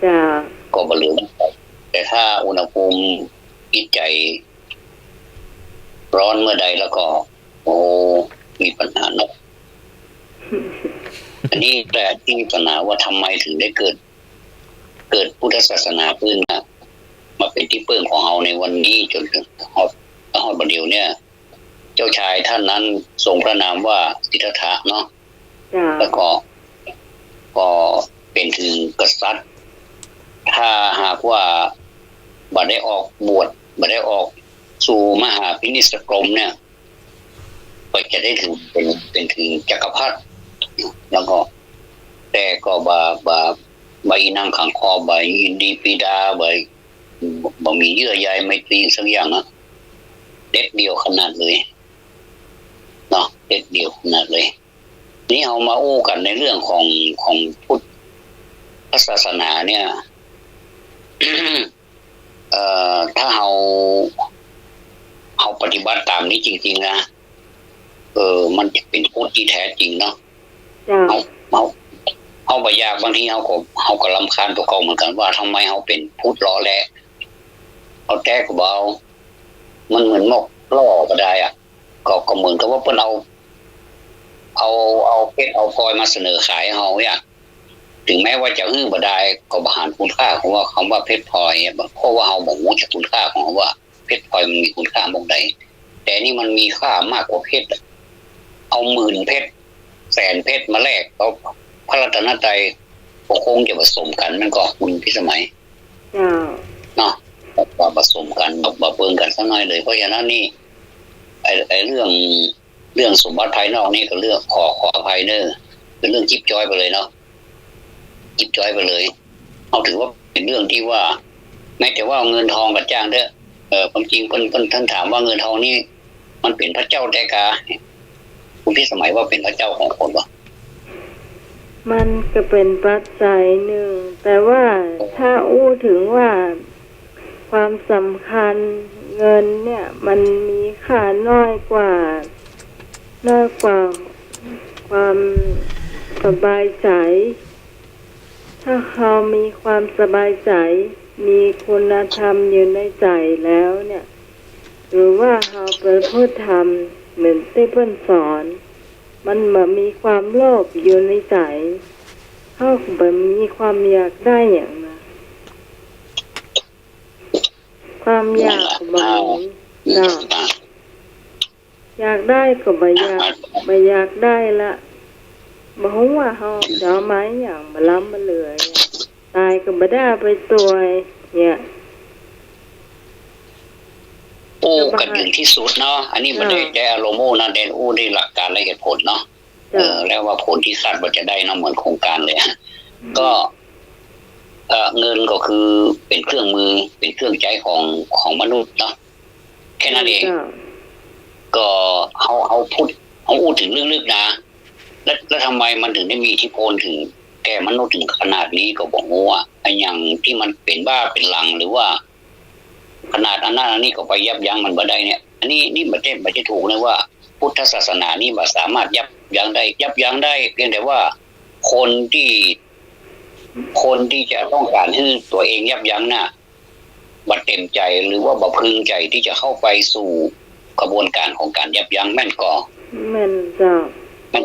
จ้าก็บรรลุแต่ถ้าอุณหภูมิจิตใจร้อนเมื่อใดแล้วก็โอ้มีปัญหาเนาะอันนี้แหละที่มีปัญหาว่าทำไมถึงได้เกิดพุทธศาสนาขึ้นมาเป็นที่เปิ้งของเราในวันนี้จนถึงฮอดบัดเดี๋ยวเนี่ยเจ้าชายท่านนั้นทรงพระนามว่าสิทธัตถะเนาะแล้วก็เป็นถึงกษัตริย์ถ้าหากว่าบัดได้ออกบวชบัดได้ออกสู่มหาพินิจกรมเนี่ยก็จะได้ถึงเป็นถึงจักรพรรดิแล้วก็แต่ก็ใบนางขังคอใบยินดีปีดาใบบ่มีเยื่อใยไมตรีสักอย่างนะเด็ดเดียวขนาดเลยเนาะเด็ดเดียวขนาดเลยนี่เอามาอู้กันในเรื่องของพุทธศาสนาเนี่ยถ้าเราปฏิบัติตามนี้จริงๆนะมันจะเป็นพุทธที่แท้จริงเนาะเอาไปยากบางทีเขาก็รำคาญตัวเขาเหมือนกันว่าทำไมเขาเป็นพุทธล้อแหละเอาแท้ก็เบามันเหมือนมกล่อก็ได้อ่ะก็เหมือนกับว่าเพิ่นเอาเพชรเอาพลอยมาเสนอขายเขาเนี่ยถึงแม้ว่าจะบ่ได้ก็บ่หารคุณค่าของว่าคำว่าเพชรพลอยเพราะว่าเฮาบ่รู้จักคุณค่าของว่าเพชรพลอยมันมีคุณค่าบ่ใดแต่นี่มันมีค่ามากกว่าเพชรเอาหมื่นเพชรแสนเพชรมาแลกเอาพระรัตนตรัยก็คงจะผสมกันมันก็คุณพิสมัยเนาะว่าผสมกันบ่เบิ่งกันซะหน่อยเลยเพราะฉะนั้นนี่ไอ้เรื่องสมบัติภายนอกนี่ก็เรื่องขออภัยเด้อเป็นเรื่องจิ๊บจ้อยไปเลยเนาะจิ๊บจ้อยไปเลยเอาถือว่าเป็นเรื่องที่ว่าแม้แต่ว่าเงินทองกับจ้างเด้อความจริงเพิ่นท่านถามว่าเงินทองนี่มันเป็นพระเจ้าแต่กาคุณพี่สมัยว่าเป็นพระเจ้าของคนบ่มันก็เป็นปัจจัยหนึ่งแต่ว่าถ้าอู้ถึงว่าความสำคัญเงินเนี่ยมันมีค่าน้อยกว่าความสบายใจถ้าเขามีความสบายใจมีคุณธรรมอยู่ในใจแล้วเนี่ยหรือว่าเขาประพฤติธรรมเหมือนที่เพิ่นสอนมันแบบมีความโลภอยู่ในใจเขาแบบมีความอยากได้อย่างนะความอยากแบบนี้อยากได้ก็บ่อยากได้ละบ่ฮู้ว่าเฮาจะเอาไม้อย่างมาล้ำมาเหลือตายก็บ่ได้ไปตัวเนี่ยโอ้กันถึงที่สุดเนาะอันนี้มันได้อารมณ์นะได้อู้ได้หลักการและเหตุผลเนาะแล้วว่าผลที่คาดว่าจะได้เนาะเหมือนโครงการเลยก็เงินก็คือเป็นเครื่องมือเป็นเครื่องใจของมนุษย์เนาะแค่นั้นเองก็เอาพูดเอาอู้ถึงลึกๆนะแล้วทำไมมันถึงได้มีอิทธิพลถึงแก่มนุษย์ถึงขนาดนี้ก็บอกว่าไอ้อย่างที่มันเป็นบ้าเป็นหลังหรือว่าขนาดอันนั้นอันนี้ก็ไปยับยั้งมันบ่ได้เนี่ยอันนี้นี่บ่ได้ถูกนะว่าพุทธศาสนานี่บ่สามารถยับยั้งได้เพียงแต่ว่าคนที่จะต้องการให้ตัวเองยับยั้งน่ะบ่เต็มใจหรือว่าบ่พึงใจที่จะเข้าไปสู่กระบวนการของการยับยั้งแม่นจ้ะมัน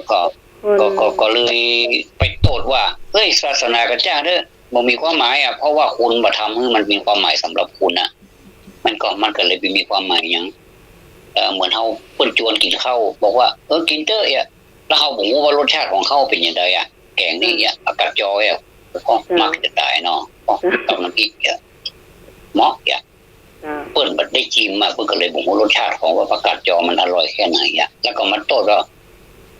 ก็เลยไปโทษว่าเฮ้ยศาสนากระจ้าเด้อบ่มีความหมายเพราะว่าคุณบ่ทำให้มันมีความหมายสำหรับคุณน่ะมันก็เลยมีความหมายหยังเหมือนเฮาเปิ้นชวนกินข้าวบอกว่ากินเด้อแล้วเฮาบ่รู้ว่ารสชาติของข้าวเป็นจังไดแกงนี่อากาศจอยก็มักจะตายเนาะกับน้ำพริกเหมาะเปิ้นบ่ได้ชิมมาเปิ้นก็เลยบ่รู้รสชาติของว่าผักกาดจอมันอร่อยแค่ไหนแล้วก็มาโทษว่า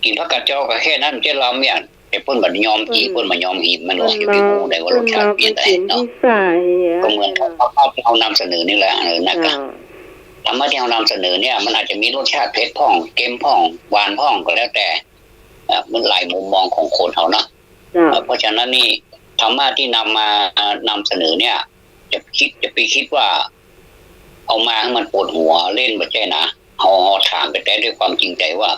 กินผักกาดจอก็แค่นั้นเจ้าลำเนี่ยแต่เปิ้นบ่ยอมกินเปิ้นบ่ยอมกินมันว่าสิไปรู้ได้ว่ารสชาติเป็นจังไดเนาะก็เหมือนเอานำเสนอนี่แหละนะครับธรรมะที่เรานำเสนอเนี่ยมันอาจจะมีรสชาติเผ็ดพ่องเค็มพ่องหวานพ่องก็แล้วแต่มันหลายมุมมองของคนเขาเนาะเพราะฉะนั้นนี่ธรรมะที่นำเสนอเนี่ยจะไปคิดว่าเอามาให้มันปวดหัวเล่นบ่ใช่นะเฮาถามไปแต่ด้วยความจริงใจว่า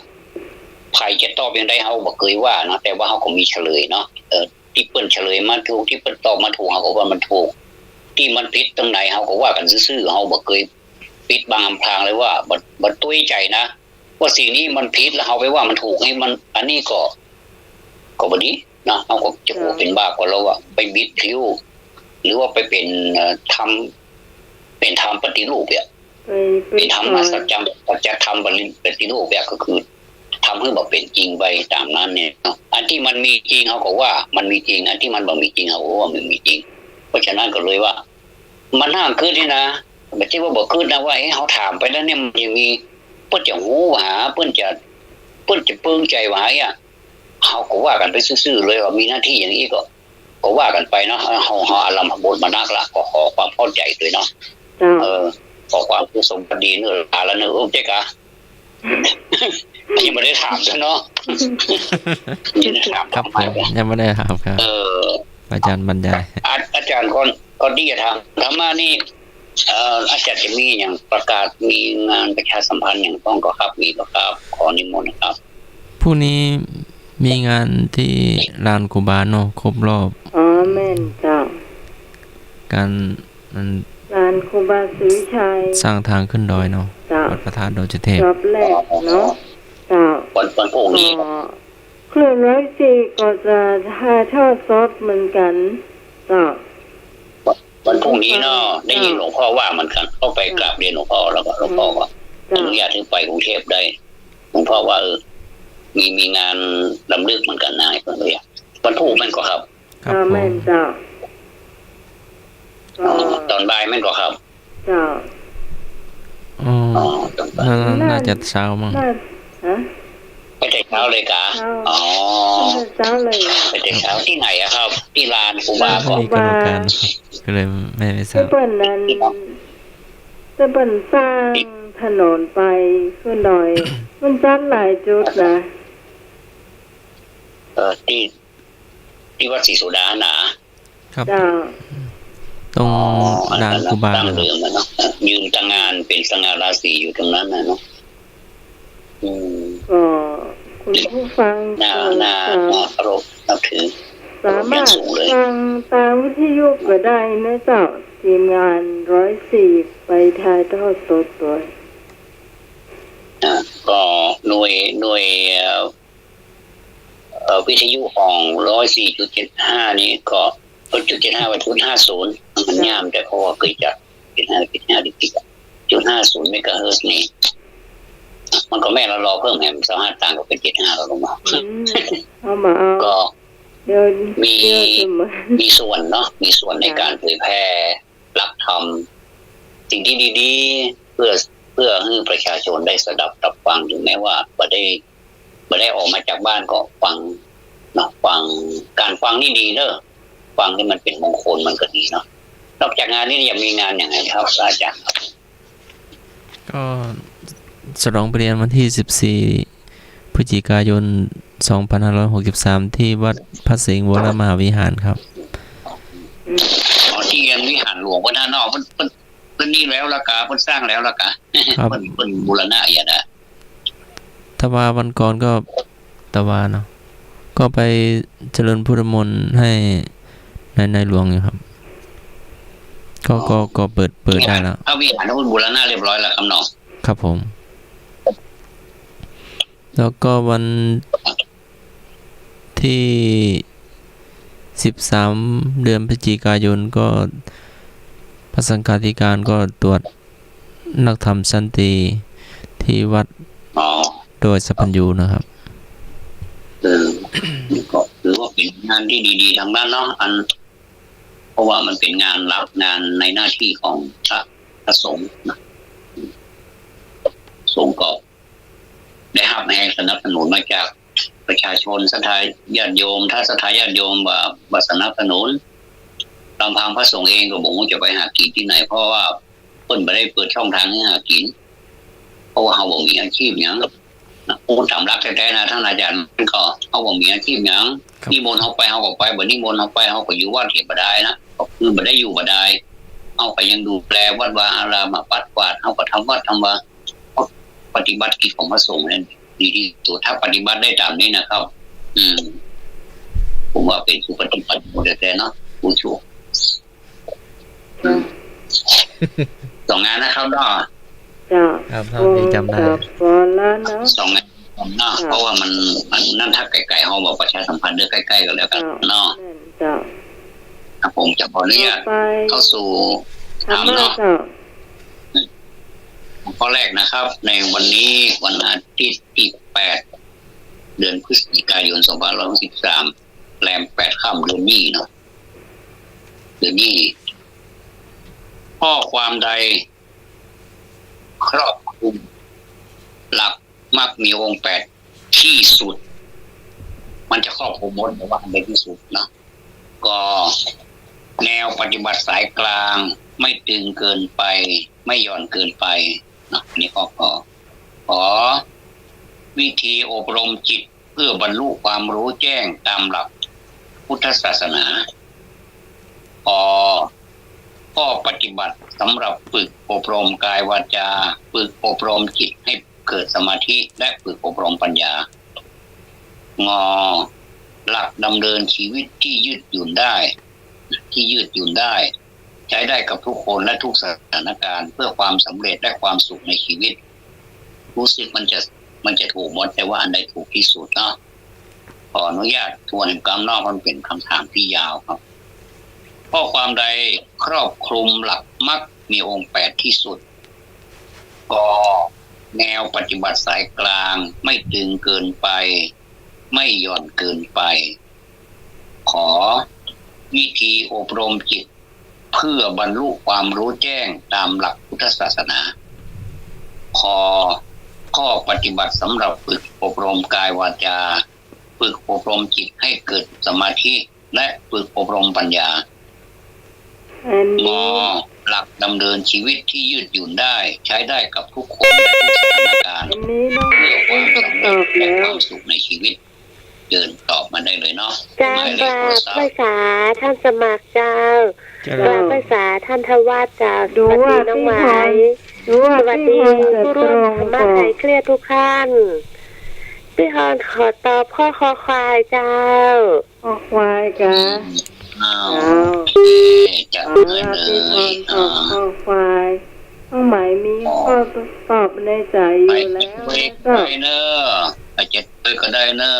ใครจะตอบยังได้เฮาบ่เคยว่านะแต่ว่าเฮาก็มีเฉลยเนาะ ที่เปิ้นเฉลยมาถูกที่เปิ้นตอบมาถูกเฮาก็ว่ามันถูกที่มันผิดตรงไหนเฮาก็ว่ากันซื่อๆเฮาบ่เคยปิดบังอำพรางเลยว่าบ่ตุ้ยใจนะว่าสิ่งนี้มันผิดแล้วเฮาไปว่ามันถูกให้มันอันนี้ก็บ่ดีนะเฮาก็จะบ่เป็นบาปกว่าเราว่าไปบิดผิวหรือว่าไปเป็นทำปฏิรูปเนี่ยเป็นธรรมสัจจ์สัจธรรมปฏิรูปเนี่ยก็คือทำให้บ่เป็นจริงไปตามนั้นเนี่ยอันที่มันมีจริงเฮาก็ว่ามันมีจริงอันที่มันบ่มีจริงเฮาก็ว่ามันมีจริงเพราะฉะนั้นก็เลยว่ามันน่าคิดนี่นะไม่ใช่ว่าบ่คิดนะว่าเฮาถามไปแล้วเนี่ยมันยังมีเพิ่นจะฮู้หาเพิ่นจะเพิ่งใจว่าอ่ะเฮาก็ว่ากันไปซื่อๆเลยว่ามีหน้าที่อย่างนี้ก็ว่ากันไปเนาะเฮาอารมณ์บทมานักละก็ขอความเข้าใจด้วยเนาะขอความผู้ทรงดีเนื้ออาละเนื้อเจ๊กะยังไม่ได้ถามซะเนาะครับผมยังไม่ได้ถามครับอาจารย์บรรยายอาจารย์คนที่จะทำธรรมะนี่อาจารย์จะมีอย่างประกาศมีงานประชาสัมพันธ์อย่างต้องก็ครับมีก็ครับขอนิมนต์นะครับพรุ่งนี้มีงานที่ลานครูบาเนาะครบรอบแม่นจ้ะการลานครูบาศรีชัยสร้างทางขึ้นดอยเนาะวัดพระธาตุดอยสุเทพรอบแรกเนาะจ้ะวันพรุ่งนี้เคลื่อน104ก็จะถ่ายทอดสดเหมือนกันจ้ะวันพรุ่งนี้เนาะได้ยินหลวงพ่อว่ามันกันเข้าไปกราบเรียนหลวงพ่อแล้วก็หลวงพ่อว่าอนุญาตให้ไปกรุงเทพได้หลวงพ่อว่ามีงานรำลึกเหมือนกันนะเพิ่นเลยวันพรุ่งมันก็ครับแม่นจ้ะตอนบ่ายแม่นก็ครับจ้ะน่าจะเช้ามั้งไปแต่เช้าเลยกะเช้าเลยไปแต่เช้าที่ไหนอะครับที่ลานครูบาก็ก็เลยไม่ทราบเปิ้นนั้นเปิ้นสร้างถนนไปขึ้นดอยมันจัดหลายจุดนะที่วัดศรีสุดานะครับตรงลานครูบาตั้งเรื่องเนาะยืนตั้งงานเป็นสง่าราศีอยู่ตรงนั้นนะเนาะก็คุณผู้ฟังน่าเคารพนับถือสามารถฟังตามวิทยุก็ได้นะเจ้าทีมงาน104ไปถ่ายทอดสดด้วยก็หน่วยวิทยุของ 104.75 นี่ก็.75 วัน.50มันยามแต่เพราะว่าเคยจัด.5ดิบ.50 เมกะเฮิรตซ์นี่มันก็แม่เรารอเพิ่มแหม25ต่างก็เป็น75แล้วลงมาก็มีส่วนเนาะมีส่วนในการเผยแพร่หลักธรรมสิ่งที่ดีๆเพื่อให้ประชาชนได้สดับรับฟังถึงแม้ว่าบ่ได้ออกมาจากบ้านก็ฟังเนาะฟังการฟังนี่ดีเด้อฟังที่มันเป็นมงคลมันก็ดีเนาะนอกจากงานนี้ยังมีงานอย่างไรครับอาจารย์ก็ฉลองปริญญาวันที่14พฤศจิกายน2563ที่วัดพระสิงห์วรมหาวิหารครับที่ยังวิหารหลวงวัดท่านอกเพิ่นนี่แล้วล่ะกะเพิ่นสร้างแล้วล่ะกะเพิ่นบูรณะอย่างน่ะถ้าว่าวันก่อนก็ตะวาเนาะก็ไปเจริญพุทธมนต์ให้ในหลวงอยู่ครับก็เปิดได้แล้วถ้าวิหารพุทธบูรณะเรียบร้อยแล้วครับน้องครับผมแล้วก็วันที่13เดือนพฤศจิกายนก็พระสังฆาธิการก็ตรวจนักธรรมสันติที่วัดโดยสัพพัญญูนะครับก็ถือว่าเป็นงานที่ดีๆทางด้านเนาะเพราะว่ามันเป็นงานรับงานในหน้าที่ของพระสงฆ์นะสงฆ์ก็ได้รับให้สนับสนุนมาจากประชาชนศรัทธาญาติโยมถ้าศรัทธาญาติโยมว่าสนับสนุนลำพังพระสงฆ์เองก็บอกว่าจะไปหากินที่ไหนเพราะว่าเพิ่นไม่ได้เปิดช่องทางให้หากินเพราะว่าเขาบอกมีอาชีพอย่างพูดตามรักแท้ๆนะท่านอาจารย์ก็เขาบอกมีอาชีพอย่างนิมนต์เขาไปเขาก็ไปบ่นิมนต์เขาไปเขาก็อยู่วัดเก็บบ่ได้นะก็คือบ่ได้อยู่บ่ได้เขาก็ยังดูแลวัดวาอารามปัดกวาดเขาก็ทำวัดทำวาปฏิบัติกิจของพระสงฆ์นั่นดีที่สุดถ้าปฏิบัติได้ตามนี้นะครับ ผมว่าเป็นผู้ปฏิบัติหมดเลยเนาะผู้ชู จ้ะ สองงานนะครับเนาะ จ้ะ ครับเท่าที่จำได้ กับพอแล้วเนาะ สองงานเนาะเพราะว่ามันนั่นถ้าไกลๆห้องบอกประชาสัมพันธ์เด้อใกล้ๆกันแล้วกันเนาะ แม่นจ้ะ ครับผมจะขออนุญาต ไป เข้าสู่ ธรร ถาม มะ เนาะ จ้ะ ข้อแรกนะครับ ในวันนี้วันอาทิตย์ที่8เดือนพฤศจิกายน2563แรม8ค่ำเดือนนี้เนาะเดือนนี้ข้อความใดครอบคลุมหลักมักมีองค์8ที่สุด มันจะครอบคลุมหมดแต่ว่าอันใดที่สุดเนาะก็แนวปฏิบัติสายกลางไม่ตึงเกินไป ไม่หย่อนเกินไปเนาะนี่ก็ขอวิธีอบรมจิตเพื่อบรรลุความรู้แจ้งตามหลักพุทธศาสนาข้อปฏิบัติสำหรับฝึกอบรมกายวาจาฝึกอบรมจิตให้เกิดสมาธิและฝึกอบรมปัญญางอหลักดำเนินชีวิตที่ยืดหยุ่นได้ใช้ได้กับทุกคนและทุกสถานการณ์เพื่อความสำเร็จและความสุขในชีวิตรู้สึกมันจะถูกหมดแต่ว่าอันใดถูกที่สุดเนาะขออนุญาตทวนกำนอกมันเป็นคำถามที่ยาวครับข้อความใดครอบคลุมหลักมักมีองค์8ที่สุดก็แนวปฏิบัติสายกลางไม่ตึงเกินไปไม่หย่อนเกินไปขอวิธีอบรมจิตเพื่อบรรลุความรู้แจ้งตามหลักพุทธศาสนาข้อปฏิบัติสำหรับฝึกอบรมกายวาจาฝึกอบรมจิตให้เกิดสมาธิและฝึกอบรมปัญญา อัน ง นี้ อหลักดำเนินชีวิตที่ยืดหยุ่นได้ใช้ได้กับทุกคนและทุกสถานการณ์ อันนี้น้อง เพื่อความ ก็ สำ ต เร็ อ จ บ และ แล้ คว วามสุขในชีวิตเดินตอบมาได้เลยเนาะ เจ้า หมายเล ก ข รา โทร บ ศัพ ภา ท์ ษาท่านสมัครเจ้า เจ้า กราบภาษาท่านทวารเจ้าส ดู วัส ว่า ดีน้อง ที่ ไห พ ว รดูว่า สวัส ที่ ดี พรจะ ผู้ ต ร่ ร วม ง ธรรมะ ก่อ ไขเครียดทุกท่านพี่ฮอนขอตอบข้อคอควายเจ้า ข้อควายกะ อ้าว เอา จะ เอา เลย ละ เล ที่พร ย ตอบข้อควายข้อหมายมีข้อตอบในใจอ ไป ยู่ เจ็ แล้ ด ว เวก ก็ ได้เนอะไปเจ็ดเวกก็ได้เนอะ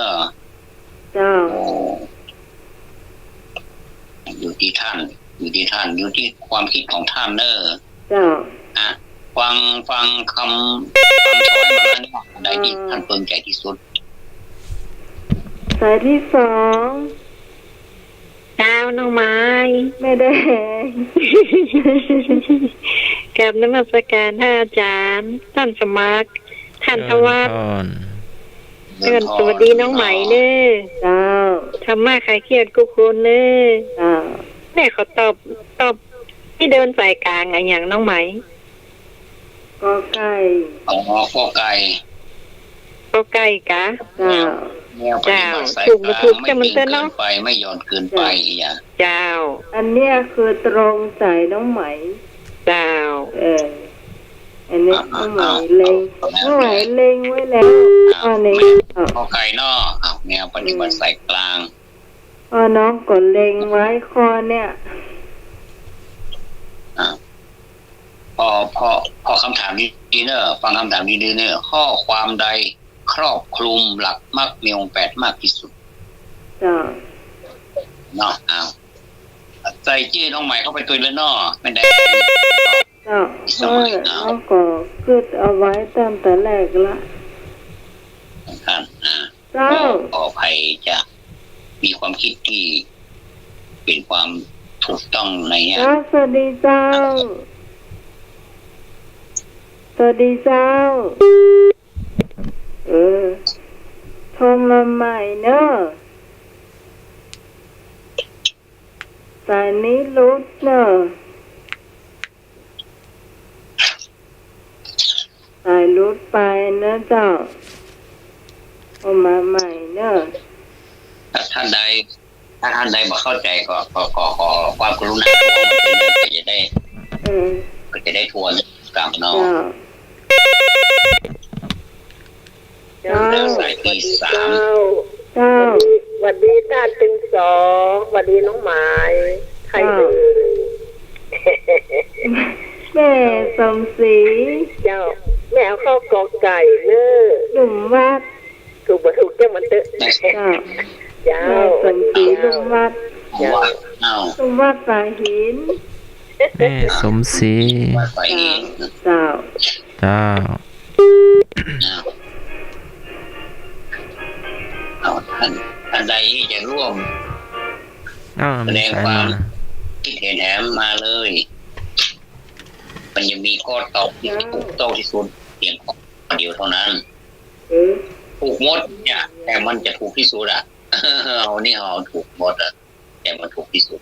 เจ้า โอ้อยู่ที่ท่านอยู่ที่ความคิดของท่านเนอะ เจ้า อ่ะฟังคำช้อยมาแล้วเนี่ยอันใดที่ท่านเพิ่งใจที่สุด สายที่สอง เจ้าน้องไม้ ไม่ได้ กับนมัสการท่านอาจารย์ท่านสมัครท่านทวารเชิญสวัสดีน้องไหมเน้อ เจ้า ธรรมะไขเครียดทุกคนเน้อ เจ้า แม่เขาตอบที่เดินสายกลางอะอย่างน้องไหม ก็ไก่ อ๋อข้อไก่ ก็ใกล้กะ เจ้า แนวปฏิบัติสาย ถูก กลาง ถูก ไม่ จะมัน ตึง เต้น เกิ เนาะ นไปไม่หย่อนเกินไปอย่า เจ้า อันเนี้ยคือตรงใจน้องไหม เจ้า อันนี้น้องไหมเล็งน้องไหมเล็งไว้แล้วอันนี้ ข้อไก่เนาะอ้าวแนวปฏิบัติสายกลาง น้องกดเล็งไว้คอเนี่ย อ่าพอคำถามดีเนอะฟังคำถามดีเนอะข้อความใดครอบคลุมหลักมักมีองค์8มากที่สุด จ้า เนาะอ้าวใส่ชื่อน้องใหม่เข้าไปตัวเลยเนาะไม่ได้ เจ้าน้องก็คืดเอาไว้ตั้งแต่แรกละ ท่านเจ้า ขออภัยจะมีความคิดที่เป็นความถูกต้องในเนี่ย สวัสดีเจ้า สวัสดีเจ้า โทรมาใหม่เนอะสายนี้รุดเนอะสายรุดไปนะเจ้าโทรมาใหม่เนอะ ถ้าท่านใดบอกเข้าใจก็ขอความกรุณาเพราะว่ามันเป็นเรื่องก็จะได้ทวนกลับเนาะ เจ้า แล้วสายที่3 เจ้า สวัสดีท่านเป็นสองสวัสดีน้องหมายใครเอ่ย แม่สมศรี เจ้าแม่เอาข้าวกอไก่เนอ หนุ่มวัด ถูกบ่ถูกเจ้ามันเตอะ เจ้า เจ้า แม่สมศรีหนุ่มวัด ว่าเอา หนุ่มวัดสายหิน แม่สมศรี ว่าไปเอง เจ้า เจ้า เอาท่านใดที่จะร่วม อ้าวมีสายมา คิดเห็นแถมมาเลย มันยังมีข้อตอบที่ถูกต้องที่สุดเพียงข้อเดียวเท่านั้นถูกหมดเนี่ยแต่มันจะถูกที่สุดอ่ะ เอานี่เอาถูกหมดอ่ะแต่มันถูกที่สุด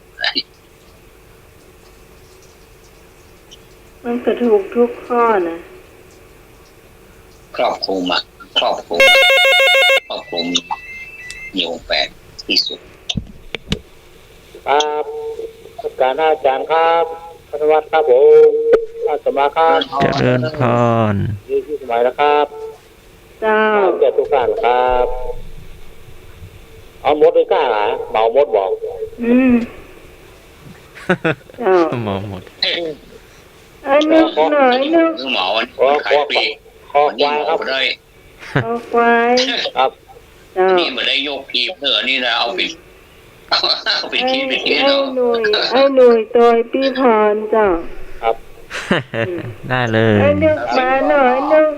มันก็ถูกทุกข้อนะ ครอบคลุมอ่ะครอบคลุมมีองค์แปดที่สุด ครับการอาจารย์ครับพัฒวัฒน์ครับผมอาสมาครับ เจริญพร ยี่ที่สมัยนะครับ เจ้า เจ้าทุกท่านครับเอามดไปกล้าหรอเบามดบอก เจ้า มองหมด ไอ้นึกหน่อยนึก คือหมอวัน ขอ ขายปลีก ขอ วัน ค นี้ วาย หม ค อ รับ บ่ได้ เอาควาย ครับ เจ้า นี่มาได้ยกพีเพื่อนี่นะเอาไปเอาไป ไอ้ ทิ้งไปทิ้ง ไอ้ เนาะ หนุ่ยไอ้หนุ่ยตัวพี่พรเจ้า ครับ ได้เลย ไอ้นึกมาหน่อยนึก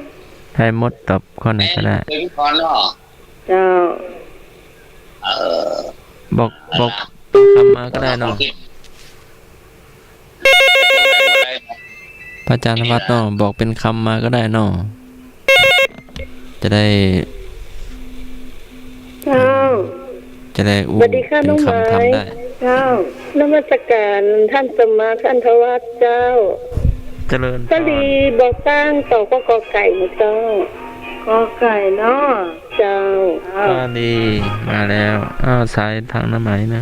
ให้มดตอบข้อไหนก็ได้ เคยพิพรเนาะ เจ้า บอกคำมาก็ได้เนาะพระอาจารย์วัดเนาะบอกเป็นคำมาก็ได้เนาะจะได้ เจ้า จะได้อู้ สวัสดีค่ะ เป็ น้ น องหมาย คำทำได้ เจ้าน มัสการท่านสมมาท่านทวัฒน์เจ้า เจริญพ ก็ดีบอกตั้งต่อก็กอไก่นะเจ้า กอไก่เนาะ เจ้า เจ้า ก็ดีมาแล้วอ้าวสายทางน้ำไหมนะ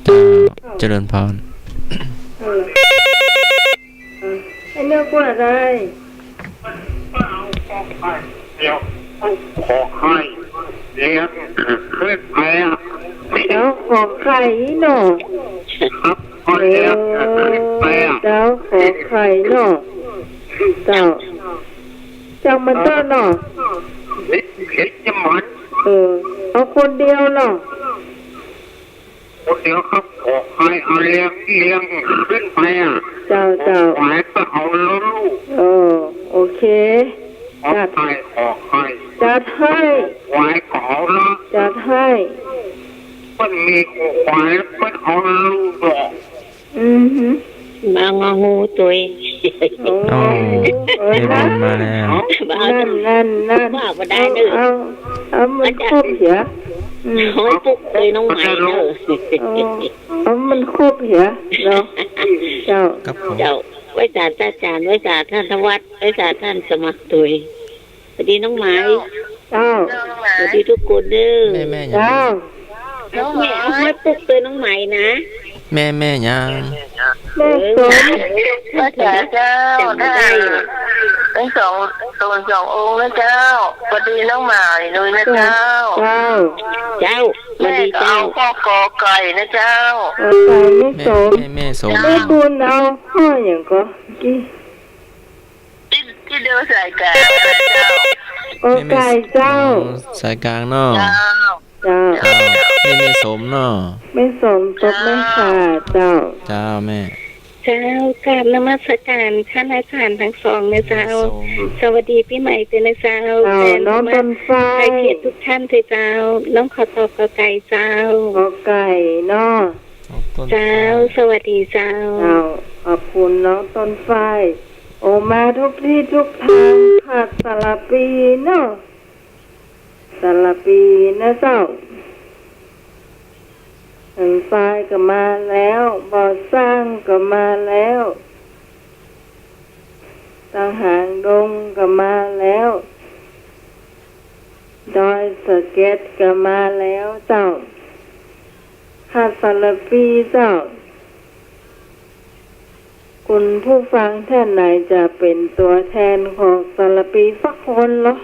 เจ้าเจริญพร ไอ้นึกว่าอะไร เดี๋ยวขอให้เดี๋ยวเล่นแพ้ เจ้าของไข่เนาะ ครับขอ เอ เดี๋ยว อ เล่นแพ้ เจ้าของไข่เนาะเจ้าจังมันเจ้าเนาะ เห็นจะหมัน เอาคนเดียวเนาะ คนเดียวครับขอให้เอาเลี้ยงขึ้นไปอ่ะ เจ้า ขอให้ก็เอาลูก โอเค ขอให้ขอให้ จัดให้ ขอให้ขอละ จัดให้ มันมีขอให้มันเอาลูกหรอก อือหือ มางองูตัวเอง โอ้ โอ้ ย ได้บุญมาแล้ว นั่น ว่าบ่ได้เด้อ เอามันครบเหีย โอ้ยปุ๊กเลยน้องใหม่เด้อ เอามันครบเหียเนาะเจ้า ครับผม เจ้าไว้ศาสตราจารย์ไว้ศาสตร์ท่านทวัฒน์ไว้ศาสตร์ท่านสมัครตุยสวัสดีน้องไม้ เจ้า สวัสดีทุกคนเด้อ แม่ยัง เจ้า น้องแม่เอาไว้ปุ๊กเลยน้องใหม่นะ แม่ยัง แม่สม พระจ๋าเจ้า จำไม่ได้อยู่ ทั้งสององค์นะเจ้าสวัสดีน้องหมายเลยนะเจ้า เจ้า เจ้าสวัส แม่ ดี ก็ เจ้า เอาข้อกอไก่นะเจ้า เอาไปไม่สม แม่สม ไม่บุญเอาข้ออย่างก็กี่ ที่เดินใส่กันนะเจ้า โอไก่เจ้า สายกลางเนาะ เจ้า เจ้า เจ้าแม่สมเนาะ ไม่สมตกไม่ขาดเจ้า เจ้าแม่ เจ้ากราบนมัสการท่านอาจารย์ทั้งสองนะเจ้า สม สวัสดีพี่ใหม่เป็นนะเจ้า เจ้าน้องต้นฟ้า ใครเกียรติทุกท่านเถอะเจ้า น้องขอตอบกอไก่เจ้า โอไก่เนาะ ต้น เจ้า สวัสดีเจ้า เจ้าขอบคุณน้องต้นฝ้ายโอมาทุกที่ทุกทางผัดสลับปีเนาะสลับปีนะเจ้าทางฝ้ายก็มาแล้วบ่อสร้างก็มาแล้วทางหางดงก็มาแล้วดอยสะเก็ดก็มาแล้วเจ้าผัดสลับปีเจ้าคุณผู้ฟังท่านไหนจะเป็นตัวแทนของสารปีสักคนเหรอ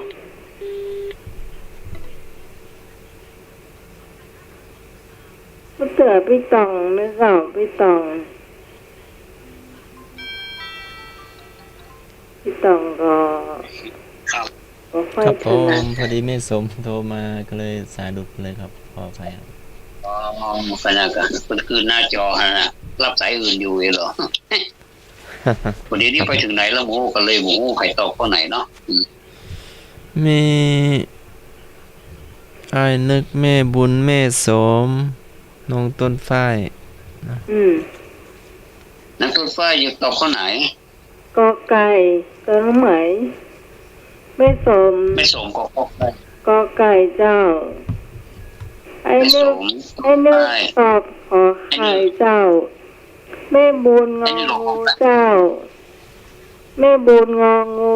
อพี่ตองนะเจ้าพี่ตองก็ ครับ ก็ค่อย ครับ ถ ผ นั ม ด พอดีแม่สมโทรมาก็เลยสายดุดเลยครับขออภัยครับ อ๋อขนาดกันมันคือหน้าจอฮะนะรับสายอื่นอยู่เหรอ วันนี้ไปถึงไหนแล้วหมูก็เลยหมูไข่ตอกข้อไหนเนาะ มีไอ้ายนึกแม่บุญแม่สมน้องต้นฝ้าย นักต้นฝ้ายอยู่ตอกข้อไหน กอไก่กอไหมไม่สม ไม่สมก็ข้อไก่ กอไก่เจ้า ไอ้ ไม่ส นึก ม ไอ้นึก ใช่ ตอบขอไข่เจ้าแม่บุญงองูเจ้าแม่บุญงองู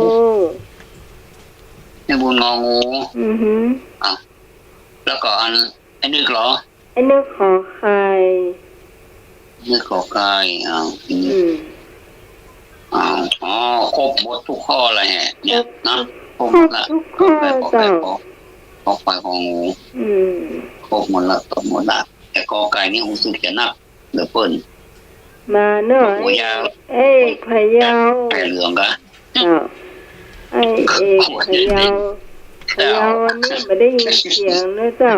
ในบุญงองู อือหือ อ่ะแล้วก็อันไอ้นึกเหรอ ไอ้นึกขอไข่ นึกขอไก่อ้าว อ๋อครบหมดทุกข้อเลยแฮะเนี่ยนะครบหมดละ ทุกข้อเจ้า ขอไข่ของงู ครบหมดละตบหมดละแต่กอไก่นี่รู้สึกจะนักเหลือเปิ้น มาหน่อย หัวยาว เอ้ยพะเยา ไก่เหลืองกะ เจ้าไอ้เอกพะเยาอันนี้ไม่ได้ยินเสียงนะเจ้า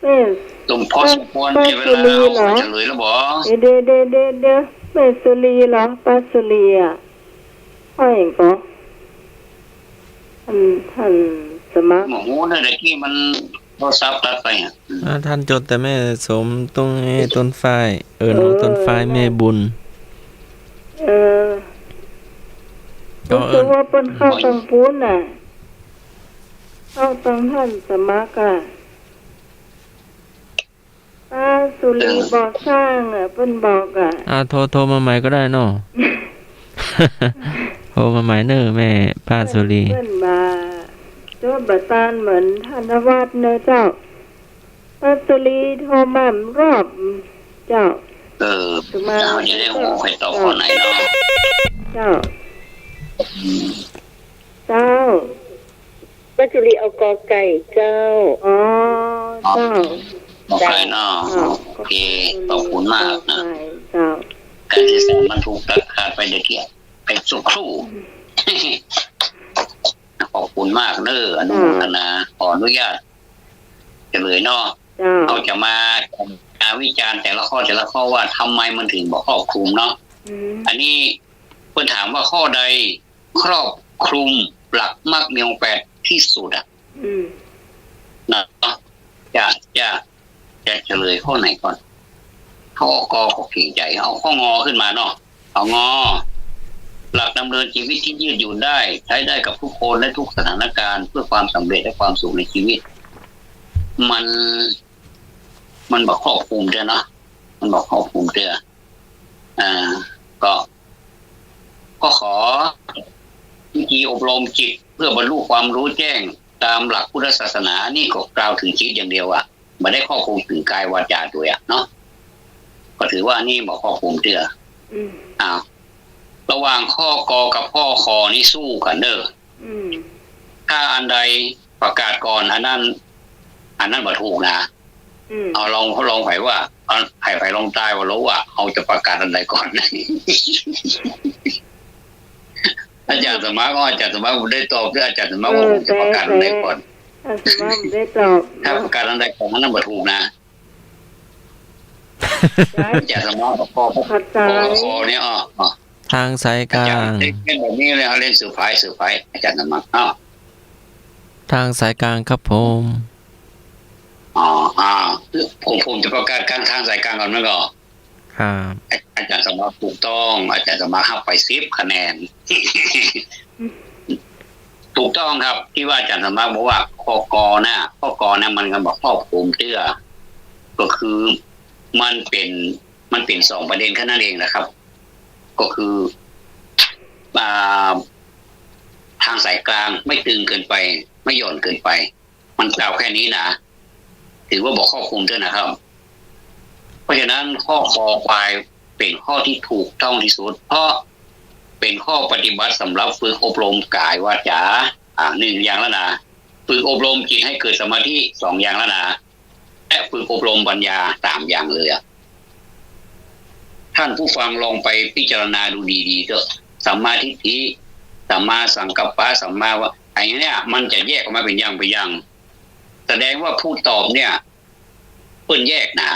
แม่ ตุ่มพอสมควรที่เวลาเอาจะเลยแล้วบ่ เดี๋ยวแม่สุรีเหรอป้าสุรีอ่ะพ่อเองก็ท่านสมัคร หมูเนี่ยตะกี้มันโทรศัพท์ตัดไปอ่ะ ท่านจดแต่แม่สมตรงไอ้ต้นฝ้ายน้องต้นฝ้ายแม่บุญ ก็ รู้สึกว่าเป็นเข้าตังปูนน่ะเข้าตังท่านสมัครอ่ะป้าสุรีบอกสร้างอ่ะเพิ่นบอกอ่ะ โทรมาใหม่ก็ได้เนาะ โทรมาใหม่เนอะแม่ป้าสุรี เพิ่นมาโจบัตานเหมือนธนวัฒน์เนอะเจ้าป้าสุรีโทรมารอบเจ้า เจ้าจะได้หัวไข่ตอกข้อไหนเนาะ เจ้าเจ้า วัจุลีเอากอไก่เจ้า อ๋อเจ้า บอกไก่เนาะโอเคขอบคุณมากนะ เจ้า การที่สารมันถูกตัดขาดไปเดี๋ยวเกี่ยวไปสุขครู่ ขอบคุณมากเด้ออนุโมทนาขออนุญาตจะเลยเนาะ เจ้า เราจะมาวิจารณ์แต่ละข้อว่าทำไมมันถึงบอกครอบคลุมเนาะ อันนี้เพื่อนถามว่าข้อใดครอบคลุมหลักมรรคมีองค์แปดที่สุดอ่ะนะจะเฉลยข้อไหนก่อนข้อกอของเก่งใจเอาข้องอขึ้นมาเนาะเอางอ หลักดำเนินชีวิตที่ยืดหยุ่นได้ ใช้ได้กับทุกคนและทุกสถานการณ์เพื่อความสำเร็จและความสุขในชีวิต มันบอกครอบคลุมเด้อเนาะมันบอกครอบคลุมเด้อก็ขอวิธีอบรมจิตเพื่อบรรลุความรู้แจ้งตามหลักพุทธศาสนานี่ก็กล่าวถึงจิตอย่างเดียวอ่ะไม่ได้ครอบคลุมถึงกายวาจาด้วยอ่ะเนาะก็ถือว่านี่บอกครอบคลุมเด้อระหว่างข้อกอกับข้อคอนี่สู้กันเด้อถ้าอันใดประกาศก่อนอันนั้นบ่ถูกนะเอาลองไผว่าเอาไผลองตายว่ารู้ว่าเอาจะประกาศอันใดก่อน อาจารย์สมาก็อาจารย์สมาผมได้ตอบด้วยอาจารย์สมาว่าผมจะประกาศอันใดก่อน อาจารย์สมาได้ตอบ ถ้าประกาศอันใดก่อนนั้นบ่ถูกนะอาจารย์สมาข้อเนี่ยทางสายกลาง เล่นแบบนี้เลยเขาเล่นสื่อไพ่อาจารย์สมาทางสายกลางครับผมผมจะประกาศกลางทางสายกลางก่อนมั้งก็ครับอาจารย์สมาถูกต้องอาจารย์สมาให้ไป10คะแนน ถูกต้องครับที่ว่าอาจารย์สมาบอกว่าข้อกอนะมันก็บอกครอบคลุมเตื้อก็คือมันเป็น2ประเด็นแค่นั้นเองนะครับก็คือทางสายกลางไม่ตึงเกินไปไม่หย่อนเกินไปมันกล่าวแค่นี้นะถือว่าบอกครอบคลุมเตื้อนะครับเพราะฉะนั้นข้อคอควายเป็นข้อที่ถูกต้องที่สุดเพราะเป็นข้อปฏิบัติสำหรับฝึกอบรมกายวาจา1อย่างแล้วนะ ฝึกอบรมจิตให้เกิดสมาธิ2อย่างแล้วนะและฝึกอบรมปัญญา3อย่างเลยอะท่านผู้ฟังลองไปพิจารณาดูดีๆเถอะสัมมาทิฏฐิสัมมาสังกัปปะสัมมาว่าไอ้เนี่ยมันจะแยกออกมาเป็นอย่างไปอย่างแสดงว่าผู้ตอบเนี่ยเปิ้นแยกนะ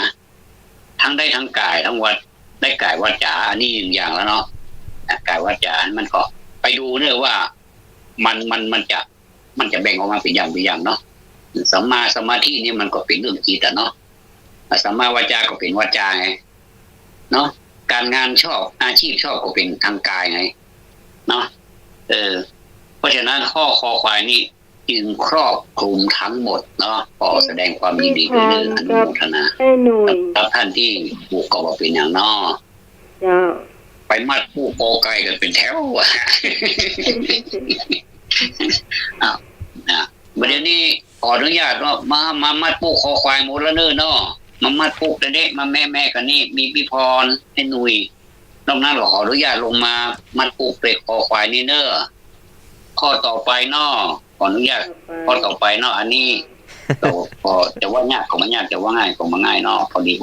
ทั้งได้ทั้งกายทั้งวัดได้กายวาจาอันนี้1อย่างแล้วเนาะกายวาจามันก็ไปดูเนี่ยว่ามันจะแบ่งออกมาเป็นอย่างไปอย่างเนาะสัมมาสมาธินี่มันก็เป็นเรื่องจิตอ่ะเนาะสัมมาวาจาก็เป็นวาจาไงเนาะการงานชอบอาชีพชอบก็เป็นทางกายไงเนาะเพราะฉะนั้นข้อคอควายนี่จึงครอบคลุมทั้งหมดเนาะขอแสดงความยินดีด้วยอนุโมทนากับท่านที่บุกก็บอกเป็นอย่างนอไปมัดผู้โกไก่กันเป็นแถวอ้าวนะประเดี๋ยวนี้ขออนุญาตว่ามามัดผู้คอควายหมดแล้วเนาะมามัดปุ๊กเด็กมาแม่กันนี่มีพี่พรให้หนุ่ยนอกนั้นเราขออนุญาตลงมามัดปุ๊กเป็ดคอควายนี่เนอะข้อต่อไปเนาะขออนุญาตข้อต่อไปเนาะอันนี้เราพอจะว่ายากก็ไม่ยากจะว่าง่ายก็ไม่ง่ายเนาะพอดี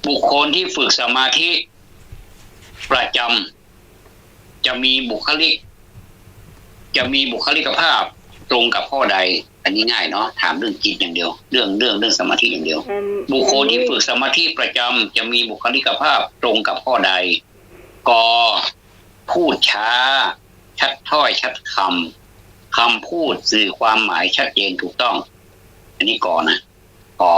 บุคคลที่ฝึกสมาธิประจำจะมีบุคลิกภาพตรงกับข้อใดอันนี้ง่ายเนาะถามเรื่องจิตอย่างเดียวเรื่องสมาธิอย่างเดียวบุคคลที่ฝึกสมาธิประจำจะมีบุคลิกภาพตรงกับข้อใดกพูดช้าชัดถ้อยชัดคำพูดสื่อความหมายชัดเจนถูกต้องอันนี้ก่อนนะขอ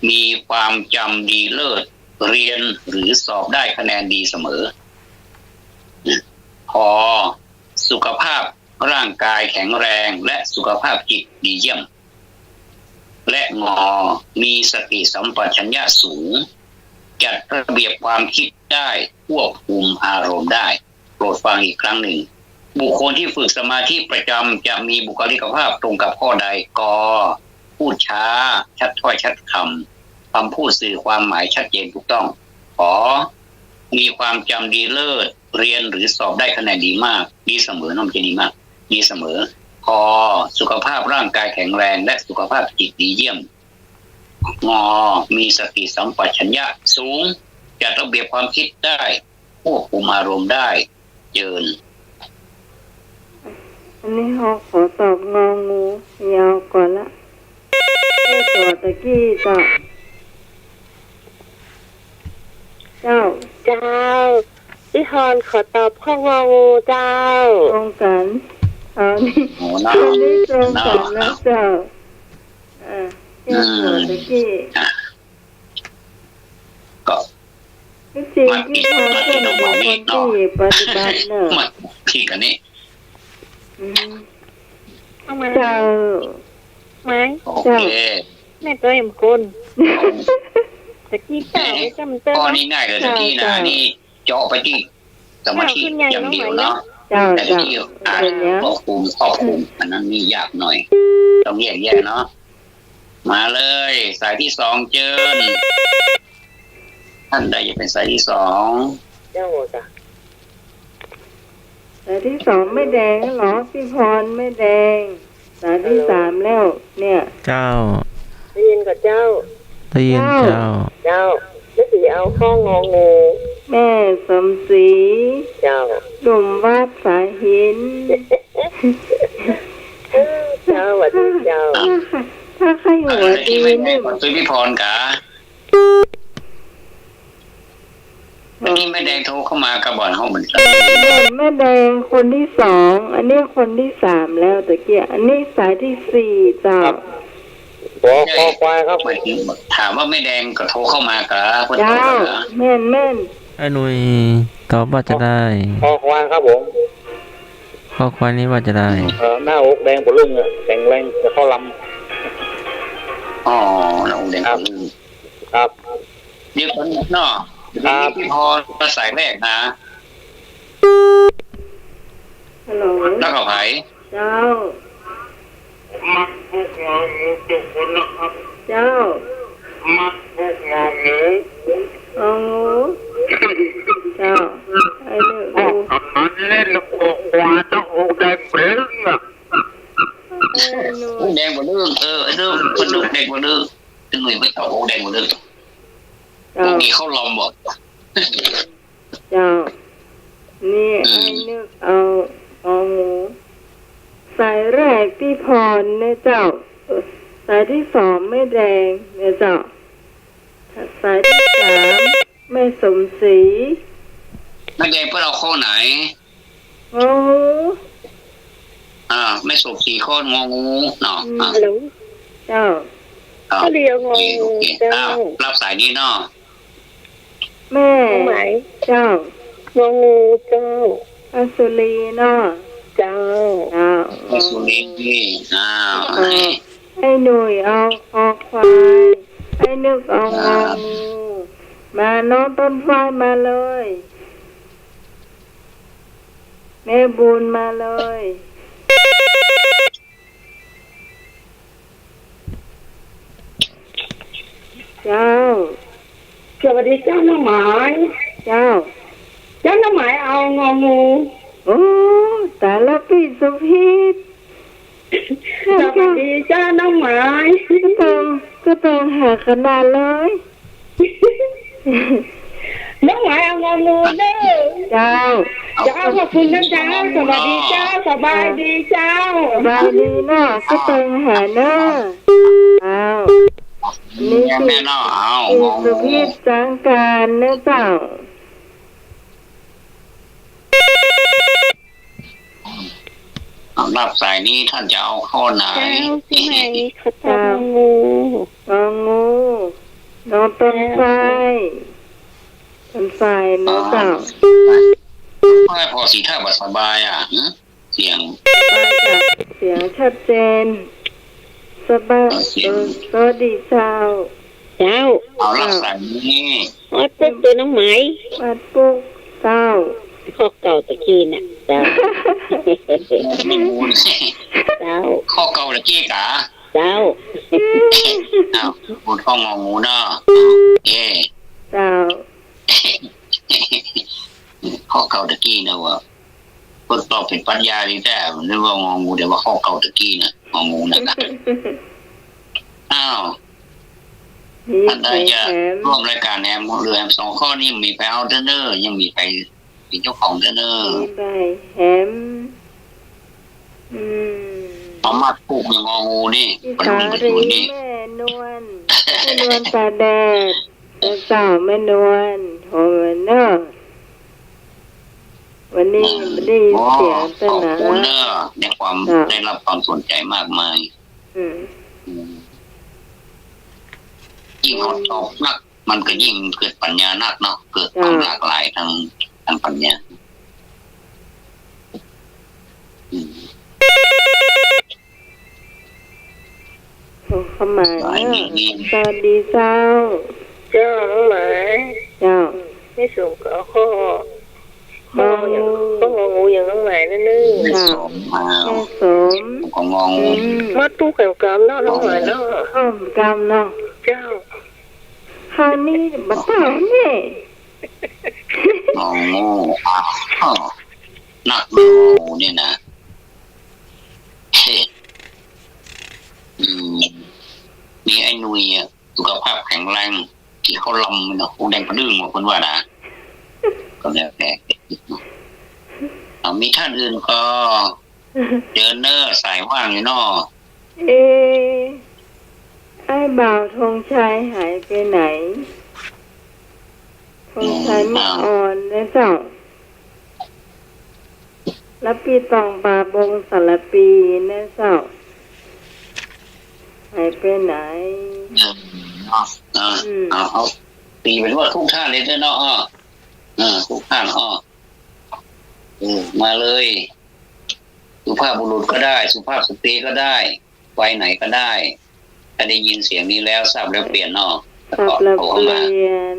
มีความจำดีเลิศเรียนหรือสอบได้คะแนนดีเสมอขอสุขภาพร่างกายแข็งแรงและสุขภาพจิตดีเยี่ยมและมีสติสัมปชัญญะสูงจัดระเบียบความคิดได้ควบคุมอารมณ์ได้โปรดฟังอีกครั้งหนึ่งบุคคลที่ฝึกสมาธิประจำจะมีบุคลิกภาพตรงกับข้อใดกพูดช้าชัดถ้อยชัดคำพูดสื่อความหมายชัดเจนถูกต้องขอมีความจำดีเลิศเรียนหรือสอบได้คะแนนดีมากดีเสมอน้องจะดีมากดีเสมอพอสุขภาพร่างกายแข็งแรงและสุขภาพจิตดีเยี่ยมมีสติสัมปชัญญะสูงจัดระเบียบความคิดได้ควบคุมอารมณ์ได้เจิญอันนี้ขอตอบงองูยาวก่อนละตัวตะกี้ต่อเจ้าพี่ฮอนขอตอบข้ององูเจ้าตรงกันอันนี้ตรงกันแล้วเจ้าตัวตะกี้ก็จริงที่เขาเป็นคนที่ปฏิบัติเนอะที่กันนี้เจ้าไหมโอเคแม่ตัวเอ็มคนตะกี้เจ้าไม่จำเป็นข้อนี้ง่ายเลยตะกี้นะนี่เจาะไปที่สมาธิอย่างเดียวเนาะแต่ที่ควบคุมอันนั้นนี่ยากหน่อยต้องแยกเนาะมาเลยสายที่2เจิญท่านใดจะเป็นสายที่2เจ้าจ้ะสายที่2ไม่แดงหรอพี่พรไม่แดงสายที่3แล้วเนี่ยเจ้าได้ยินกับเจ้าได้ยินเจ้าไม่สีเอาข้ององูแม่สมศรีเจ้าหนุ่มวาดสายหินเจ้าวัดเจ้าถ้าใครหัวดีนี่ซื้อพี่พรกะนี่แม่แดงโทรเข้ามากระบอกห้องเหมือนกันแม่แดงคนที่2อันนี้คนที่3แล้วตะเกียอันนี้สายที่4เจ้าคอควายครับถามว่าแม่แดงก็โทรเข้ามากะเจ้าแม่นไอ้หนุ่ยตอบว่าจะได้คอควายครับผมข้อควายนี้ว่าจะได้หน้าอกแดงปลุ่งแข็งแรงจะเข้าลำอ๋อหน้าอกแดงปลุ่งครับเดี๋ยวคนเนาะพี่พรภาษาแรกนะฮัลโหลแล้วก็ไผเจ้ามักพวกงองูทุกคนนะครับเจ้ามักพวกงองูเจ้าไอ้เด็กมันเล่นโคควาต้องอกแดงเปรี้ยง แดงกว่าเรื่องเรื่องมันดูแดงกว่าเรื่องเป็นหน่วยไม่เก่าแดงกว่าเรื่องพวกนี้เขาลอมบอก เจ้านี่ไอ้นึกเอาหมูสายแรกที่พรเนี่ยเจ้าสายที่สองไม่แดงเนี่ยเจ้าสายที่สามไม่สมศรี นักแดงเพื่อเราข้อไหน โอ้ ไม่สบสีข้ององูเนาะ ฮัลโหล เจ้า ก็เรียกงงเจ้า รับสายนี้เนาะ แม่ น้องไหม เจ้าง งูเจ้า อสุรีเนาะ เจ้า เจ้า ไอ้สุรินทร์นี่ไอ้หนุ่ยเอาคอควายไอ้นึกเอางองูมาน้องต้นไฟมาเลยแม่บุญมาเลยเจ้า สวัสดีเจ้าน้องหมาย เจ้า เจ้าน้องหมายเอางองู โอ้แต่ละปีสุพิษ สวัสดีเจ้าน้องหมาย ก็ต้องหาขนาดเลย น้องหมายเอางองูเด้อ เจ้า เจ้าขอบคุณนะเจ้าสวัสดีเจ้าสบายดีเจ้า บายดีเนาะก็ต้องหาเนาะอ้าวนี่ แม่เนาะเอา ปีสุพิษจังการนะเจ้า รับสายนี้ท่านจะเอาข้อไหน เจ้าใช่ไหมเขาตอบงู งองูน้องต้นไฟนะเจ้า ไม่พอสีท่าบัสบายเสียง เสียงชัดเจนสบายสวัสดีเจ้า เจ้า เอารับสายนี้ วัดปุ๊บตัวน้องไหม วัดปุ๊กเจ้า ข้อเก่าตะกี้น่ะเจ้า ไม่มูล เจ้า ข้อเก่าตะกี้กะ เจ้า เอาพูดข้ององูเนาะเย่ เจ้า ข้อเก่าตะกี้นะว่าคนตอบเป็นปัญญาดีแต่นึกว่างองูเดี๋ยวว่าข้อเก่าตะกี้นะงองูนะอ้าว มี ท่าน ไป ใดจะ แถม ร่วมรายการแอมเรือแอมสองข้อนี้มีไปเอาเดนเนอร์ยังมีไปเป็นเจ้าของเดนเนอร์ มีไปแถม สามารถปลูกอย่างงองูนี่ พี่ ป สา ลูกกระ รี สุนนี่ แม่นวลตาแดดเจ้าแม่นวลโหเนอะวันนี้ไม่ได้ยินเสียง ข ต้น อบ นะ คุณเนอะในความได้รับความสนใจมากมาย ยิ่งเขาตอบนัก มันก็ยิ่งเกิดปัญญานักเนาะเกิดความหลากหลายทางปัญญาโทรเข้ามาเนอะสวัสดีเจ้า เจ้าน้องหมาย เจ้า ไม่สูงก็ข้ออย่างข้ององูอย่างน้องหมายนั่นนึง สมมา แม่สม ของงองู วัดตู้แข่งกันเนาะน้องหมายเนาะ ข้อมกรรมเนาะ เจ้า คราวนี้บัตเต้าเนี่ย งองูนักงองูเนี่ยนะมีไอ้นุยสุขภาพแข็งแรงที่เขาลำเนาะแดงกระดึงหมดคนว่านะก็แล้วแต่มีท่านอื่นก็เดินเนอร์สายว่างอยู่นอ ไอ้บ่าวธงชัยหายไปไหนธงชัยไม่อ่อนเลยเจ้าแล้วปีตองบาบงสารปีนะเจ้าหายไปไหน เอาตีเป็นว่าทุกท่านเลยด้วยเนาะทุกท่านมาเลยสุภาพบุรุษก็ได้สุภาพสตรีก็ได้วัยไหนก็ได้ถ้าได้ยินเสียงนี้แล้วทราบแล้วเปลี่ยนเนาะ กลับแล้วเปลี่ยน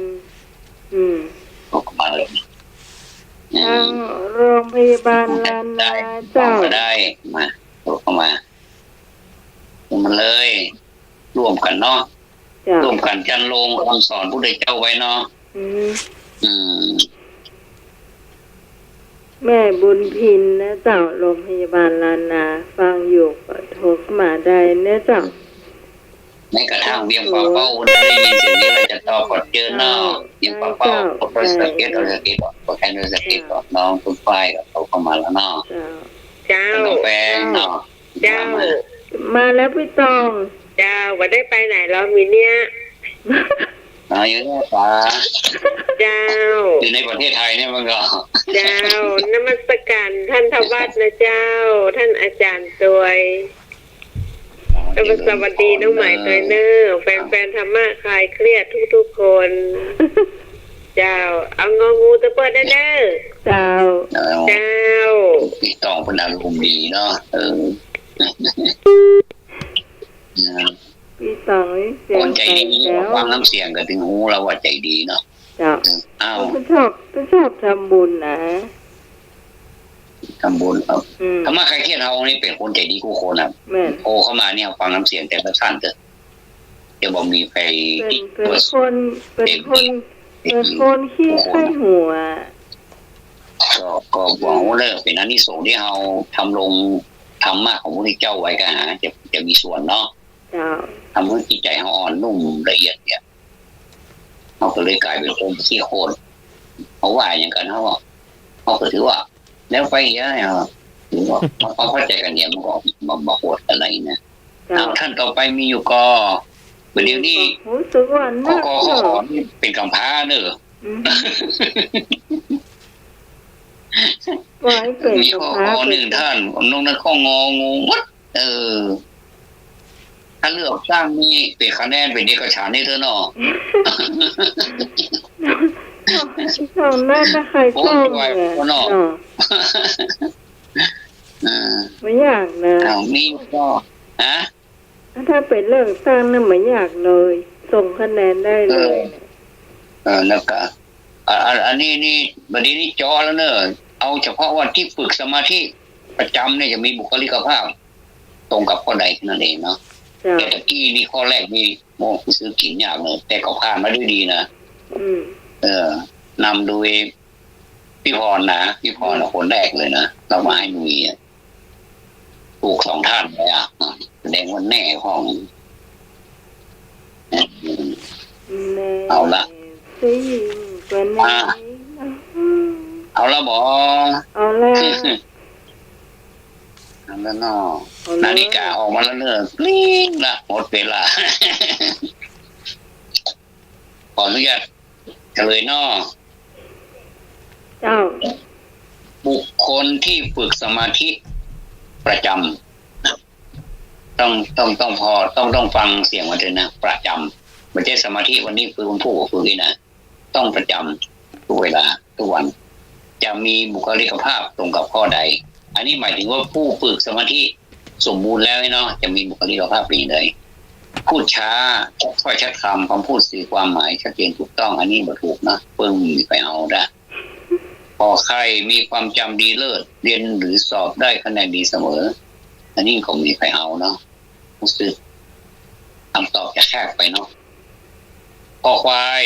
ออกมาเลย ทางโรงพยาบาลลานนาเจ้า ก็ได้มาเข้ามาเลยร่วมกันเนาะร่วมกันจันลงคำสอนผู้ใดเจ้าไว้เนาะ แม่บุญพินนะเจ้าโรงพยาบาลลานาฟังอยู่ก็โทรเข้ามาได้นะเจ้า ในกระทั่งเวียงป่าเป้าได้ยินเสียงนี้เราจะต่อกดเจอเนาะเวียงป่าเป้าก็สเก็ตสเก็ตก็แค่นั้นสเก็ตน้องคุณฝ้ายก็เขาเข้ามาแล้วเนาะ เจ้า เจ้า น้องแฟงเนาะ เจ้า มาแล้วพี่ตอง เจ้าว่าได้ไปไหนแล้วมีเนี่ย อยู่เนี่ยป่า เจ้า อยู่ในประเทศไทยเนี่ยมันก็ เจ้านมัสการท่านทวัฒน์นะเจ้า ท่านอาจารย์ตวยสวัสดีน้องใหม่ตวยเนอร์แฟนๆธรรมะคลายเครียดทุกๆคน เจ้า เอางองูตะเปิดได้เด้อ เจ้า เจ้า พี่ตองเป็นอารมณ์ดีเนาะพี่ตองนี่เสีย ค ง นใจ ใส ดี แล้ว ฟังน้ำเสียงก็ถึงหูเราว่าใจดีเนาะ เจ้า อ้าว ก็ชอบทำบุญนะ ทำบุญครับ อืม ธรรมะใครเครียดเฮานี่เป็นคนใจดีกูคนอ่ะ แม่น โอ้เข้ามาเนี่ยฟังน้ำเสียงแต่ละท่านเถอะจะบอกมีใคร เป็นคนขี้ไข้หัว ก็บอกว่าเลยเป็นอานิสงส์ที่เราทำลงธรรมะของพระพุทธเจ้าไว้กันหาจะมีส่วนเนาะ เจ้า ทำให้จิตใจเราอ่อนนุ่มละเอียดเนี่ยเราก็เลยกลายเป็นคนขี้โคนเขาว่าอย่างกันเขาก็ถือว่า แล้วไปเยอะเนี่ยถือว่าเขาเข้าใจกันเนี่ยมันก็มาโหดอะไรนะ เจ้า ท่านต่อไปมีอยู่ก็เดี๋ยวนี้ รู้สึกว่าน่า เขา เจ้า ขอเป็นกำพร้าเนอะ ไว้เป็น มี กับ ข้อ พระ หนึ่งท่านนงนั้นข้ององูมัดถ้าเลือกสร้างนี่เป็นคะแนนเป็นเอกฉันท์ให้เธอเนาะ ชอบน่าจะใครชอบเนี่ยเนาะไม่อยากนะ มีก็ฮะ ถ้าเป็นเรื่องสร้างน่ะไม่อยากเลย ส่งคะแนนได้เลย แล้วก็อันนี้นี่บัดนี้นี่จอแล้วเนอะเอาเฉพาะวันที่ฝึกสมาธิประจำเนี่ยจะมีบุคลิกภาพ ตรงกับข้อใดนั่นเองเนาะ เจ้า แต่ตะกี้นี่ข้อแรกนี่โม่ซื้อกินยากเลยแต่ก็ผ่านมาด้วยดีนะ นำโดยพี่พรคนแรกเลยนะเรามาให้หนุ่ยถูก2 ท่านเลยแสดงว่าแน่ของ เอาละ สิก็แน่ เอาละบอ เอาละ เอาละเนาะนาฬิกาออกมาแล้วเนอะกลิ้งละหมดเวลา ขออนุญาตเฉลยเนาะ เจ้า บุคคลที่ฝึกสมาธิประจำต้องฟังเสียงมันเลยนะประจำไม่ใช่สมาธิวันนี้ฝึกวันผู้ฝึกนี่นะต้องประจำทุกเวลาทุกวัน จะมีบุคลิกภาพตรงกับข้อใด อันนี้หมายถึงว่าผู้ฝึกสมาธิสมบูรณ์แล้วเนาะจะมีบุคลิกภาพดีเลยพูดช้าค่อยชัดคำพูดสื่อความหมายชัดเจนถูกต้องอันนี้บ่ถูกนะเพิ่งมีไปเอาได้พอใครมีความจำดีเลิศเรียนหรือสอบได้คะแนนดีเสมออันนี้คงมีใครเอาเนาะรู้สึกคำตอบจะแคบไปเนาะพอควาย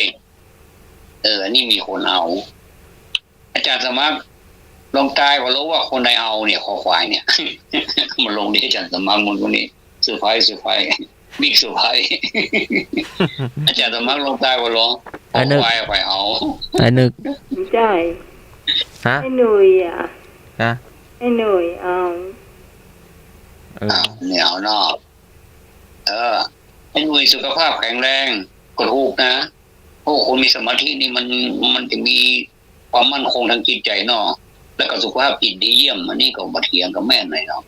อันนี้มีคนเอา อาจารย์สมัครลงตายว่ารู้ว่าคนใดเอาเนี่ยคอควายเนี่ย มาลงที่อาจารย์สมัครมันคนนี้เซอร์ไพรส์บิ๊กเซอร์ไพรส์ อาจารย์สมัครลงตายว่าร้องคอควายไปเอา ไอ้นึก ใช่ ฮะ ให้หนุ่ยฮะให้หนุ่ยเอา เนี่ยเอานอกให้หน่วยสุขภาพแข็งแรงก็ถูกนะโอ้คนมีสมาธินี่มันจะมีความมั่นคงทางจิตใจเนาะแล้วก็สุขภาพจิตดีเยี่ยมอันนี้ก็บัดเทียงกับแม่นหน่อยเนาะ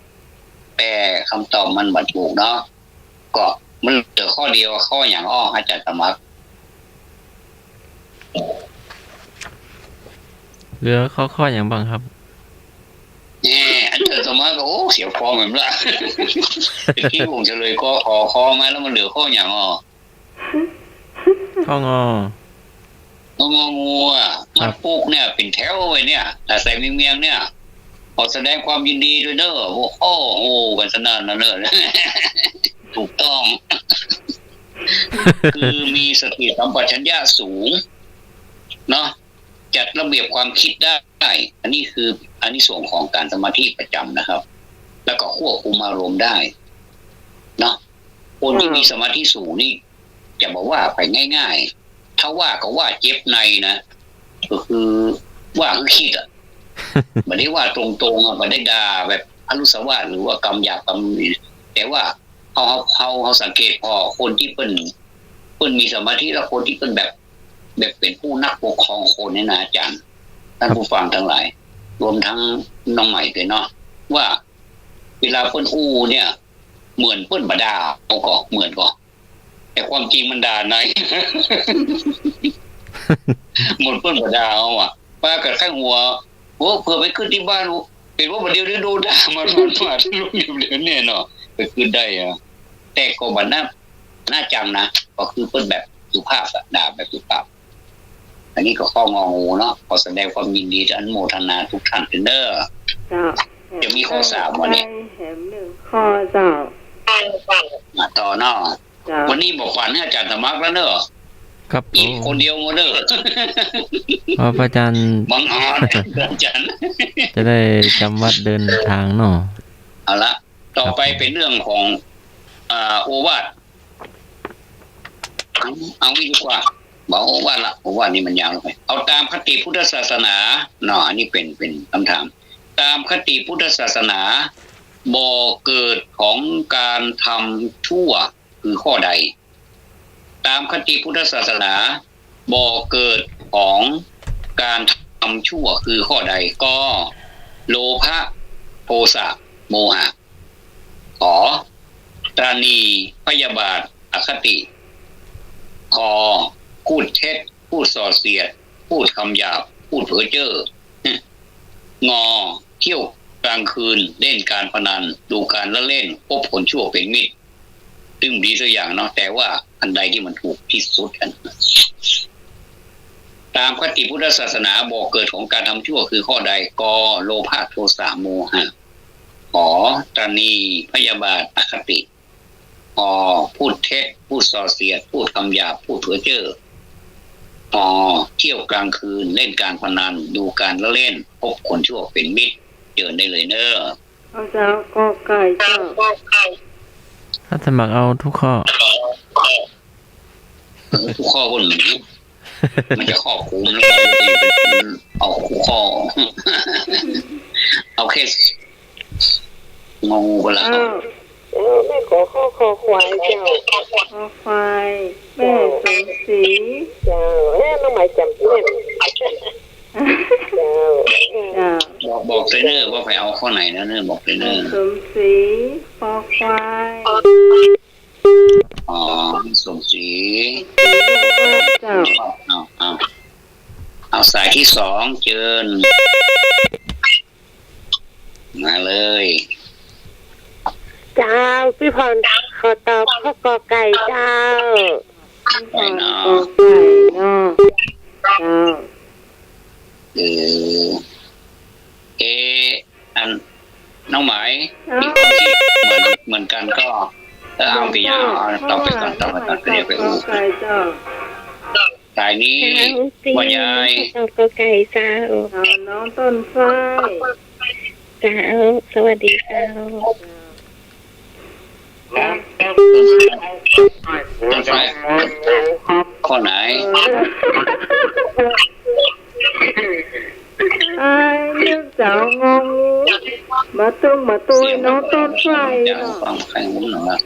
แต่คำตอบมันบัดถูกเนาะก็มันเหลือข้อเดียวข้ออย่างอาจารย์สมัคร เหลือข้ออย่างบ้างครับ อาจารย์สมัครก็เสียฟองเหมือนละที่ผมจะเลยก็คอมาแล้วมันเหลือข้ออย่างข้องอ งองูมันปลูกเนี่ยเป็นแถวไว้เนี่ยแต่ใส่เมียงเนี่ยขอแสดงความยินดีด้วยเนอะโอ้โหกันสนานนะเนอะ ถูกต้อง คือมีสติสัมปชัญญะสูงเนาะจัดระเบียบความคิดได้อันนี้คือ อานิสงส์ของการสมาธิประจำนะครับ แล้วก็ควบคุมอารมณ์ได้เนาะคนที่มีสมาธิสูงนี่จะบอกว่าไปง่ายๆถ้าว่าก็ว่าเจ็บในนะก็คือว่าคือคิดอ่ะ ไม่ได้ว่าตรงๆอ่ะไม่ได้ด่าแบบอนุสาวาสหรือว่ากรรมหยาบกรรมแต่ว่าเขาสังเกตพอคนที่เปิ้นมีสมาธิแล้วคนที่เปิ้นแบบเป็นผู้นักปกครองคนเนี่ยนะอาจารย์ท่านผู้ฟังทั้งหลายรวมทั้งน้องใหม่เลยเนาะว่าเวลาเปิ้นอู้เนี่ยเหมือนเปิ้นบ่ด่าเอาก็เหมือนก็แต่ความจริงมันด่าไหน หมดเปิ้นบ่ด่าเอาอ่ะป้ากับข้างหัวโอ้เผื่อไปขึ้นที่บ้านเห็นว่าบัดเดียวได้โดนด่ามาลูกอยู่เดี๋ยวนี้เนาะไปขึ้นได้อ่ะแต่ก็บัดน่าจำนะก็คือเปิ้นแบบสุภาพอะด่าแบบสุภาพอันนี้ก็ข้ององูเนาะขอแสดงความยินดีอนุโมทนาทุกท่านเด้อจะมีข้อสามวันนี้แถมหนึ่งข้อเจ้ามาต่อเนาะวันนี้บอกฝันให้อาจารย์ธรรมะแล้วเนอะครับอีกคนเดียวเนอะพระอาจารย์บังอาจอาจารย์จะได้จำวัดเดินทางเนาะเอาละต่อไปเป็นเรื่องของโอวาทเอางี้ดีกว่าบอกโอวาทละโอวาทนี่มันยาวลงไปเอาตามคติพุทธศาสนาเนาะอันนี้เป็นคำถามตามคติพุทธศาสนาบ่อเกิดของการทำชั่วคือข้อใดตามคติพุทธศาสนาบ่อเกิดของการทำชั่วคือข้อใดก็โลภะโทสะโมหะขอตรานีพยาบาทอคติคอพูดเท็จพูดส่อเสียดพูดคำหยาบพูดเพ้อเจ้องอเที่ยวกลางคืนเล่นการพนันดูการละเล่นพบผลชั่วเป็นมิตรตึงดีสักอย่างเนาะแต่ว่าอันใดที่มันถูกที่สุดกันตามคติพุทธศาสนาบอกเกิดของการทำชั่วคือข้อใดกโลภะโทสะโมหะขอตรณีพยาบาทอคติพูดเท็จพูดส่อเสียดพูดคำหยาบพูดเพ้อเจ้อเที่ยวกลางคืนเล่นการพนันดูการละเล่นพบคนชั่วเป็นมิตรเจอได้เลยเนอะเอาเจ้าก็ไก่เจ้าถ้าสมัครเอาทุกข้อทุกข้อบนหนีมันจะครอบคลุมแล้วก็เอาทุกข้อเอาแค่งงไปแล้วแม่ขอข้อคอควายเจ้าคอควายแม่สมศรีเจ้าน้องหมายจำเล่นบอกเทรนเนอร์ว่าไปเอาข้อไหนนะเนอร์บอกเทรนเนอร์สมศรีคอควายสมศรีเอาสายที่สองเชิญมาเลยเจ้าพี่พรขอตอบข้อกอไก่เจ้าไก่เนาะเจ้าอันน้องหมายมีความคิดเหมือนกันก็เอาไปยาวต่อไปก่อนเรียกไปอู้สายนี้ว่ายายก็ไก่เจ้าน้องต้นฝ้ายเจ้าสวัสดีเจ้าต้นฝ้ายข้อไหนเรื่องสาวงงมาตุ้ยน้องต้นไฟเนาะฟังใครรู้หน่อยนะ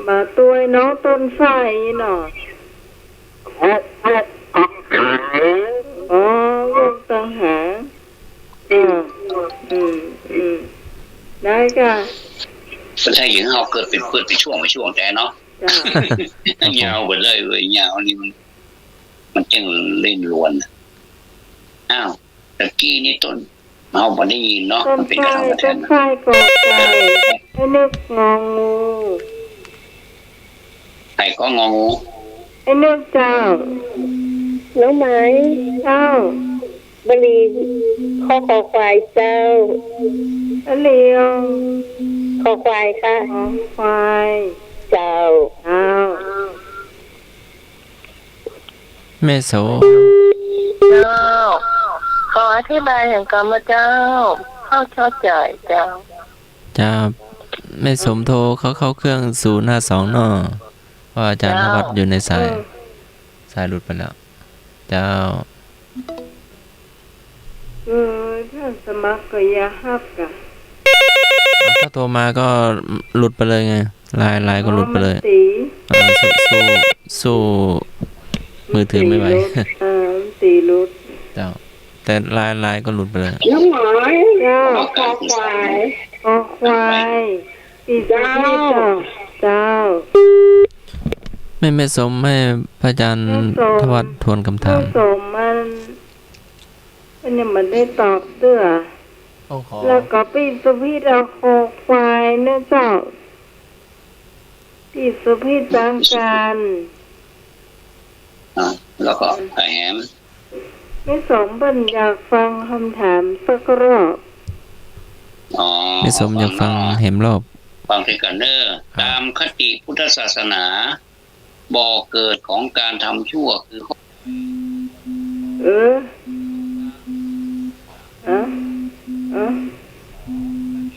มาตุ้ยน้องต้นไฟเนาะวงตังหาได้ค่ะเป็นไทยหญิงเขาเกิดเป็นเพื่อนไปช่วงแต่เนาะยาวไปเลยยาวนี่มันจึงเล่นล้วนอ้าวตะกี้นี่ต้นเอาบ่ได้ยินเนาะมันเป็นการแทนต้นไฟก่อไก่ให้นึกงองูไก่ก็งองูให้นึกเจ้าน้องไม้เจ้าบรีข้อคอควายเจ้าเลียวคอควายค่ะคอควายเจ้า แม่โส เจ้าขออธิบายอย่างกรรมเจ้าเข้าชอบใจเจ้า จะแม่สมโทรเขาเข้าเครื่อง052เนาะเพราะอาจารย์ธวัฒน์อยู่ในสายหลุดไปแล้วเจ้า ท่านสมัครก็อย่าฮับกะ ถ้าโทรมาก็หลุดไปเลยไงไลน์ก็หลุดไปเลย ตี สู้มือถือไม่ไหว ตีรุด เจ้าแต่ไลน์ก็หลุดไปเลย น้องหมอยเจ้าคอควายตีเจ้าเจ้า ไม่สมให้พระอาจารย์ธวัฒน์ทวนคำถาม สมมันยังมันได้ตอบเตื้อแล้วก็ปีสุพิตเอาคอควายนะเจ้าปีสุพิตจังการ แล้วก็ไอ้แหม ไม่สมบันอยากฟังคำถามสักรอบ ไม่สมอยากฟังแหมรอบ ฟังที่กันเนอร์ตามคติพุทธศาสนาบ่อเกิดของการทำชั่วคือ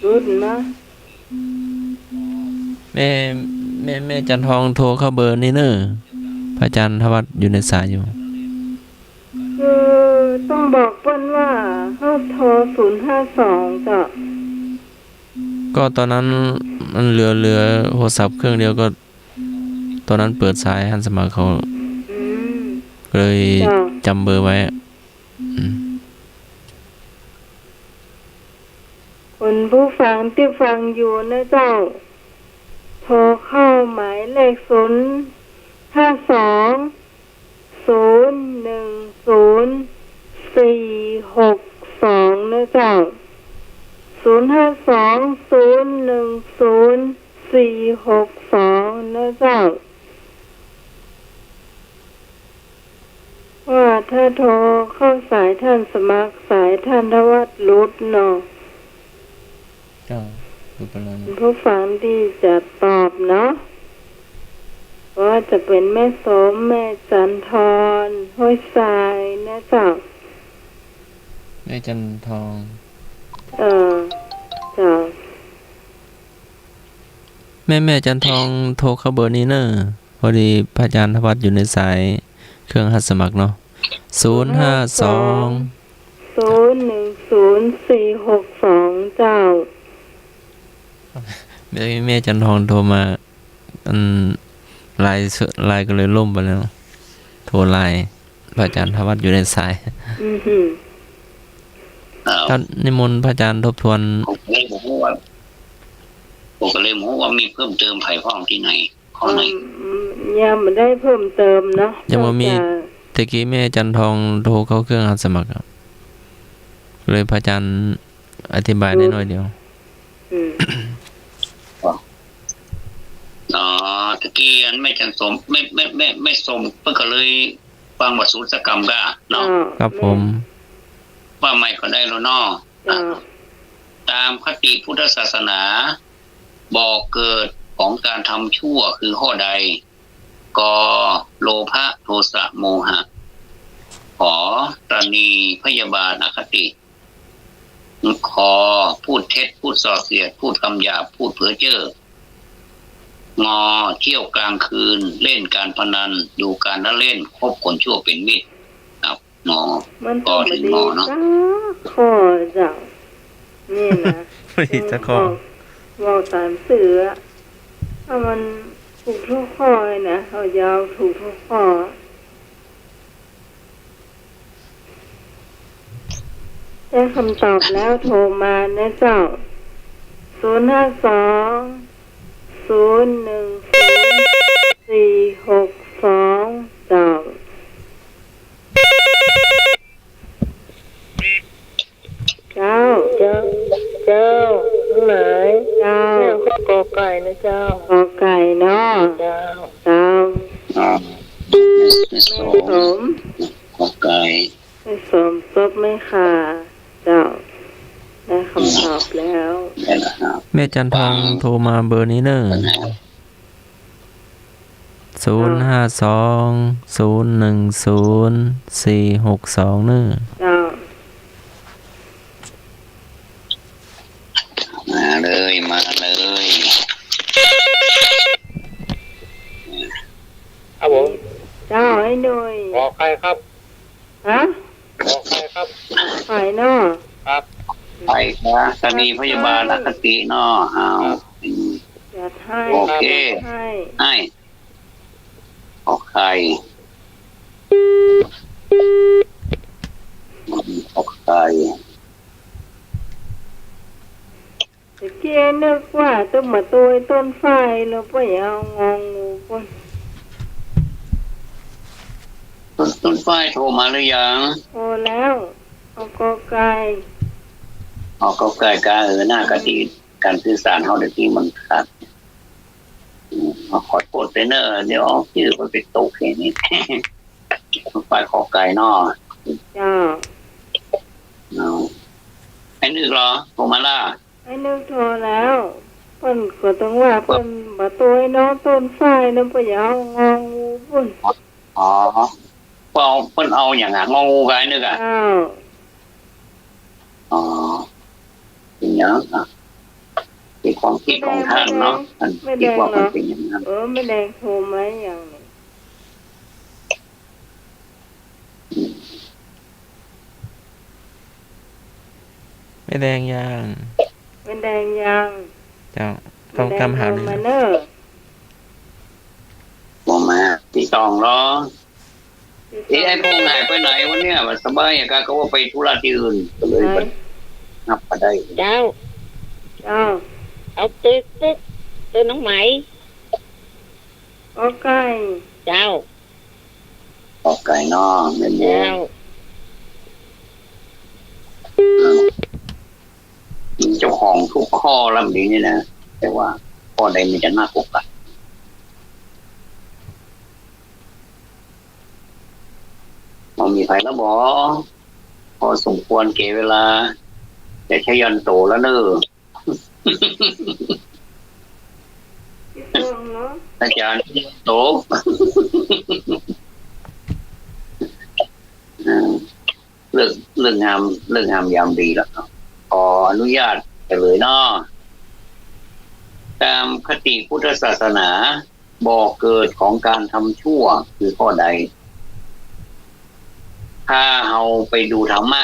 รุดนะ แม่จันทองโทรเข้าเบอร์นี่เนอะพระอาจารย์ธวัฒน์อยู่ในสายอยู่ คือต้องบอกเพิ่นว่าเขาโทร052จ้ะ ก็ตอนนั้นมันเหลือโทรศัพท์เครื่องเดียวก็ตอนนั้นเปิดสายหันสมัครเขาเลยจำเบอร์ไว้คนผู้ฟังที่ฟังอยู่นะเจ้าโทรเข้าหมายเลข052-010-462นะเจ้า052-010-462นะเจ้าว่าถ้าโทรเข้าสายท่านสมัครสายท่านธวัฒน์รุดเนาะผู้ฟังที่จะตอบเนาะว่าจะเป็นแม่สมแม่จันทรห้วยทรายนะเจ้า แม่จันทองเจ้าแม่จันทองโทรเข้าเบอร์นี้เนอะพอดีพระอาจารย์ธวัฒน์อยู่ในสายเครื่องหัดสมัครเนาะ052-010-462เจ้าแม่จันทองโทรมาไลน์ก็เลยล่มไปแล้วโทรไลน์พระอาจารย์ธวัฒน์อยู่ในสายท่านนิมนต์พระอาจารย์ทบทวนผมก็เลยบอกว่ามีเพิ่มเติมไผ่พ้องที่ไหนข้อไหนยังไม่ได้เพิ่มเติมเนาะยังว่ามีตะกี้แม่จันทองโทรเข้าเครื่องหัดสมัครเลยพระอาจารย์อธิบายน้อยเดียวตะกี้อันไม่จันสมไม่สมเพิ่นก็เลยฟังว่าสูตรกรรมก็เนาะครับผมว่าไม่ก็ได้แล้วเนาะตามคติพุทธศาสนาบ่อเกิดของการทำชั่วคือข้อใดกโลภะโทสะโมหะขอตณีพยาบาทอคติขอพูดเท็จพูดส่อเสียดพูดคำหยาบพูดเพ้อเจ้องอเที่ยวกลางคืนเล่นการพนันดูการละเล่นคบคนชั่วเป็นมิตรครับงอก็ถึงงอเนาะข้อเจ้านี่นะไม่จะข้อว่าตามเสือถ้ามันถูกทุกข้อเลยนะเอายาวถูกทุกข้อได้คำตอบแล้วโทรมานะเจ้า052-010-462เจ้าไหนเจ้ากอไก่นะเจ้ากอไก่เนาะเจ้าไม่สมกอไก่ไม่สมซบไม่ขาเจ้าได้คำตอบแล้วแม่จันทองโทรมาเบอร์นี้เนอะ 052 010 462เน้อ เจ้า มาเลยมาเลย ครับผม เจ้าไอ้หน่อย บอกใครครับ ฮะ บอกใครครับ ฝ่ายเนาะ ครับ ไปนะสนีพยาบาลอคติเนาะเอา จัดให้ โอเค ให้ ให้ออกไข่ออกไข่ ตะเกียนึกว่าต้นมาตัวต้นไฟแล้วไปเอางองูป่น ต้นฝ้ายโทรมาหรือยัง พอแล้วเอากอไก่ ออกก็ใกล้การหน้ากะดีการสื่อสารเขาเดี๋ยวนี้มันขาดขอโทษเนอร์เดี๋ยวชื่อมันไปตกแค่นี้ ฝ่ายขอไก่นอ เจ้า เอาไอ้นึกเหรอโทรมาล่ะ ไอ้นึกโทรแล้วเพิ่นก็ต้องว่าเพิ่นมาตัวน้องต้นไฟแล้วไปเอางองูป่น อ๋อเพิ่นเอาอย่างงองูกันนึกอ่ะ เจ้า อ๋อเป็นอย่างอ่ะเป็นความคิดของท่านเนาะท่านคิดว่ามันเป็นอย่างนั้น ไม่แดงโทรมาอย่างนี้ ไม่แดงยัง ไม่แดงยัง เจ้าต้องกำหา โทรมาเนอะ บอกมาตีตองเหรอไอ้พงหายไปไหนวะเนี่ยมันสบายอย่างกันก็ว่าไปธุระที่อื่นก็เลยมันนับมาได้ เจ้า เจ้า เอาตึกน้องไหม ก็ไก่ เจ้า ออกไก่นอกเงี้ย เจ้า เจ้าของทุกข้อลำนี้เนี่ยนะแต่ว่าข้อใดมันจะน่ากลัวกันมันมีใครแล้วบอกพอสมควรเก็บเวลาจะใช้ยันโตแล้วเนอะ ที่ตรงเนาะ อาจารย์โต เรื่องงามยามดีแล้วครับขออนุญาตเฉลยเนาะตามคติพุทธศาสนาบ่อเกิดของการทำชั่วคือข้อใด ถ้าเราไปดูธรรมะ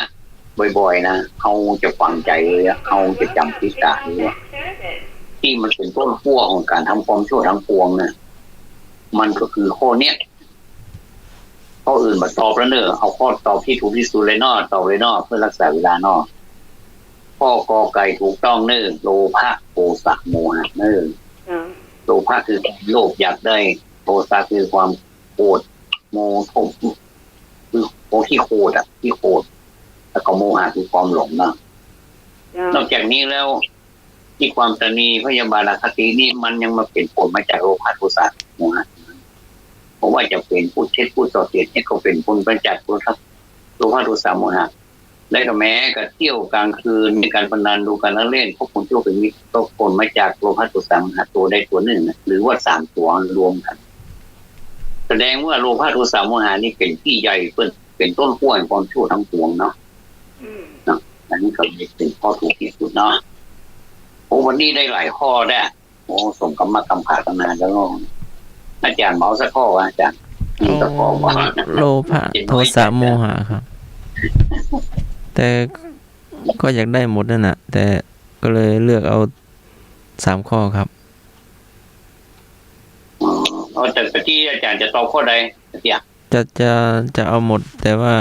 บ่อยๆนะเราจะฝังใจเลยเราจะจำพิจารณาเลยว่าที่มันเป็นต้นขั้วของการทำความชั่วทั้งปวงนะมันก็คือข้อเนี้ยข้ออื่นมาตอบแล้วเนอะเอาข้อตอบที่ถูกที่สุดเลยเนอะตอบเลยเนอะเพื่อรักษาเวลาเนอะข้อกอไก่ถูกต้องเนอะโลภะโทสะโมหะเนอะ จ้า โลภะคือโลภอยากได้โทสะคือความโกรธโมโทคือโอที่โคตรที่โคตรแล้วก็โมหะคือความหลงนะ จ้าน อกจากนี้แล้วที่ความตนีพยาบาทอคตินี่มันยังมาเป็นผลมาจากโลภะโทสะโมหะเพราะว่าจะเป็นผู้เท็จผู้ส่อเสียดนี่ก็เป็นผลมาจากโลภะโทสะโมหะและก็แม้กับเที่ยวกลางคืนในการพนันดูการเล่นพวกคนชั่วเป็นมิตรก็ผลมาจากโลภะโทสะโมหะตัวใดตัวหนึ่งหรือว่า3ตัวรวมกันแสดงว่าโลภะโทสะโมหะนี่เป็นที่ใหญ่เป็นต้นขั้วแห่งความชั่วทั้งปวงเนาะ อันนี้ก็เป็นข้อถูกที่สุดเนาะโอ้วันนี้ได้หลายข้อได้โอ้ส่งกรรมกรรมขาดนานแล้วอาจารย์เมาสักข้ออาจารย์มีสักข้อว่า โลภะโทสะโมหะครับ แต่ก็อยากได้หมดนั่นน่ะ แต่ก็เลยเลือกเอา3ข้อครับ เอาแต่ที่อาจารย์จะตอบข้อใดเสีย จะเอาหมด แต่ว่า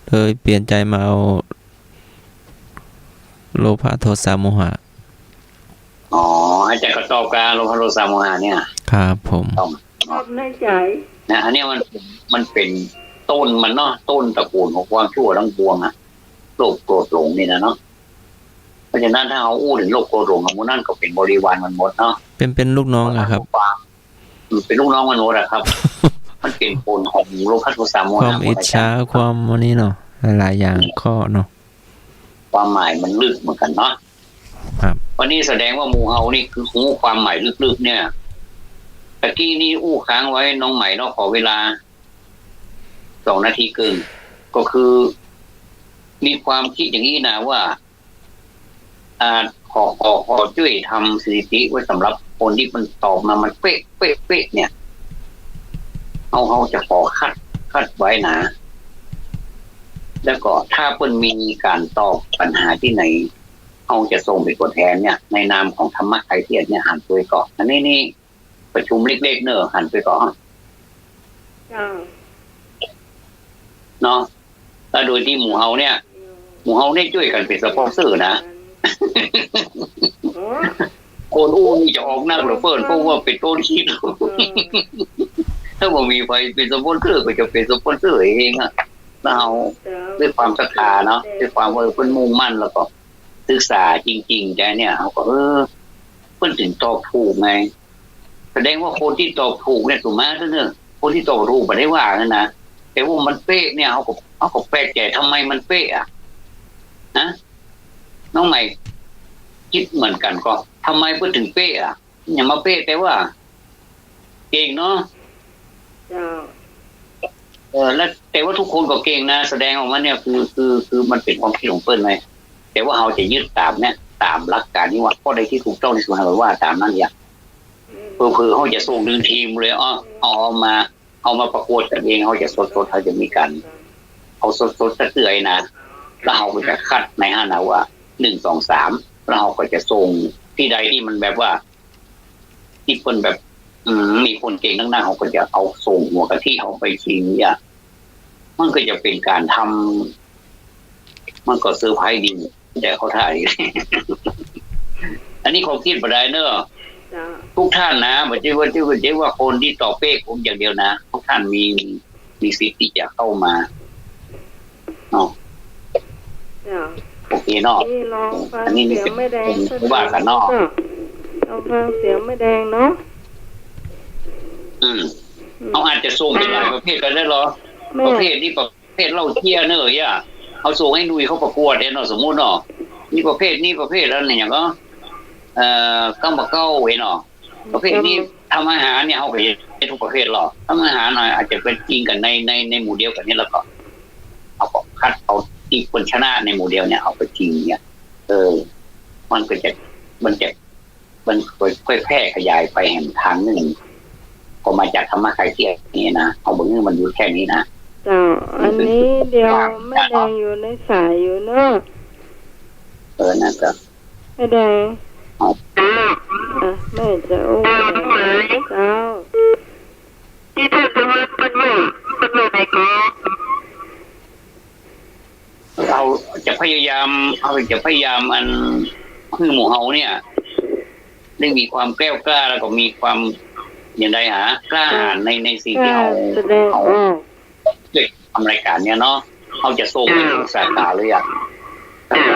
เลยเปลี่ยนใจมาเอาโลภะโทสะโมหะ อ๋ออาจารย์ก็ตอบการโลภะโทสะโมหะเนี่ย ครับผม ต้อง ชอบในใจ นะอันนี้มันเป็นต้นมันเนาะต้นตระกูลของความชั่วทั้งปวงอะโลภโกรธหลงนี่นะเนาะเพราะฉะนั้นถ้าเอาอู้ถึงโลภโกรธหลงมันนั่นก็เป็นบริวารมันหมดเนาะ เป็นลูกน้องอะครับ เป็นลูกน้องมันหมดอะครับ มันเป็นผลของโลภะโทสะโม ควา หะ มอิจฉาความวันนี้เนาะหลายๆอย่างข้อเนาะ ความหมายมันลึกเหมือนกันเนาะ ครับ วันนี้แสดงว่าหมู่เฮานี่คือหูความหมายลึกๆเนี่ย ตะกี้นี้อู้ค้างไว้น้องใหม่เนาะขอเวลา2 นาทีเกินก็คือมีความคิดอย่างนี้นะว่าขอช่วยทำสถิติไว้สำหรับคนที่มันตอบมามันเป๊ะเป๊ะเป๊ะเนี่ยเขาจะขอคัดไว้นะแล้วก็ถ้าเพิ่นมีการตอบปัญหาที่ไหนเขาจะส่งไปตัวแทนเนี่ยในนามของธรรมะไทยเทียนเนี่ยหันไปก่อนอันนี้ประชุมเล็กๆเนอะหันไปก่อนเนาะแล้วโดยที่หมู่เฮาเนี่ยช่วยกันเป็นสปอนเซอร์นะคนอู้นี่จะออกนักหรือเปิดเพราะว่าเป็นต้นคิดถ้าว่ามีไฟเป็นสปอนเซอร์ก็จะเป็นสปอนเซอร์เองอะเราด้วยความศรัทธาเนาะด้วยความว่าเพิ่นมุ่งมั่นแล้วก็ศึกษาจริงๆใจเนี่ยเขาก็เพิ่นถึงตอบถูกไงแสดงว่าคนที่ตอบถูกเนี่ยถูกไหมท่านเนี่ยคนที่ตอบถูกไม่ได้ว่ากันนะแต่ว่ามันเป๊ะเนี่ยเขาก็แปลกใจทำไมมันเป๊ะอะนะน้องใหม่คิดเหมือนกันก็ทำไมเพิ่นถึงเป๊ะอ่ะอย่ามาเป๊ะแต่ว่าเก่งเนาะแล้วแต่ว่าทุกคนก็เก่งนะแสดงออกมาเนี่ยคือมันเป็นความคิดของเปิ้ลไหมแต่ว่าเราจะยึดตามเนี่ยตามหลักการนี้ว่าข้อใดที่ถูกต้องที่สุดเราว่าตามนั้นอย่างคือเขาจะส่งดึงทีมเลยเอามาประกวดกันเองเขาจะสดเขาจะมีการเอาสดเตื่อยนะแล้วเขาก็จะคัดใน5นะว่า1 2 3แล้วเขาก็จะส่งที่ใดที่มันแบบว่าที่คนแบบมีคนเก่งนั่งๆเขาก็จะเอาส่งหัวกะทิเขาไปชิงเนี่ยมันก็จะเป็นการทำมันก็เซอร์ไพรส์ดีแต่เขาถ่าย อันนี้เขาคิดบ่ได้เนอะทุกท่านนะไม่ใช่ว่าคนที่ตอบเป๊กผมอย่างเดียวนะทุกท่านมีสิทธิ์ที่จะเข้ามาเนาะโอเคเนาะอันนี้นี่เป็นว่ากันเนาะลองฟังเสียงไม่แดงเนาะเอาอาจจะส่งเป็นหลายประเภทกันได้หรอประเภทนี้ประเภทเล่าเที่ยเนอะย่ะเอาส่งให้นุ้ยเขาประกวดเนี่ยเนาะสมมุติเนาะนี่ประเภทแล้วเนี่ยอย่างก็ก้าวมาเก้าเว้ยเนาะประเภทนี้ทำอาหารเนี่ยเขาก็จะทุกประเภทหรอกทำอาหารหน่อยอาจจะเป็นจริงกันในหมู่เดียวกันนี่แล้วก็เอาคัดเอาที่คนชนะในหมู่เดียวเนี่ยเอาไปจริงเนี่ยมันค่อยแพร่ขยายไปแห่งทางหนึ่งก็มาจากธรรมะไคเทียนี่นะเอาเบื้องมันอยู่แค่นี้นะอันนี้เดียวไม่แดงอยู่ในสายอยู่เนอะนั่นก็ไม่แดงแม่จะโอ้เจ้าที่ท่านจะมาเป็นมือไหนก็เราจะพยายามอันคือหมู่เฮาเนี่ยได้มีความแกล้วกล้าแล้วก็มีความอย่างไรกล้าหาญในสิ่งที่เขาทำรายการเนี่ยเนาะเขาจะส่งไปทุกสาขาเลยสาข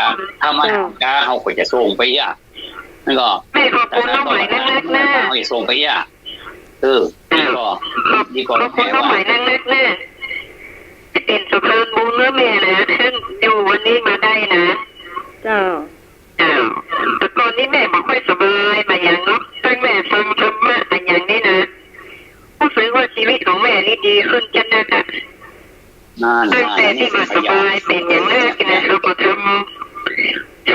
าถ้ามาก้าเขาก็จะส่งไปนั่นก็แต่ถ้าต้องเขาจะส่งไปดีกว่าแค่ว่าเป็นสุภาพบุรุษเนื้อแม่นะขึ้นอยู่วันนี้มาได้นะเจ้าแต่ก่อนนี้แม่ไม่ค่อยสบายมาอย่างเนาะตั้งแม่ฟังธรรมะอย่างนี้นะรู้สึกว่าชีวิตของแม่นี่ดีขึ้นจังนะตั้งแต่ที่มาสบายเป็นอย่างแรกนะเราก็ทำอ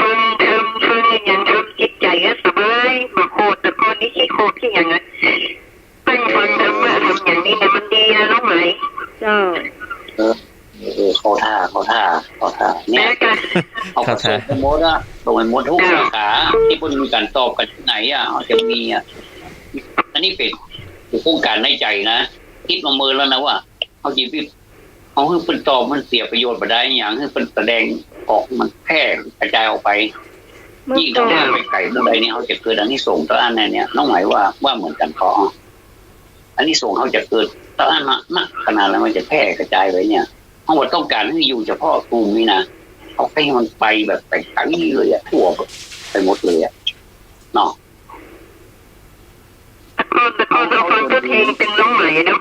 ย่างทำจิตใจสบายมาโคตรแต่ก่อนนี้ขี้โคตรที่อย่างนั้นตั้งฟังธรรมะทำอย่างนี้เนี่ยมันดีนะน้องไหมเจ้าเขาท่าเนี่ยเอากระส่งไปหมดส่งไปหมดทุกสาขาที่เพิ่นมีการตอบกันไหนจะมีอันนี้เป็นโครงการในใจนะคิดมาเมื่อแล้วนะว่าเอาจีบเอาให้เพิ่นตอบมันเสียประโยชน์บ่ได้อย่างให้เพิ่นแสดงออกมันแพร่กระจายออกไปยิ่งทำไปไกลเมื่อใดนี่เขาจะเกิดอันนี้ส่งต่ออันนั้นเนี่ยน้องหมายว่าเหมือนกันพออันนี้ส่งเขาจะเกิดต่ออันนักขนาดแล้วมันจะแพร่กระจายไว้เนี่ยเขาบอกต้องการให้อยู่เฉพาะกลุ่มนี้นะเขาให้มันไปแบบไปทั้งนี้เลยทั่วไปหมดเลยเนาะแต่ก่อนเราฟังเพลงเป็นน้องใหม่เนาะ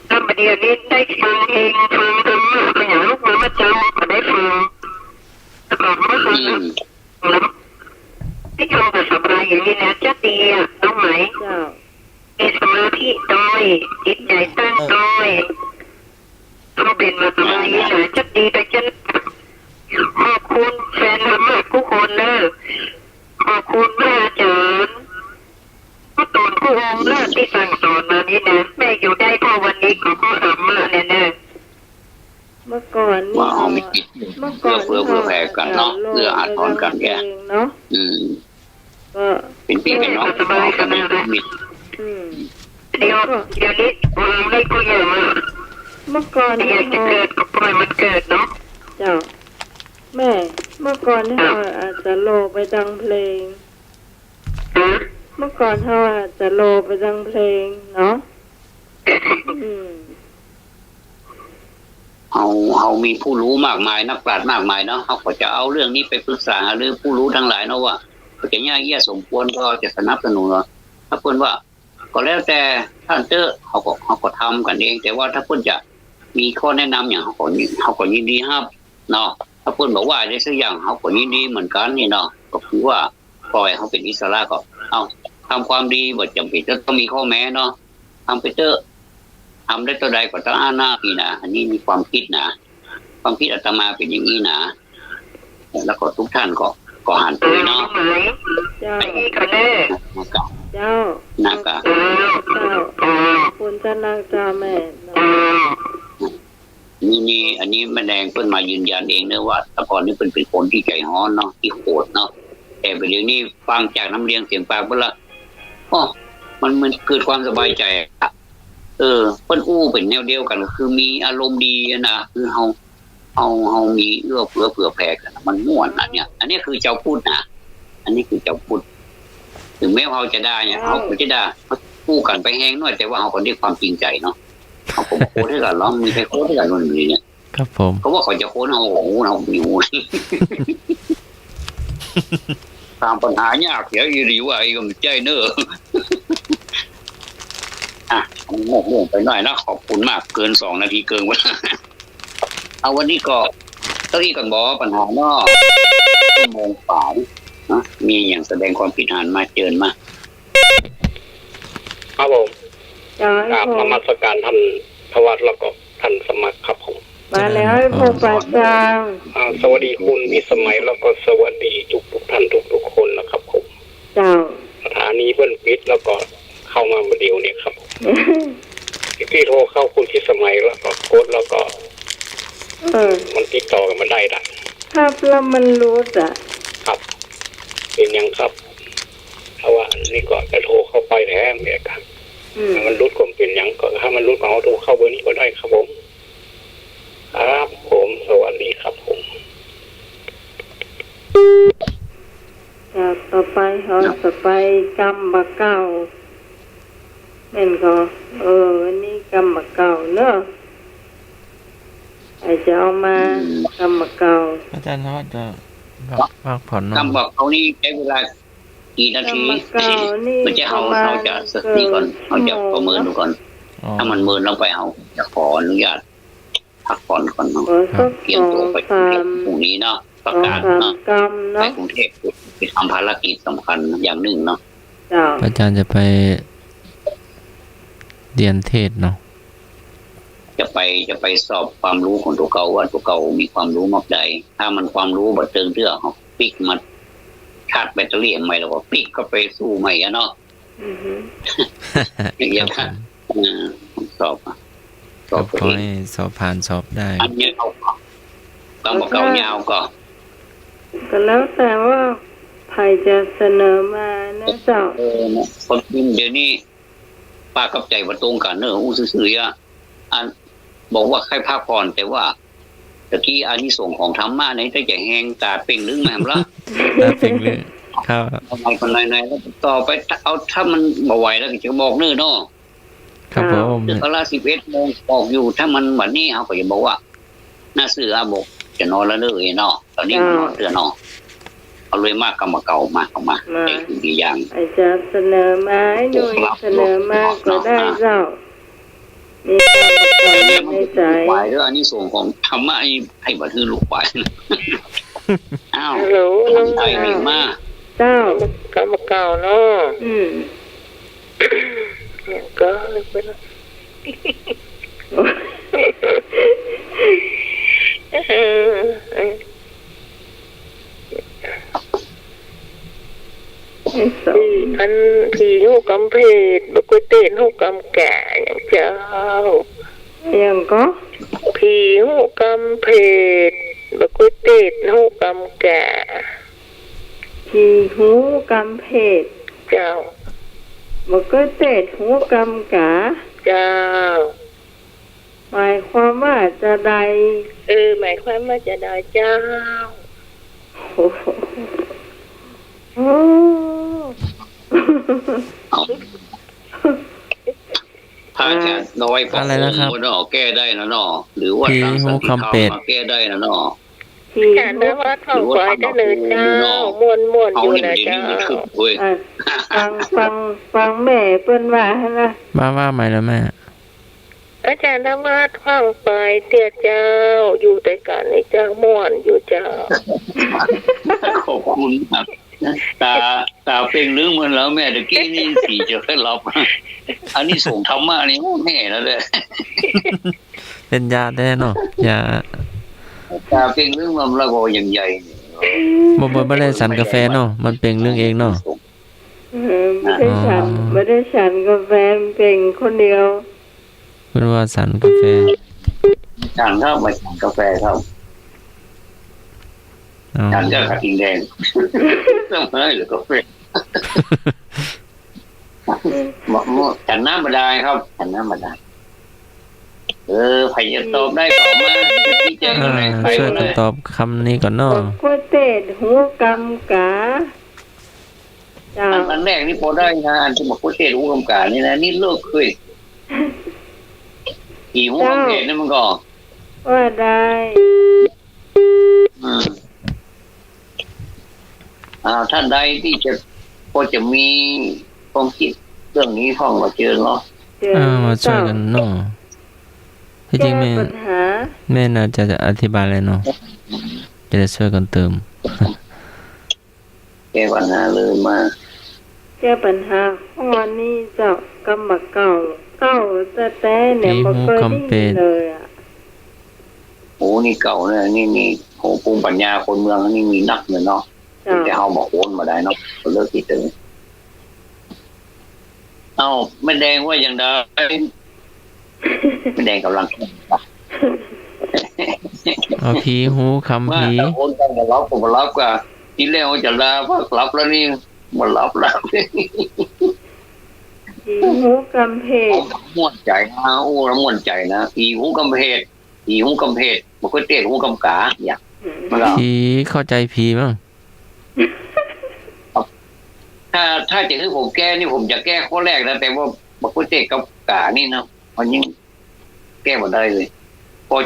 แล้วประเดี๋ยวนี้ได้ฟังเพลงฟังธรรมะเป็นอย่างลูกมาเจ้าก็ได้ฟังแต่ก่อนไม่ฟังแล้วที่ฟังแต่สบายอย่างนี้นะจะดีน้องใหม่ ไหม เจ้า มีสมาธิด้อยจิตใจตั้งด้อยเขาเป็นมาสบายหนาจะดีไปจนขอบคุณแฟนธรรมะทุกคนเลยขอบคุณพระอาจารย์พระตนผู้องค์เลิศที่สั่งสอนมานี่นะแม่อยู่ได้พอวันนี้ก็เพราะธรรมะเนี่ยนะ เมื่อก่อนนี่ ว่าเอาไม่คิด เมื่อก่อน เพื่อแผ่กันเนาะเพื่ออาทรกันแก เนาะ อืม ก็ เป็นพี่เป็นน้องกันมิตร อืม เดี๋ยวนี้วางได้ก็อย่างว่า เมื่อก่อน อยากจะเกิดก็ปล่อยมันเกิดเนาะ เจ้าแม่เมื่อก่อนที่เราอาจจะโลไปดังเพลง ฮะ เมื่อก่อนเราอาจจะโลไปดังเพลงเนาะอืม เขามีผู้รู้มากมายนักปราชญ์มากมายเนาะเขาก็จะเอาเรื่องนี้ไปปรึกษาหรือผู้รู้ทั้งหลายเนาะว่าเขาจะแย่เยี่ยสมควรก็จะสนับสนุนเนาะถ้าเพิ่นว่าก็แล้วแต่ท่านเจ้าเขาก็ทำกันเองแต่ว่าถ้าเพิ่นจะมีข้อแนะนำอย่างเขาก็ยินดีครับเนาะถ้าเพิ่นบอกว่าได้สักอย่างเขาก็ยินดีเหมือนกันนี่เนาะก็คือว่าปล่อยเขาเป็นอิสระก็เอาทำความดีบ่จำเป็นจะต้องมีข้อแม้เนาะทำไปเถอะทำได้เท่าใดก็ต้องอ้าหน้าพี่นะอันนี้มีความคิดนะความคิดอาตมาเป็นอย่างนี้นะแล้วก็ทุกท่านก็หันไปเนาะ เจ้า ไอ้นี่ก็แน่ นะครับ เจ้า นะครับ เจ้าคุณเจ้านางเจ้าแม่เนาะ นี่อันนี้แม่แดงเพิ่นมายืนยันเองเนอะว่าแต่ก่อนนี่เป็นคนที่ใจฮ้อนเนาะที่โหดเนาะแต่เดี๋ยวนี้ฟังจากน้ำเลี้ยงเสียงปากเพิ่นละอ๋อมันเกิดความสบายใจอะเพิ่นอู้เป็นแนวเดียวกันคือมีอารมณ์ดีนะคือเฮามีเอื้อเผื่อแผ่กันมันม่วนอันเนี้ยอันนี้คือเจ้าพูดนะอันนี้คือเจ้าพูดถึงแม้ว่าเขาจะได้เนี่ยเขาก็จะได้พูดกันไปแห้งหน่อยแต่ว่าเขาก็ด้วยความจริงใจเนาะเขาก็โค้ดให้กันแล้วมีใครโค้ดให้กันคนนี้เนี่ย ครับผม เขาว่าเขาจะโค้ดเอาโอ้โหเราไม่รู้ ตามปัญหายากเสียอีริวไอ้ก็ไม่ใจเนอะ อ่ะโง่ไปหน่อยนะขอบคุณมากเกิน2 นาทีเกินวัน เอาวันนี้ก็ตอนนี้ก่อนบอกปัญหานอกชั่วโมงฝ่ายนะมีอย่างแสดงความผิดหันมาเจิญมา ครับผม เจ้าก ราบนมัสการท่านทวัฒน์แล้วก็ท่านสมัครครับผม มาแล้วให้พบปะจาง สวัสดีคุณพิสมัยแล้วก็สวัสดีทุกท่านทุกคนนะครับผม เจ้า สถานีเบิ้ลปิดแล้วก็เข้ามาเมื่อเดียวเนี่ยครับที่โทรเข้าคุณพิสมัยแล้วก็โค้ดแล้วก็มันติดต่อกันมาได้ละ ครับแล้วมันรู้จ้ะ ครับ เป็นยังครับเพราะว่านี่ก็จะโทรเข้าไปแท้เนี่ยครับมันรุดผมเป็นยังก็ถ้ามันรุดของเขาโทรเข้าเบอร์นี้ก็ได้ครับผมครับผมสวัสดีครับผม จากต่อไปเขาจะไปกำบะเก่าแม่นก็อันนี้กำบะเก่าเนอะไอจะเอามากำบะเก่า อาจารย์เขาจะพักผ่อนนอน คำบอกเขานี่ใช้เวลากี่นาที กำบะเก่านี่ มันจะเขาจะสติก่อนเขาจะประเมินดูก่อน อ๋อ ถ้ามันเมินลงไปเอาจะขออนุญาตพักผ่อนก่อนเนาะ ขอสัก เตรียมตัวไปกรุงเทพพรุ่งนี้เนาะประกาศ 2-3 เนาะ กำ ไป เนาะ กรุงเทพไปทำภารกิจสำคัญอย่างหนึ่งเนาะ เจ้า อาจารย์จะไปเรียนเทศเนาะ จะไปสอบความรู้ของตัวเก่าว่าตัวเก่ามีความรู้มากใดถ้ามันความรู้บัดเติงเรื่องเขาปิกมาชาร์จแบตเตอรี่ใหม่แล้วก็ปิกก็ไปสู้ใหม่อะเนาะ อือฮึ อย่างเงี้ย ครับ สอบ ครับขอให้สอบผ่านสอบได้ อันนี้เอาก็บอกเก่ายาวก็ ก็แล้วแต่ว่าใครจะเสนอมานะเจ้า คนจริงเดี๋ยวนี้ป้ากับใจว่าตรงกันเนอะอู้ซื่อๆอ่ะอันบอกว่าใครพักผ่อนแต่ว่าตะกี้อานิสงส์ของธรรมะไหนถ้าจะแหงตาเป่งลึงแม่มละ ตาเพ่งเลยครับ ทำไมคนไหนแล้วต่อไปเอาถ้ามันบ่ไหวแล้วก็จะบอกเนื้อเนาะ ครับผม ถึงเวลา11 โมงบอกอยู่ถ้ามันแบบนี้เขาก็จะบอกว่าหน้าเสือบอกจะนอนแล้วเนอะเนาะตอนนี้มันนอนเสือเนาะเอาเลยมากกรรมเก่ามาเข้ามาไอ้คือดีอย่าง อาจจะเสนอมาให้หน่วยเสนอมาก็ได้เจ้ามีความประกอบในใจ ไหวแล้วอันนี้ส่งของธรรมะให้บัตรลูกไหวอ้าว ฮัลโหล ใจดีมาก เจ้า กรรมเก่าเนาะ อืม อย่างก็เลยเป็นอันผีหูกำเพดบกุเตนหูกำแก่อย่างเจ้าอย่างก็ผีหูกำเพดบกุเตนหูกำแก่ผีหูกำเพดเจ้าบกุเตนหูกำกาเจ้าหมายความว่าจะใดหมายความว่าจะได้เจ้าโอ้ถ้าจะน้อยพอคนเนาะแก้ได้นะเนาะหรือว่าทางสันติธรรมมาแก้ได้นะเนาะการนวัดท่องไปได้เลยเจ้ามวนอยู่นะเจ้าฟังแม่เปิ้นว่านะว่าใหม่แล้วแม่อาจารย์นวัดท่องไปเตี้ยเจ้าอยู่ด้วยกันในเจ้าม่วนอยู่เจ้าขอบคุณครับตาเป็นเรื่องมันแล้วแม่ตะกี้นี่สีจะให้รับอันนี้ส่งธรรมะนี่แม่แล้วเลยเป็นยาได้เนาะยาตาเป็นเรื่องมันแล้วก็อย่างใหญ่บ่ได้ฉันกาแฟเนาะมันเป็นเรื่องเองเนาะไม่ได้ฉันกาแฟเป็นคนเดียวเพิ่นว่าฉันกาแฟฉันเข้าไปฉันกาแฟครับฉันก็กระทิงแดงต้องให้หรือกาแฟฉันน้ำบาดาลครับฉันน้ำบาดาลใครจะตอบได้ตอบมาชี้แจงอะไรช่วยตอบคำนี้ก่อนเนาะกุเตศหูกำกาอันแรกนี่พอได้นะอันที่บอกกุเตศหูกำกานี่นะนี่เลิกเคยผีหูกำเพดนี่มันก็ว่าได้ท่านใดที่จะพอจะมีความคิดเรื่องนี้ห้องมาเจอเนาะมาช่วยกันเนาะที่จริงแม่น่าจะอธิบายเลยเนาะจะได้ช่วยกันเติมแก้ปัญหาเลยมาแก้ปัญหาข้อนี้เจ้ากำบักเก่าแต่เนี่ยมันเคยได้เลยอ่ะโอ้นี่เก่าเนี่ยนี่โหภูมิปัญญาคนเมืองนี่มีนักเลยเนาะแต่เขาบอกโอนมาได้เนาะเลิกคิดถึงไม่แดงว่าอย่างใดไม่แดงกำลังผีหูคำผีโอนกันมารับก็ทีแรกจะลาพักรับแล้วนี่มารับแล้วผีหูกำเพดม่วนใจนะโอ้แล้วม่วนใจนะผีหูกำเพดมันก็เตะหูกำกาอย่างผีเข้าใจผีมั้งถ้าจะให้ผมแก้นี่ผมจะแก้ข้อแรกนะแต่ว่ามันก็เตะกับกานี่นะมันยังแก้ไม่ได้เลยพอ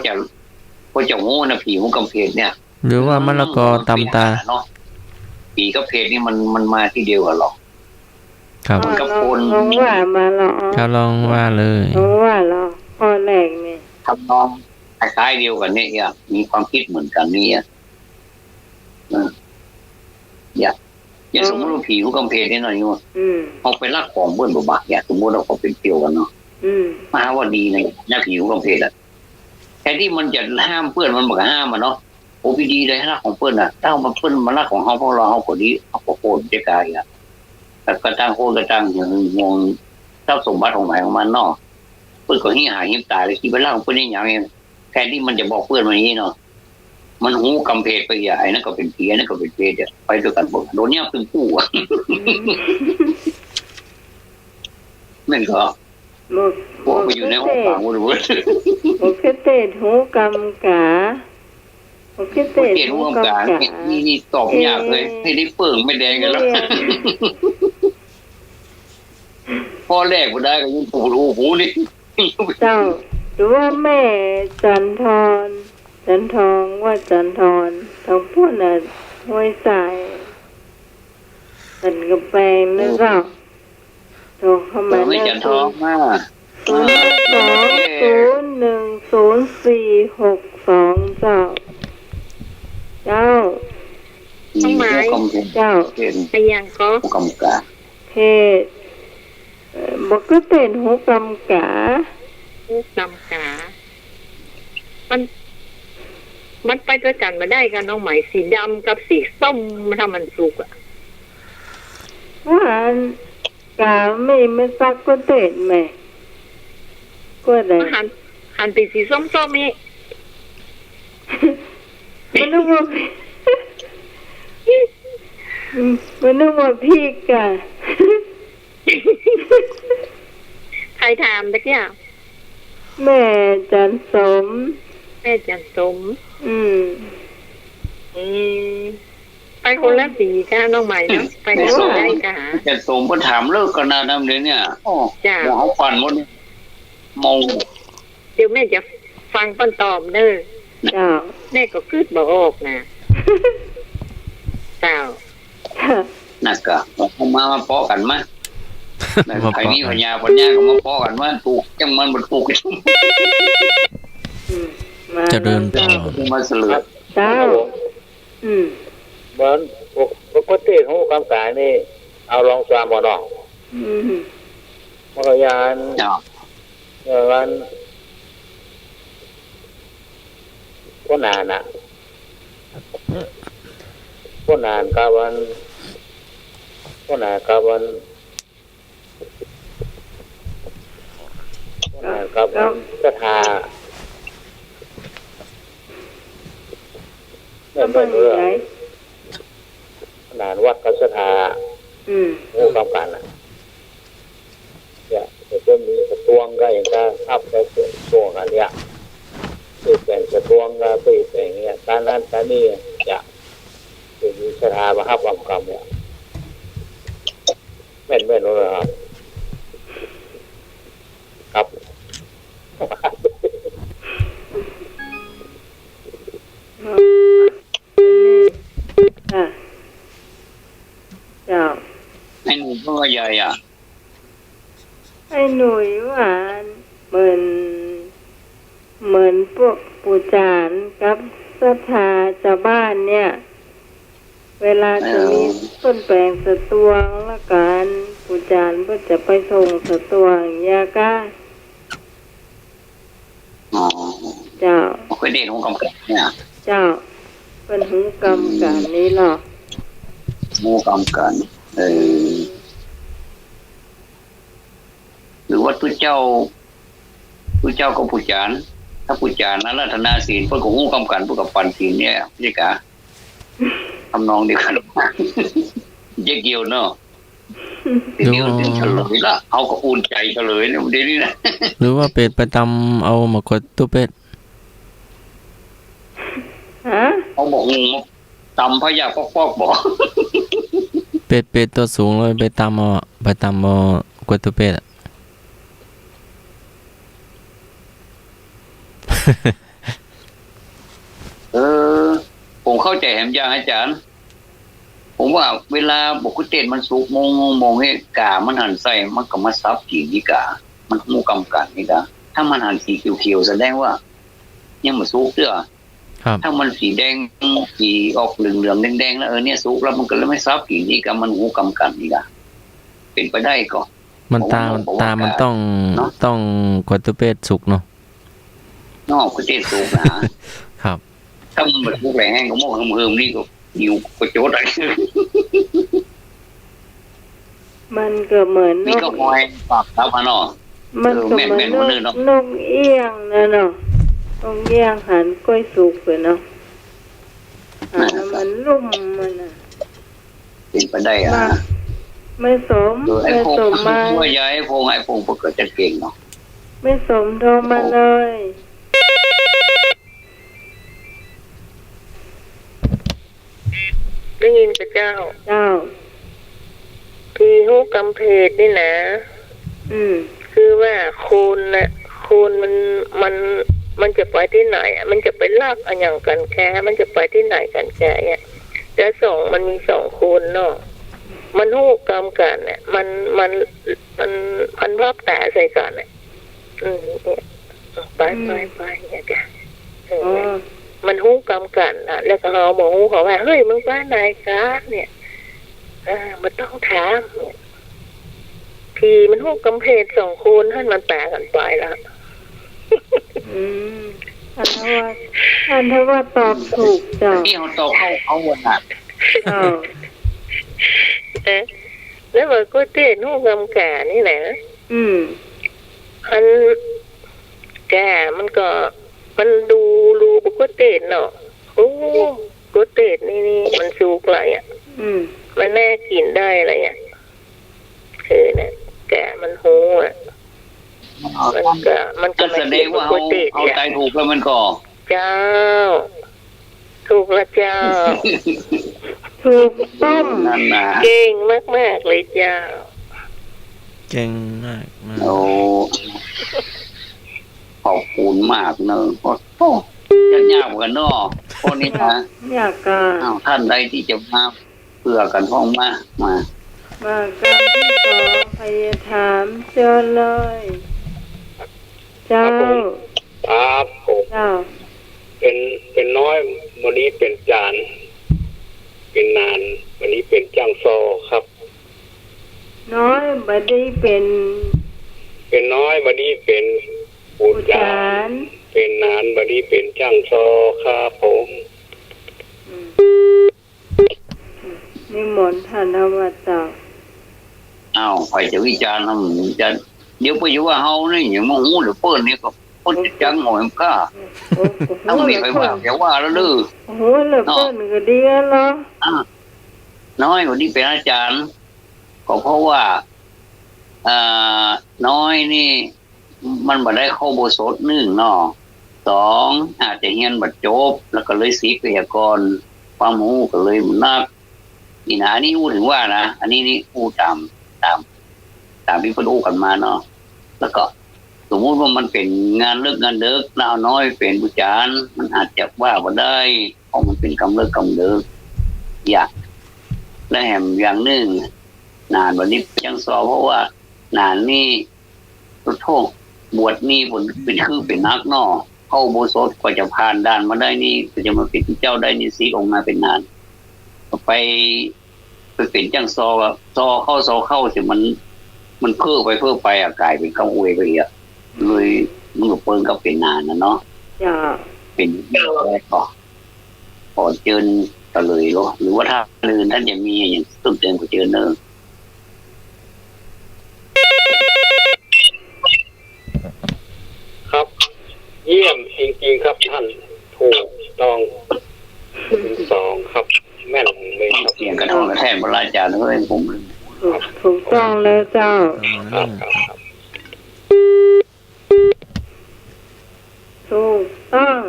จะงูนะผีหูกำเพดเนี่ยหรือว่ามะละกอตำตาเนาะผีกับเพดนี่มันมาที่เดียวกันหรอกครับมันกับคนลองว่ามาหรอครับลองว่าเลยลองว่าหรอข้อแรกนี่ทำนองคล้ายๆเดียวกันเนี่ยมีความคิดเหมือนกันนี่อย่าสมมติว่าผีหูกำเพดนี่หน่อยว่าเอาไปลักของเบิ้ลบ่บักสมมติเราก็เป็นเกี่ยวกันเนาะมาว่าดีในนักผีหูกำเพดแทนที่มันจะห้ามเพื่อนมันบอกห้ามมันเนาะโอ้ดีเลยลักของเพื่อนถ้ามันเพื่อนมาลักของเขาเพราะเราเขาคนนี้เขาโกรธเจ๊กายแต่กระตั้งโคตรกระตั้งมองทรัพย์สมบัติของหมายของมันเนาะเพื่อนก็หิ้หายหิ้ตายเลยคิดไปลักของเพื่อนนี่อย่างเงี้ยแทนที่มันจะบอกเพื่อนมันนี้เนาะมันหูกำเพดไปไอ้นั่นก็เป็นผีนั่นก็เป็นเพดไปด้วยกันหมดโดนเนี่ยเป็นผู้นั่นก็พวกไปอยู่ในห้องขังวุ้นวุ้นโอเคเตะหูกำกาโอเคเตะหูกำกานี่ตอบยากเลยให้ได้เปิ่งไม่แดงกันแล้วพ่อแรกก็ได้ก็ยังปู่รู้หูนี่เจ้าหรือว่าแม่จันทองว่าจันทรทองพูดน่ะห้วยสายสันกระแปงนึกว่าโทรเข้ามาไม่จันทองมา02010462เจ้าต้องหมายเจ้าไปยังก็กำกาเพศ บอกก็เป็นหูกำกา หูกำกามันไปด้วยกันมาได้กันน้องใหม่สีดำกับสีส้มถ้ามันสุกอ่ะ ว่ากาไม่ซักก็เต็ดแม่ก็ได้หันตีสีส้มๆนี่ มันนึกว่ามันนึกว่าพี่กะ ใครถามตะเกียบ แม่จันสม แม่จันสม ไปคนละสีค่ะน้องใหม่เนาะไปคนละได้ค่ะจันสมก็ถามเลิกกันนะน้ำเลยเนี่ยจ้าเขาฟันหมดมองเดี๋ยวแม่จะฟังต้นตอบเด้อจ้าแม่ก็คืดบอกออกนะเจ้านักกะมาเปาะกันมาใครนี่พญาก็มาเปาะกันว่าถูกจังมันมันถูกจะเดินต่อมาเสลือเจ้าเหมือนปกติของกำกานี่เอาลองความบ่น้องมกยานวันก็นานนะก็นานกับวันก็นานกับวันก็นานกับวันก็ทาไม่รู้เรื่องนานวัดกับสถางูกำกันนะเนี่ยจะมีกระตวงก็อย่างก็ทับได้ส่วนกันเนี่ยตีแต่งกระตวงก็ตีแต่งเนี่ยการนั้นการนี้จะมีสถามาฮับกำเนี่ยแม่นรู้เลยครับเจ้าไอ้หนุ่ยก็ใหญ่อ่ะไอ้หนุ่ยหวานเหมือนพวกปู่จานกับศรัทธาชาวบ้านเนี่ยเวลาจะมีต้นแปลงสตวงละกันปู่จานก็จะไปส่งสตวงยาก้าเจ้าเคยเด่นของกำกับเนี่ยเจ้าเป็นหูกำกันนี้หรอหูกำกันหรือว่าผู้เจ้าก็ผู้จานถ้าผู้จานนั้นรัตนาศีลเพื่อของหูกำกันเพื่อกับปันศีลเนี่ยนี่กะทำนองเดียวกันเยอะเกี่ยวเนาะเดี๋ยวเฉลยละเอาก็อุ่นใจเฉลยเนี่ยเดี๋ยวนี้นะหรือว่าเป็ดไปตำเอามากดตัวเป็ดเขาบอกตำพะยาปอกบอกเป็ดตัวสูงเลยไปตำเอากดตัวเป็ดผมเข้าใจแหมยางอาจารย์ผมว่าเวลาบกเต็ดมันสุกมองให้กามันหันใส่มันก็มาซับกี่ดีกามันมูกำกันนี่กะถ้ามันหันสีเขียวแสดงว่ายังมันสุกเด้อถ้ามันสีแดงสีออกเหลืองแดงแล้วเนี่ยสุกแล้วมันก็เลยไม่ซับกี่ดีกามันหูกำกันนี่กะเป็นไปได้ก็มันตามันต้องกดตัวเป็ดสุกเนาะนอกก็เต็ดสุกนะครับถ้ามันแบบพวกแรงแห้งก็มองเฮิมนี่ก็อยู่ก็โจดอะไรมันก็เหมือนนี่ก็มอยปากครับเนาะมันก็เหมือนนกเอี้ยงนะเนาะนกเอี้ยงหันก้อยสุกเลยเนาะมันลุ่มมันอ่ะเป็นไปได้ไม่สมมาช่วยย้ายพงไอ้พงก็เกิดจะเก่งเนาะไม่สมโทรมาเลยได้ยินพระเจ้าที่หูกำเพดนี่นะคือว่าคูณมันจะไปที่ไหนมันจะไปลากอะไรอย่างกันแค่มันจะไปที่ไหนกันแค่เนี่ยแต่มันมี2คูณเนาะมันหูกำกันเนี่ยมันพันภาพแต่ใส่กันเนี่ยไปเนี่ยจ้ะมันหูกำกันนะแล้วก็เอาหมอหูเขาว่าเฮ้ยมึงไปไหนกันเนี่ยมันต้องถามเนี่ย ทีมันห้องกำเพดสองคนท่านมันแตกกันไปละอืมอันทว่าตอบถูกจ้ะที่เขาโตเข้าวนอ่ะแล้วมันก็เต้นห้องกำแก่นี่แหละอันแก่มันก็มันดูบุกเต้นเนาะโอ้กุเต้นนี่มันสุกอะไรอ่ะมันแน่กินได้อะไรอ่ะคือเนี่ยแก่มันหูอ่ะมันก็แสดงว่าเอาใจถูกแล้วมันก็เจ้าถูกละเจ้าถูกต้องเก่งมากๆเลยเจ้าเก่งมากโอ้ขอบคุณมากเนอะโอ้ยากเหมือนกันเนาะคนนี้นะยากกันท่านใดที่จะมาเพื่อกันห้องมาการที่สองพยาถามเชิญเลยเจ้าครับผมเป็นน้อยวันนี้เป็นจานเป็นนานวันนี้เป็นจ้างซอครับน้อยวันนี้เป็นน้อยวันนี้เป็นปูจานเป็นนานวันนี้เป็นจ้างซอครับผมนิมนต์ท่านธรรมเจ้าใครจะวิจารณ์จะเดี๋ยวไปอยู่ว่าเฮานี่อย่างมองหูหรือเปิ้นนี่ก็คนจังหอยมันก็ต้องมีใครว่าอย่าว่าแล้วลือโอ้โหเหลือเปิ้นก็ดีแล้วน้อยวันนี้เป็นอาจารย์ก็เพราะว่าน้อยนี่มันบ่ได้เข้าโบสถ1เนาะ2อาจจะเรียนบ่จบแล้วก็เลยศิษย์พยากรณ์ความรู้ก็เลยมันนักนี่นะอันนี้พูดถึงว่านะอันนี้นี่พูดตามที่เพิ่นอู้กันมาเนาะแล้วก็สมมุติว่ามันเป็นงานเลิกงานเดึกเอาน้อยเป็นผู้จารมันอาจจะว่าบ่ได้เพราะมันเป็นกำเลิกกำเดึกอยากและแถมอย่างนึงนานวันนี้ยังสอบเพราะว่านานนี่โทษบวชนี่ผลเป็นนักเนาะเข้าโบสถกว่าจะผ่านด่านมาได้นี่ก็จะมาเป็นเจ้าได้นี่4องค์มาเป็นนานไปเป็นจังซอเข้าสิมันเพิ่มไปกลายเป็นข้าวอวยไปอ่ะเลยมันก็เปิ้นก็เป็นนานนะเนาะเป็นแล้วก็พอเจิญก็เลยหรือว่าถ้าอื่นท่านจะมีอย่างตุ้มเติมก็เจิญเนอะครับเยี่ยมจริงๆครับท่านถูกต้อง2ครับแม่นเลยครับเสียงกระทองกระแทกบรรยายเลยผมถูกต้องเลยเจ้าครับถูกต้อง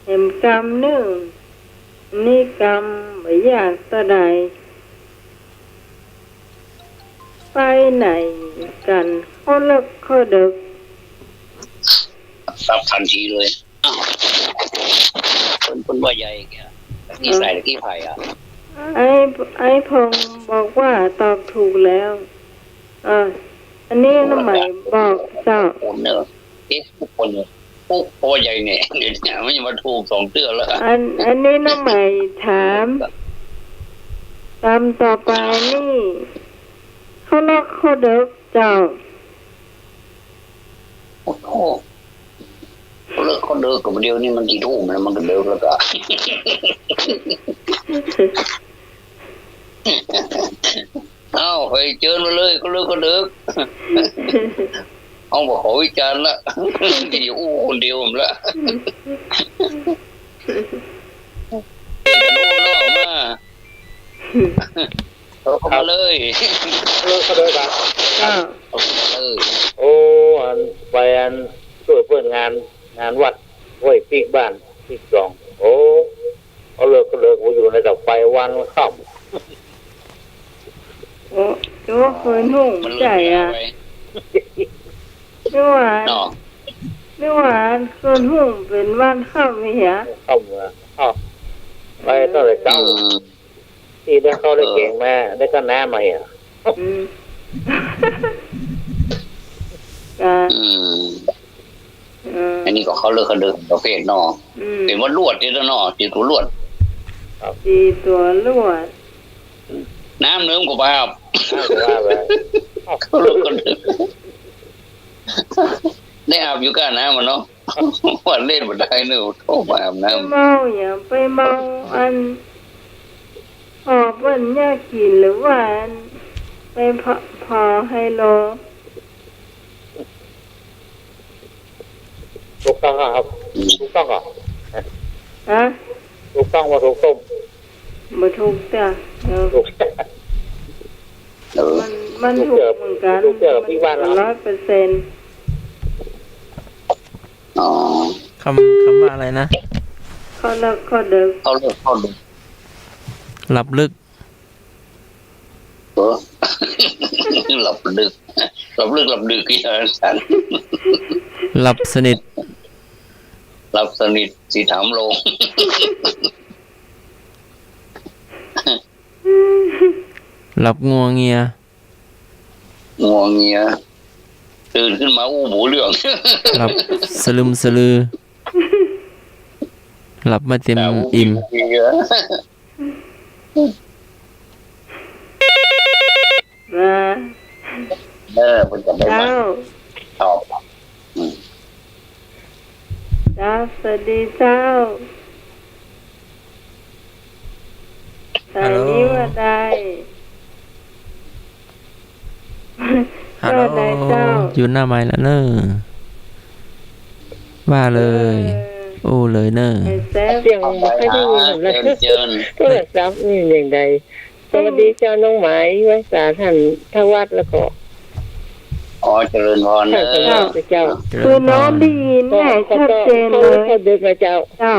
เห็นกรรมหนึ่งนี่กรรมไม่อยากตะใดไปไหนกันเขาเลิกเขาเดึกรับทันทีเลยคนว่าใหญ่แกกี่ใส่หรือกี่ไผ่ไอ้พงบอกว่าตอบถูกแล้วอันนี้น้องใหม่บอกเจ้าคนเนอะคนปุ๊บพอใหญ่เนี่ยเดี๋ยวนี้ไม่มาถูก2เตื้อแล้วอันนี้น้องใหม่ถามตามต่อไปนี่เขาเลิกเขาเดึกเจ้าโอ้โหเลิกคนเดิกกับเดียวนี่มันกี่ทุ่มแล้วมันก็เดิกแล้วก็ไปเจอมาเลยก็เลิกก็เดิกเอาบอกขอวิจารณ์ละที่อยู่คนเดียวผมละเข้ามาเลยเลิกก็เดิกอ่ะโอ้ไปช่วยเพื่อนงานวัดห้วยปีกบ้านปีกกองโอ้เอาเลิกก็เลิกอยู่ในดอกไฟวันค่ำโอ้ยฝืนหุ่งใจอ่ะไม่หวานฝืนหุ่งเป็นวันค่ำไม่เหรอค่ำเหรอไปตั้งแต่เช้าที่ได้เข้าได้เก่งแม่ได้ก็น้ำมาเหรออันนี้ก็เขาเลิกเขาเดินประเภทนอเป็นว่าลวดที่นอตีตัวลวดตีตัวลวดน้ำเนื้อกูไปครับ ว่าไป เขาลูกคนดึกได้อาบอยู่กันน้ำมันเนาะวันเล่นมาได้เนอะโทรมาอาบน้ เมาอย่าไปเมาอันหอบวันยากินหรือว่าอันไปพอให้รอ ถูกต้องครับถูกต้องอ่ะ ฮะ ถูกต้องว่าถูกต้ม บ่ถูกจ้ะ ถูก ำมันถูกเหมือนกัน ถูกเจอพี่ว่าแล้ว 100%อ๋อ คำว่าอะไรนะ เขาเลิกเขาเดิม เขาเลิกเขาดึก หลับลึก เออหลับดึกหลับลึกหลับดึกอีกแล้วสัน หลับสนิท หลับสนิทสีถามลง หลับงัวเงีย งัวเงียตื่นขึ้นมาอู้หูเรื่อง หลับสลึมสลือ หลับไม่เต็มอิ่ม นะ มันจะได้ เจ้า มาตอบ เจ้าสวัสดีเจ้าสายนี้ว่าได้ ฮัลโหล ได้เจ้า อยู่หน้าไม้แล้วเนอะว่าเลย โอ้เลยเนอะ ไอ้แซ่บ เสียงไม่ค่อยได้ยินผมเลย เจิน โทรศัพท์นี่อย่างใดสวัสดีเจ้าน้องหมายไว้สาท่านทวัดแล้วก็ อ๋อเจริญพรเน ท่าน อะ เจ้า คือน้องได้ยินแน่ชัดเจน เขา เล เลิก ย เขาดึกนะเจ้า เจ้า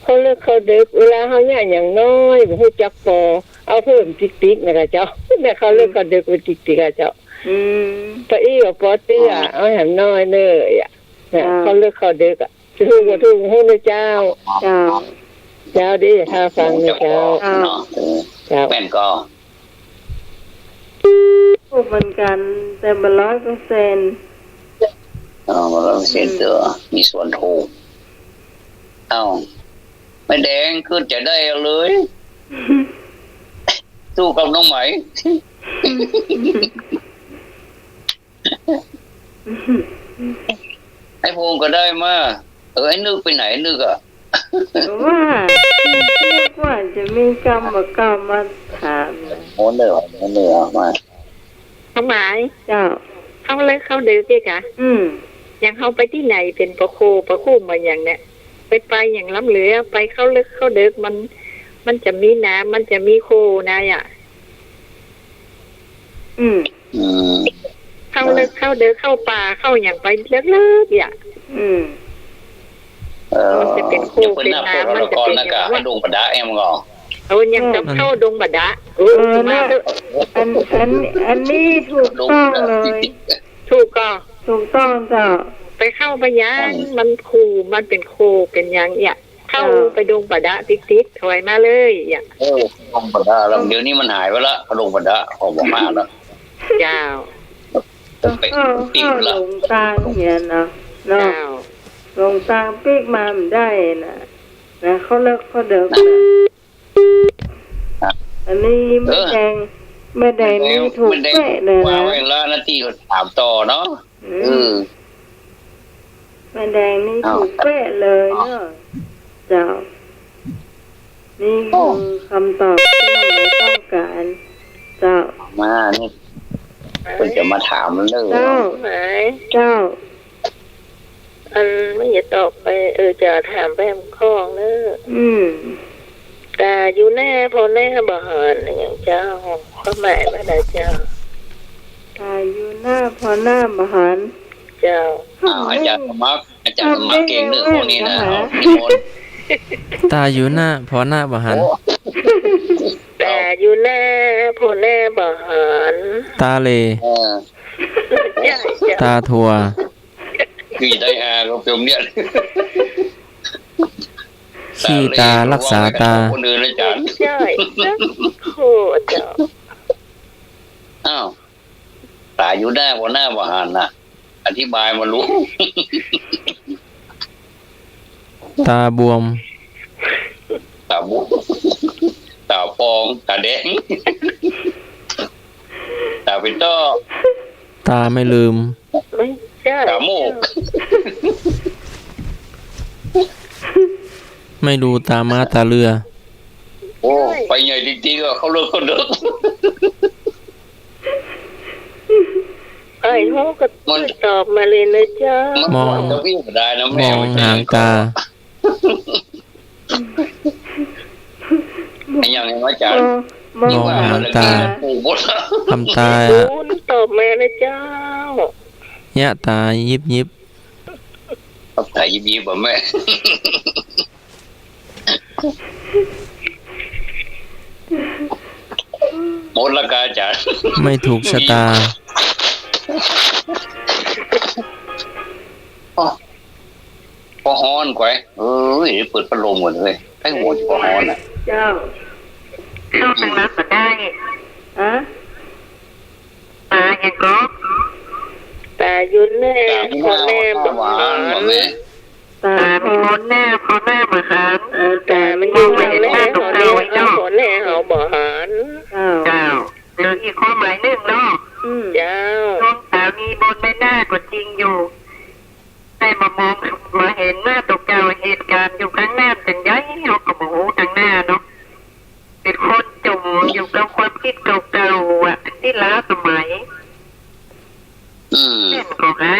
เขาเลิกเขาดึกเวลาเขาเนี่ยอย่างน้อยบ่ฮู้จักพอเอาเพิ่มติ๊กๆนะคะเจ้าแต่เขาเลิกเขาดึกเป็นติ๊กๆอะเจ้า อืม ปะอี้กับปอเตี้ยเอาแหมน้อยเนยอ่ะเนี่ยเขาเลิกเขาดึกอ่ะถูกบ่ถูกฮู้นะเจ้า เจ้า เจ้าดิถ้าฟังนะเจ้า เนาะ เจ้า แป้นก็ พูดเหมือนกันแต่บ่100%มาแล้วเสียเตือมีส่วนถูกเอ้าไม่แดงขึ้นจะได้เอาเลยสู้กับน้องไหมไอ้พงก็ได้มาไอ้นึกไปไหนนึกอ่ะ ว่าเรียกว่าจะมีกรรมมาถามนะ โมเนอร์มา เขาหมาย เจ้า เขาเลิกเขาดึกดิกะ ยังเขาไปที่ไหนเป็นประคู่มาอย่างเนี้ยไปอย่างล้ำเหลือไปเขาเลิกเขาดึกมันจะมีน้ำมันจะมีโคนะอ่ะเข้าเลิกเข้าเดินเข้าป่าเข้าอย่างไปเลิกๆอ่ะมันจะเป็นโคเป็นน้ำมันจะเป็นอย่างว่า ดงปะดาแอมงอ เอายังจะเข้าดงบดะมาเถอะ อันนี้ถูกต้องเลย ถูกก็ ถูกต้องเจ้า ไปเข้าไปยังมันคูมันเป็นโคเป็นยังเนี่ยเข้าไปดงบดะติ๊กถอยมาเลยอย่าง ดงปะดาแล้วเดี๋ยวนี้มันหายไปละดงปะดาออกมาแล้ว เจ้า เข้าหลงตางเหียนนะเนาะหลงตางปีกมาไม่ได้นะเขาเลิกเขาเดิกนะอันนี้ไม่แดงนี่ถูกเป๊ะเลยนะ ว่าเวลานาทีก็ถามต่อเนาะไม่แดงนี่ถูกเป๊ะเลยเนาะเจ้านี่คือคำตอบที่เราต้องการเจ้ามานี่คุณจะมาถามเรื่อง เจ้า เจ้า อันไม่อย่าตอบไปจะถามไปมคล้องเนอะแต่อยู่แน่พอแน่บ่หันอย่างเจ้าก็หมายว่าได้เจ้า อยู่หน้าพอหน้าบหัน เจ้า อาจารย์มักเก่งเรื่องพวกนี้นะนิมนต์ ตาอยู่หน้าพอหน้าบ่หัน แต่อยู่แน่พอแน่บ่หัน ตาเล ตาทัว คือได้ก็เป็นเนี่ย ขี้ตารักษาตา คนอื่นอาจารย์ ใช่โคเจ้า อ้าวตาอยู่หน้าหัวหน้าบ่หันน่ะอธิบายมารู้ ตาบวม ตาบุตาปองตาแดง เป็นต้อ ตาไม่ลืม ไม่ใช่ ตาโมก ไม่ดูตาม้าตาเรือ โอ้ไปใหญ่จริงๆก็เขาเลิกเขาเลิก ไอ้ฮู้ก็ตอบมาเลยนะเจ้าม อง จะวิ่งไม่ได้นะ ม แม่ องหางตา ไอ้ยังไงวะจ๊ะ มอง มองหางตา ปูหมดแล้ว ทำตา คุณตอบมานะเจ้า แยะตายิบยิบ ถ่ายยิบๆแบบแม่หมดละกาจ๊ะ ไม่ถูกชะตา พอฮ้อนกว่าเอ้ยเปิดพัดลมหมดเลยให้หัวจะพอฮ้อนอ่ะ เจ้า เข้าทางนั้นก็ได้ อะ ตาอย่างก็ ตายุ่นแน่ ตาพี่ พ่อ หน้า แม่บ ตา อก หวานบอกแม่ ตา ตามีมนหน้าพอหน้ามาหัน ตามันยุ่งแน่เขาเลี้ยงเอาพ่อแน่เขาบ่หัน เจ้า เจ้าหรืออีกความหมายหนึ่งเนาะ เจ้า ดวงตามีบนใบหน้าก็จริงอยู่แต่มามองมาเห็นหน้าตัวเก่าเหตุการณ์อยู่ข้างหน้าจังยัยเราก็บอกทางหน้าเนาะเป็นคนจมอยู่กับความคิดเก่าๆอ่ะที่ล้าสมัยเล่นก็ฮะ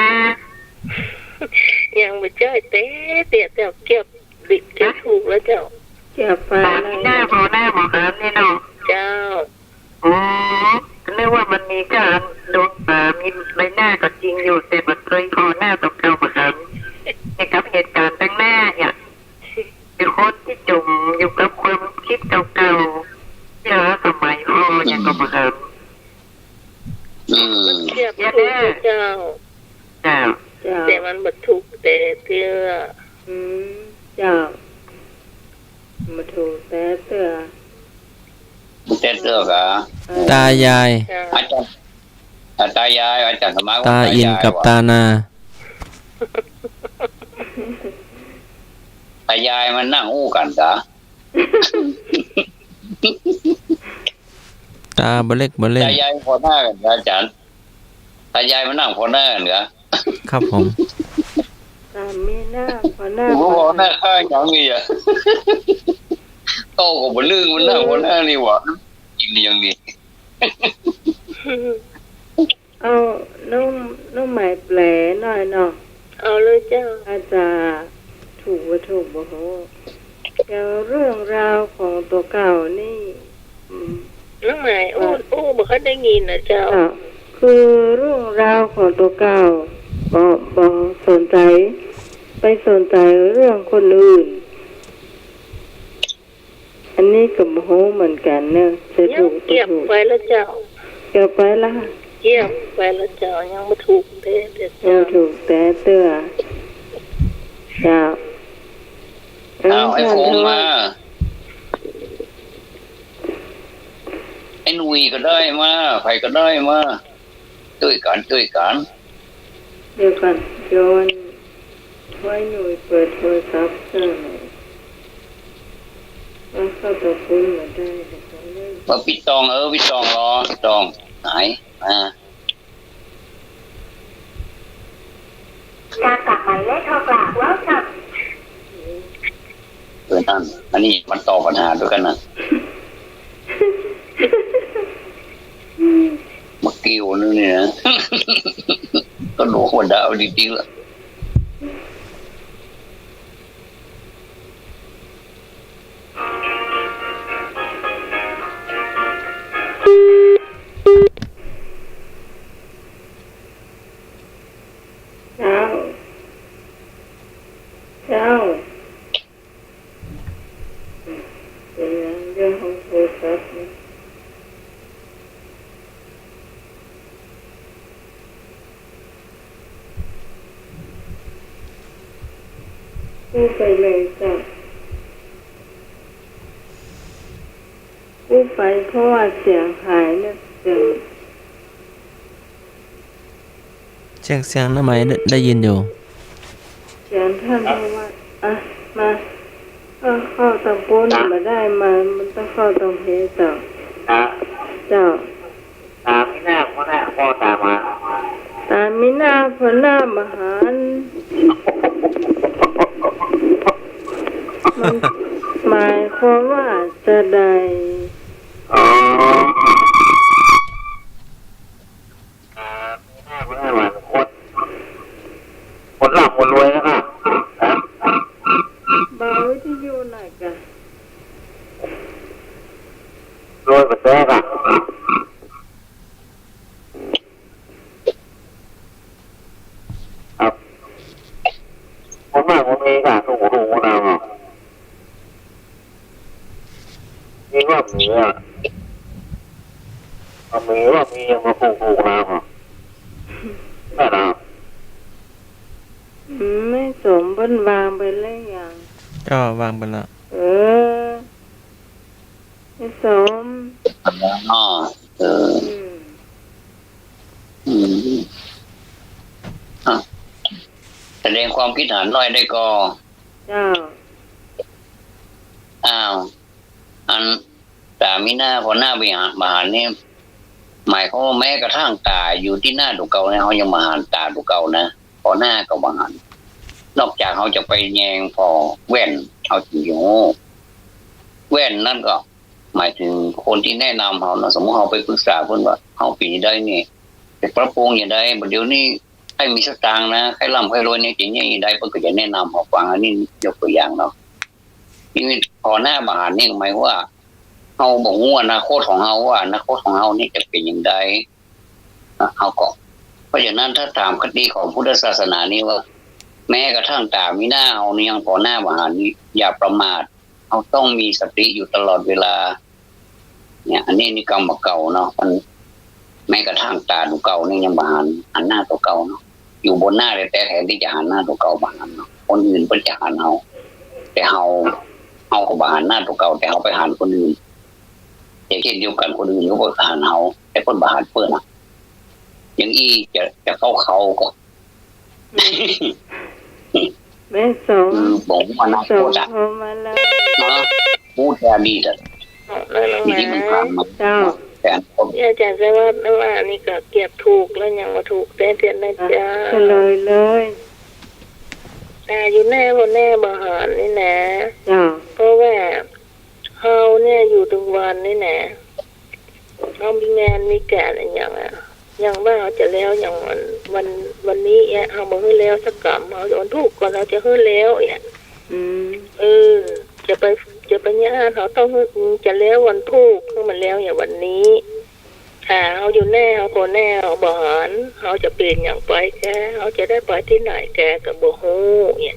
ยังไม่ใช่เต้เตี้ยเจ้าเก็บดิเก็บถูกแล้วเจ้า เจ็บไป ตามีหน้าพอหน้ามาหันนี่เนาะ เจ้า อ๋อนึกว่ามันมีการดวงตามีใบหน้าก็จริงอยู่แต่มันเคยพอหน้าตัวเก่ามาหันในกับเหตุการณ์ตั้งหน้าเนี่ยเป็นคนที่จมอยู่กับความคิดเก่าๆที่ล้าสมัยพ่อยังก็มาหัน เก็บถูกแล้วเจ้า เจ้า เจ้า แต่มันบ่ถูกแต่เตื้อ เจ้ามาถูกแต่เตือ เต้นเสื้อกะ ตายาย เจ้า อาจารย์ตายายอาจารย์สมาร์ท ตาอินกับตานา ตายายมันนั่งอู้กันกะ ตาบ่เล็กบ่เล่น ตายายพอหน้ากันกะอาจารย์ตายายมันนั่งพอหน้ากันกะ ครับผม ตามีหน้าพอหน้า พอหน้าข้างอย่างนี้อ่ะโตก็บ่ลืมมันนั่งพอหน้านี่หว่ากินอย่างนี้ เอาน้องหมายแปลหน่อยเนาะ เอาเลยเจ้า อาจารย์ถูกว่าถูกบ่โหเกี่ยวเรื่องราวของตัวเก่านี่ น้องหมายอู้บ่เคยได้ยินนะเจ้า คือเรื่องราวของตัวเก่าบ่สนใจ ไปสนใจเรื่องคนอื่น อันนี้กับโหเหมือนกันเนี่ยจะ ยั ถู ง ก เก็บไว้แล้วเจ้า เกี่ยวไปละ เก็บไว้แล้วเจ้ายังบ่ถูกเด้เด้อ เรา เจ้า ถูกแต่เตือเจ้า อ้าวไอ้โฟงมาไอ้นุยก็ได้มาใครก็ได้มาด้วยกัน เดี๋ยวก่อนโยนไว้หน่วยเปิดโทรศัพท์เจอหน่อยว่าเข้าตัวคุณมาได้แต่ก็เลย ว่าพี่ตองพี่ตองรอพี่ตองไหนมา การกลับหมายเลขโทรกลับแล้วค่ะ นั่นอันนี้มันต่อปัญหาด้วยกันนะมากิ้วนึงเนี่ยนะ ก็หนูหัวดาวจริงๆละเจ้าเป็นเรื่องของโทรศัพท์นะพูดไปเลยจ้ะพูดไปเพราะว่าเสียงหายเนี่ยเสียง เสียงน้ำไหมได้ยินอยู่ เสียงท่านเพราะว่ามาเข้าตำบลมาได้มันต้องเข้าตำเพเจ้า ตา เจ้า ตาไม่น่าพอหน้า พ่อตามมา ตามีหน้าพหน้ามหารมันหมายความว่าจะใด อ๋อไม่ได้หวานคนหลับคนรวยนะครับ เบาวิทยุหน่อยกัน รวยแบบแรกอ่ะครับคนมากคนมีค่ะถูกถูกเราอ่ะมีว่ามีอ่ะมีว่ามีมาถูกถูกเราอ่ะไม่เรา ไม่สมบันวางไปเลยอย่าง ก็วางไปแล้ว ไม่สม อ๋อเออ อืม แสดงความคิดเห็นหน่อยได้ก็ เจ้า อ้าวอันตามีหน้าพอหน้าไปหามาหารนี่หมายความว่าแม้กระทั่งตาอยู่ที่หน้าดูเก่าเนี่ยเขายังมาหารตาดูเก่านะพอหน้าก็มาหารนอกจากเขาจะไปแยงพอแว่นเขาถึงอยู่แว่นนั่นก็ หมายถึงคนที่แนะนำเขาเนาะสมมติเขาไปปรึกษาเพื่อนว่าเขาปีได้นี่จะปรับปรุงอย่างไรเดี๋ยวนี้ให้มีสตางค์นะให้ร่ำให้รวยเนี่ยจริงๆอย่างไรเพื่อนก็จะแนะนำเขาฟังอันนี้ยกตัวอย่างเนาะนี่พอหน้ามาหารนี่หมายว่าเขาบอกว่าอนาคตของเขาว่าอนาคตของเขานี่จะเป็นอย่างไรเขาก็เพราะฉะนั้นถ้าตามคติของพุทธศาสนานี่ว่าแม้กระทั่งตามีหน้าเอานี่ยังพอหน้ามาหารนี้อย่าประมาทเขาต้องมีสติอยู่ตลอดเวลาเนี่ยอันนี้นี่กรรมเก่าเนาะมันแม้กระทั่งตาดูเก่านี่ยังมาหันหน้าตัวเก่าเนาะอยู่บนหน้าแต่แทนที่จะหันหน้าตัวเก่ามาหันเนาะคนอื่นเพิ่นจะหันเฮาแต่เฮาก็บ่หันหน้าตัวเก่าแต่เฮาไปหันคนอื่นอย่างเช่นเดียวกันคนอื่นก็บ่หันเฮาแต่เพิ่นบ่หันเพิ่นน่ะอย่างอีจะเข้าเขาก็ ไม่สม บอกว่านะ ส โค ม ตร พอมาแล้ว นะพูดแทนดีแต่ แล้วน้อง ที่มันผ่านมา เจ้า แต่คน อาจารย์จะว่านี่ก็เก็บถูกแล้วยังมาถูกแต่เทียนนะจ๊ะ ก็เลย แต่อยู่แน่บนแน่บหารนี่นะ เจ้า เพราะว่าเฮาเนี่ยอยู่ทุกวันนี่นะเขามีงานมีการอะไรอย่างอย่างว่าเขาจะแล้วอย่างวันนี้เอามาให้แล้วสักกรรมเอาวันทุกก่อนเราจะให้แล้วจะไปเนี่ยเขาต้องจะแล้ววันทุกให้มันแล้วอย่างวันนี้เขาอยู่แน่เขาคนแน่เขาบหารเขาจะเปลี่ยนอย่างไปแกเขาจะได้ไปที่ไหนแกกับบ่ฮู้เนี่ย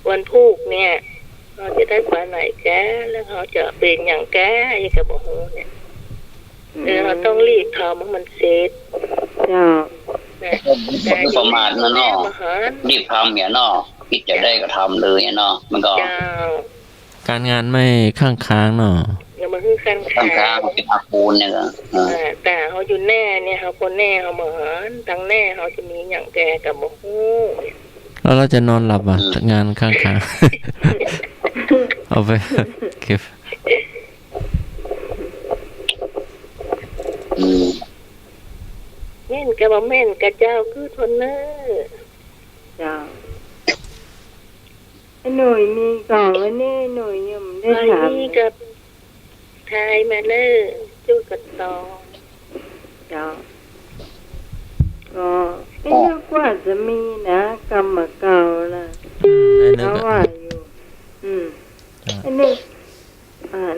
วันทุกเนี่ยเราจะได้ไปไหนแกแล้วเขาจะเปลี่ยนอย่างแกอย่างกับบ่ฮู้เนี่ยเราต้องรีบทำให้มันเสร็จ เจ้า ประมาทนะเนาะรีบทำเนี่ยเนาะคิดจะได้ก็ทำเลยเนาะมันก็ การงานไม่ข้างค้างเนาะ อย่ามาคือกัน ข้างๆเป็นอาคูนเนี่ยก็แต่เขาอยู่แน่เนี่ยเขาคนแน่เขามาหารตั้งแน่เขาจะมีอย่างแกกับบ่ฮู้ แล้วเราจะนอนหลับอ่ะงานข้างค้าง เอาไปเก็บแม่นกับบ่แม่นกับเจ้าคือทนเนอเจ้าหน่วยมีกล่องไว้นี่หน่วยยังได้ถามนี่กับทายมาเนอจู้กับตองเจ้าก็ไม่นึกว่าจะมีนะกรรมเก่าล่ะเขาว่าอยู่ไม่นึก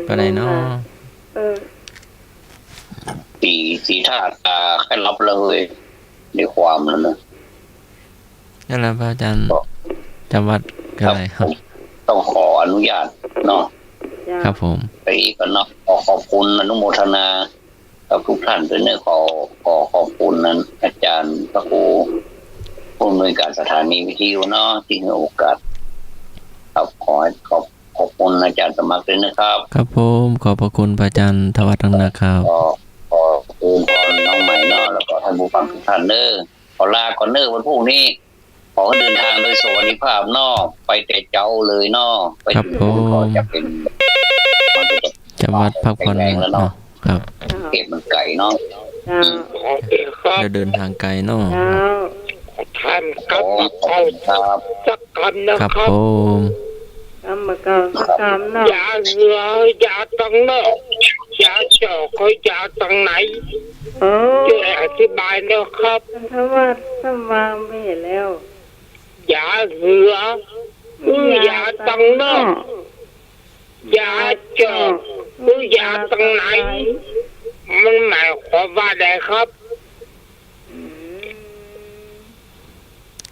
ไปไหนเนาะสีท่าตาแค่รับเลยด้วยความแล้วนะ นั่นแหละพระอาจารย์จำวัดอะไรครับต้องขออนุญาตเนาะครับผมไปกันเนาะขอบคุณอนุโมทนากับทุกท่านด้วยเนื้อขอบคุณนั้นอาจารย์พระครูผู้อำนวยการสถานีวิทยุเนาะที่ให้โอกาสครับขอบคุณอาจารย์สมัครด้วยนะครับครับผมขอบพระคุณพระอาจารย์ทวัฒน์นะครับขอคุณพรน้องใหม่เนาะแล้วก็ท่านผู้ฟังทุกท่านเด้อขอลาก่อนเด้อวันพรุ่งนี้ขอเดินทางโดยสวัสดิภาพเนาะไปแต่เจ้าเลยเนาะไปถึงก็จะเป็นจังหวัดพักผ่อนแล้วเนาะครับ เก็บมันไก่เนาะ เจ้า ขอเองครับ แล้วเดินทางไกลเนาะ เจ้า ท่านครับเอา ครับ สักคำนะครับ ผม กรรมเก่าสักกรรมเนาะ ยาเหงือยาตังนอกยาเจาะก็ยาตังไหน โอ้ ช่วยอธิบายนะครับ ถ้าว่าถ้าวางไม่เห็นแล้ว ยาเหงือยาตังนอกยาเจาะยาตังไหน มันหมายความว่าใดครับ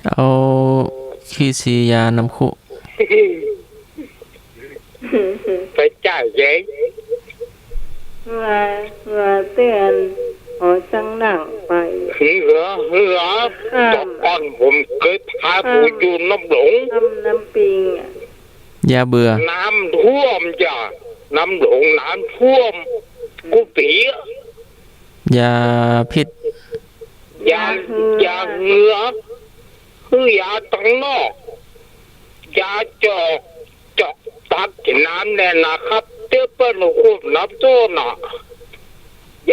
เอาขี้ซียาน้ำคุ ไปจ่ายเย้ ว่าเตือนขอจังหนังไป เหงือตอนก่อนผมเคยพาผู้อยู่น้ำหลง น้ำปิงอ่ะ ยาเบื่อ น้ำท่วมจ้ะน้ำหลงน้ำท่วมกูปี ยาพิษ ยาเหงือคือยาตังนอกยาเจาะตัดที่น้ำแน่นะครับเตี้ยเปิ้ลคูบน้ำโต้น่ะ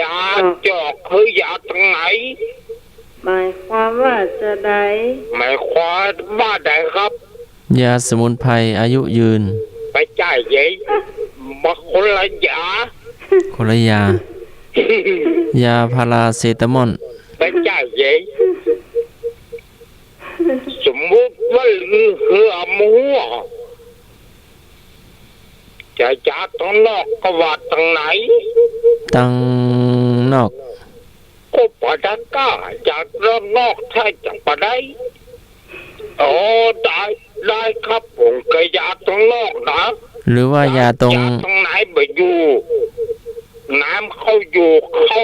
ยาเจาะคือยาตังไหน หมายความว่าจะได้ หมายความว่าใดครับ ยาสมุนไพรอายุยืน ไปจ่ายเย้มาคนละยา คนละยา ยาพาราเซตามอล ไปจ่ายเย้สมมติว่าเหือมัวจะจากตรงนอกก็ว่าตรงไหน ตังนอก ก็ปะดังก้าจากรอบนอกถ้าจะปะได้โอ้ได้ครับผมเคยยาตรงนอกนะ หรือว่ายาตรง ยาตรงไหนไปอยู่น้ำเข้าอยู่เข้า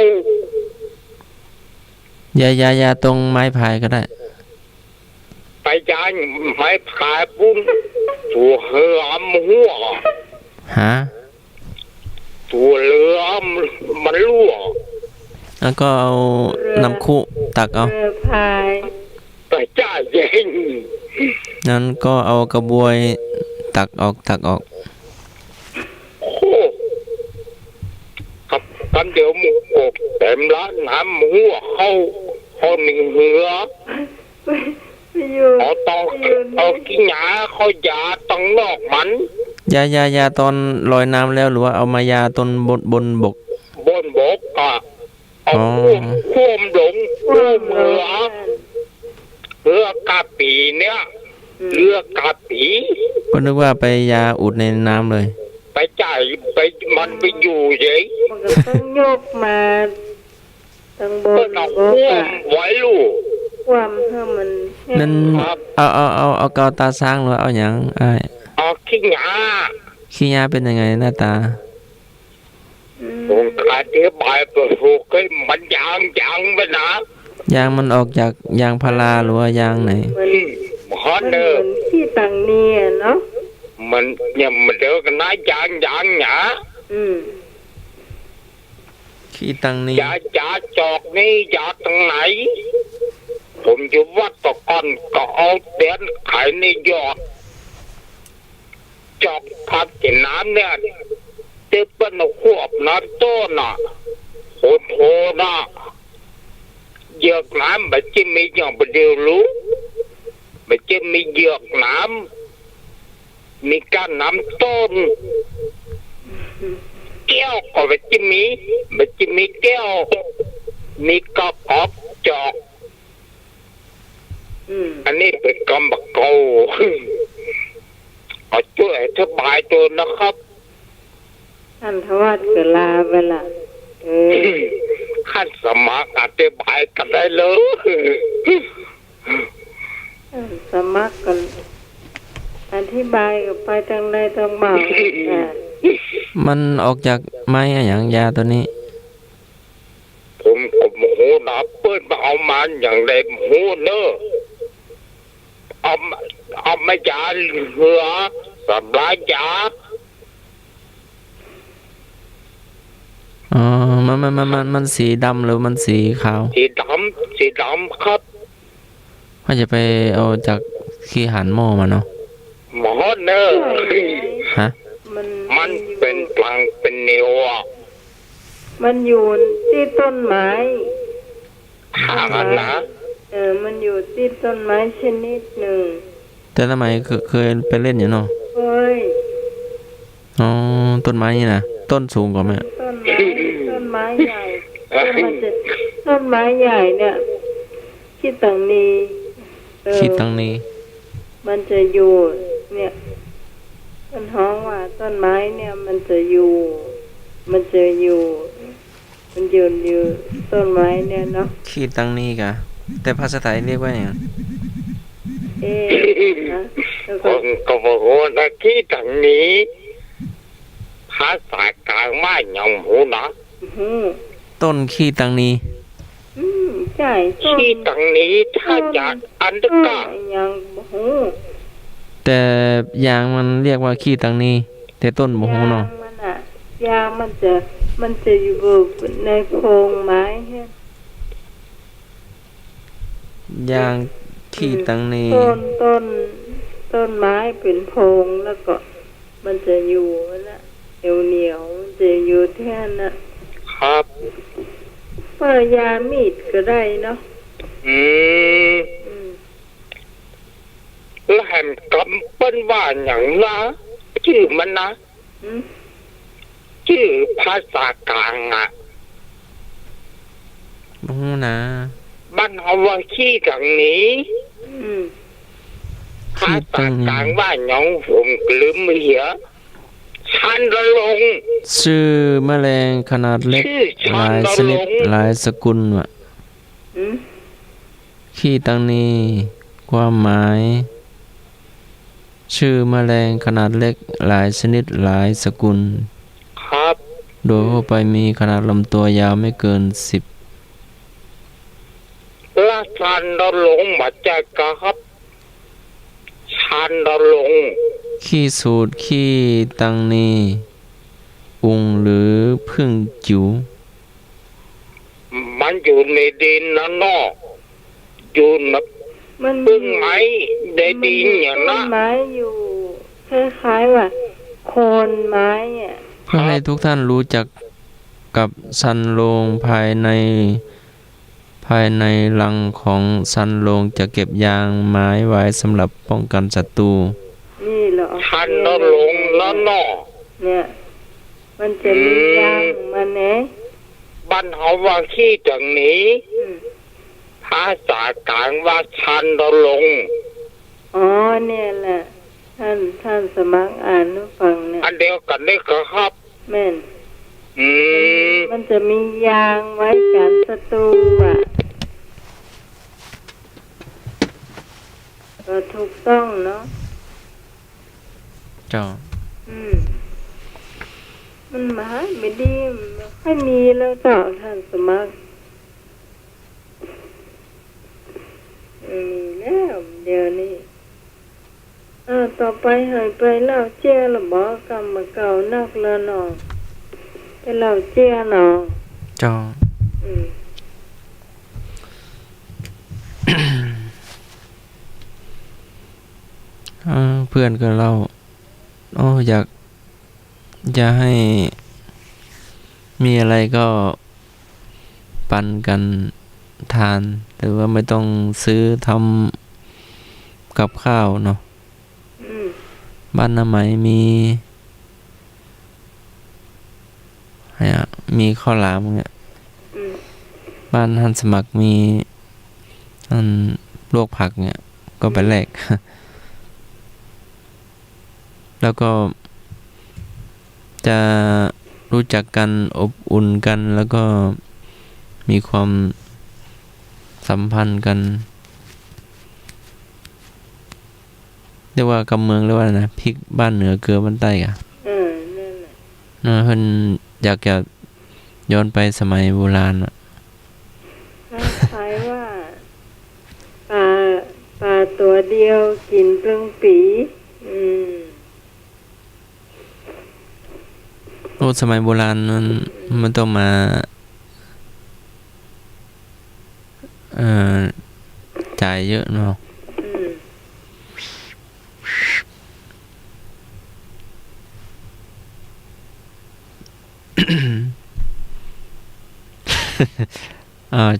ยายาตรงไม้พายก็ได้ ไปยานไม้พายปุ้นตัวเหือมัว หา ตัวเรือมันรั่ว แล้วก็เอาน้ำคุตักเอา เรือพาย ไปจ่ายเย็น นั้นก็เอากระบวยตักออก โอ้กับกันเดี๋ยวหมุกอกเต็มร้านน้ำหัวเข้าหนึ่งเหือ ไปอยู่ เอาขี้หยาเขายาตังนอกมัน ยาตอนลอยน้ำแล้วหรือว่าเอามายาตนบนบก บนบกอ่ะเอา อ๋อ ควมหลงควมเหือกาปีเนี่ยเรือกาปี ก็นึกว่าไปยาอุดในน้ำเลย ไปจ่ายไปมันไปอยู่เฉย มันก็ต้องยกมาตั้งบ เพื่อน เอาควมไว้ลูก ความเพื่อมัน นั่นเอาเกาตาช้างหรือว่าเอาอย่างอ้าย เอาขี้หยา ขี้ยาเป็นยังไงหน้าตา ผมอธิบายไปถูกให้มันยางไปนะ ยางมันออกจากยางพาราหรือว่ายางไหน ฮอนเนอ เห ร์ มือนที่ตังเนียเนาะ มันเนี่ยมันเดียวกันนะยางหยา อืม ขี้ตังนี่ ยาจอกนี่ยาตรงไหน ผมอยู่วัดตะกอนก็เอาเตียนขายในยอดจอกพัดกินน้ำเนี่ยเต็มเป็นควบน้ำต้นน่ะโหน่ะเยือกน้ำแบบจะมีอย่างประเดี๋ยวรู้แบบจะมีเยือกน้ำมีการน้ำต้นแก้วก็แบบจะมีแก้วมีกระป๋องจอก อันนี้เป็นกรรมเก่าเอาช่วยอธิบายตัวนะครับ ท่านทวัดเกิดลาเวลาขั้นสมัครอธิบายกันได้เลย สมัครกันอธิบายกับไปทางใดทางมาอ่ะ มันออกจากไม้อะอย่างยาตัวนี้ ผมโหนะเปิ้ลมาเอามันอย่างไรโหเนอะเอามายาเหลือสำลายยา อ๋อมันสีดำหรือมันสีขาว สีดำครับ ว่าจะไปเอาจากขี้หันหม้อมาเนาะ หมอเนอะ ฮะ มันเป็นกลางเป็นเนวอ่ะ มันอยู่ที่ต้นไม้ มันนะ มันอยู่ที่ต้นไม้ชนิดหนึ่ง แต่ทำไมเคยไปเล่นอยู่เนาะ เฮ้ย อ๋อต้นไม้นี่นะต้นสูงกว่าไหม ต้นไม้ใหญ่ต้นไม้ใหญ่เนี่ยที่ตังนี ขีดตั้งนี้ มันจะอยู่เนี่ยต้นฮ้องว่าต้นไม้เนี่ยมันจะอยู่มันยืนอยู่ต้นไม้เนี่ยเนาะ ขีดตั้งนี้กะแต่ภาษาไทยเรียกว่าอย่าง นะแล้ว ค ก็ นก็บอกว่าตะกี้ตังนี้ภาษากลางไม่ยอมหูนะ ต้นขีดตั้งนี้ ใช่ต้น ที่ตังนี้ถ้าจากอันตกา ยังหู แต่ยางมันเรียกว่าขีดตั้งนี้แต่ต้นบ่ฮู้เนาะ ยางมันจะอยู่ในโพรงไม้ฮะ ยางขีดตั้งนี้ ต้นไม้เป็นโพรงแล้วก็มันจะอยู่นะเหนียวมันจะอยู่แท่นนะครับ เปิดยามีดก็ได้เนาะ แล้วแหมกำเป็นว่าอย่างนะชื่อมันนะชื่อภาษากลางอ่ะ บ่ฮู้นะ บ้านเขาว่าขี้ตังนี้ภาษากลางว่าหยองผมลืมเหี้ยชันระลง ชื่อแมลงขนาดเล็ก ชื่อ ห ชัน ลาย ระ ช ล นิด ง หลายสกุลว่ะขีดตั้งนี้ความหมาย ชื่อแมลงขนาดเล็กหลายชนิดหลายสกุล ครับ โดยทั่วไปมีขนาดลำตัวยาวไม่เกิน10 และชันระลงมาจากครับชันระลง ขี้สูตรขี้ตังนีอุงหรือพึ่งจิ๋ว มันอยู่ในดินนะเนอกอยู่ใน มัน พึ่งไม้ในดินอย่าง ต้ นั้น นไม้อยู่คล้ายๆว่าโคนไม้อ่ะ เพื่อให้ทุกท่านรู้จักกับซันโลงภายในรังของซันโลงจะเก็บยางไม้ไว้สำหรับป้องกันศัตรู นี่เหรอ ชันระลงนะเนอก เนี่ยมันจะมียางมันเนะ บ้านเขาว่าขี้ตังนี้ภาษากลางว่าชันระลง อ๋อเนี่ยแหละท่านสมัครอ่านให้ฟังเนี่ย อันเดียวกันนี่ครับ แม่น อืม มันจะมียางไว้กันศัตรูอ่ะก็ถูกต้องเนาะ เจ้า มันหมาไม่ดีไม่ค่อยมีแล้วต่อท่านสมัครมีแล้วเดี๋ยวนี้ต่อไปหายไปเล่าเจ้าละบอกกรรมเก่านักละหนอไปเล่าเจ้าหนอ เจ้า เพื่อนก็เล่าอยากให้มีอะไรก็ปันกันทาน หรือว่าไม่ต้องซื้อทำกับข้าวเนาะบ้านน้ำไหมมีข้าวหลามเงี้ยบ้านท่านสมัครมีลวกผักเงี้ยก็ไปแลก แล้วก็จะรู้จักกันอบอุ่นกันแล้วก็มีความสัมพันธ์กันเรียกว่ากำเมืองเรียกว่านะพริกบ้านเหนือเกลือบ้านใต้อะนั่นแหละเพิ่นอยากจะย้อนไปสมัยโบราณอะคล้ายว่าปลาตัวเดียวกินเปลืองปีสมัยโบราณมันต้องมาจ่ายเยอะเนาะ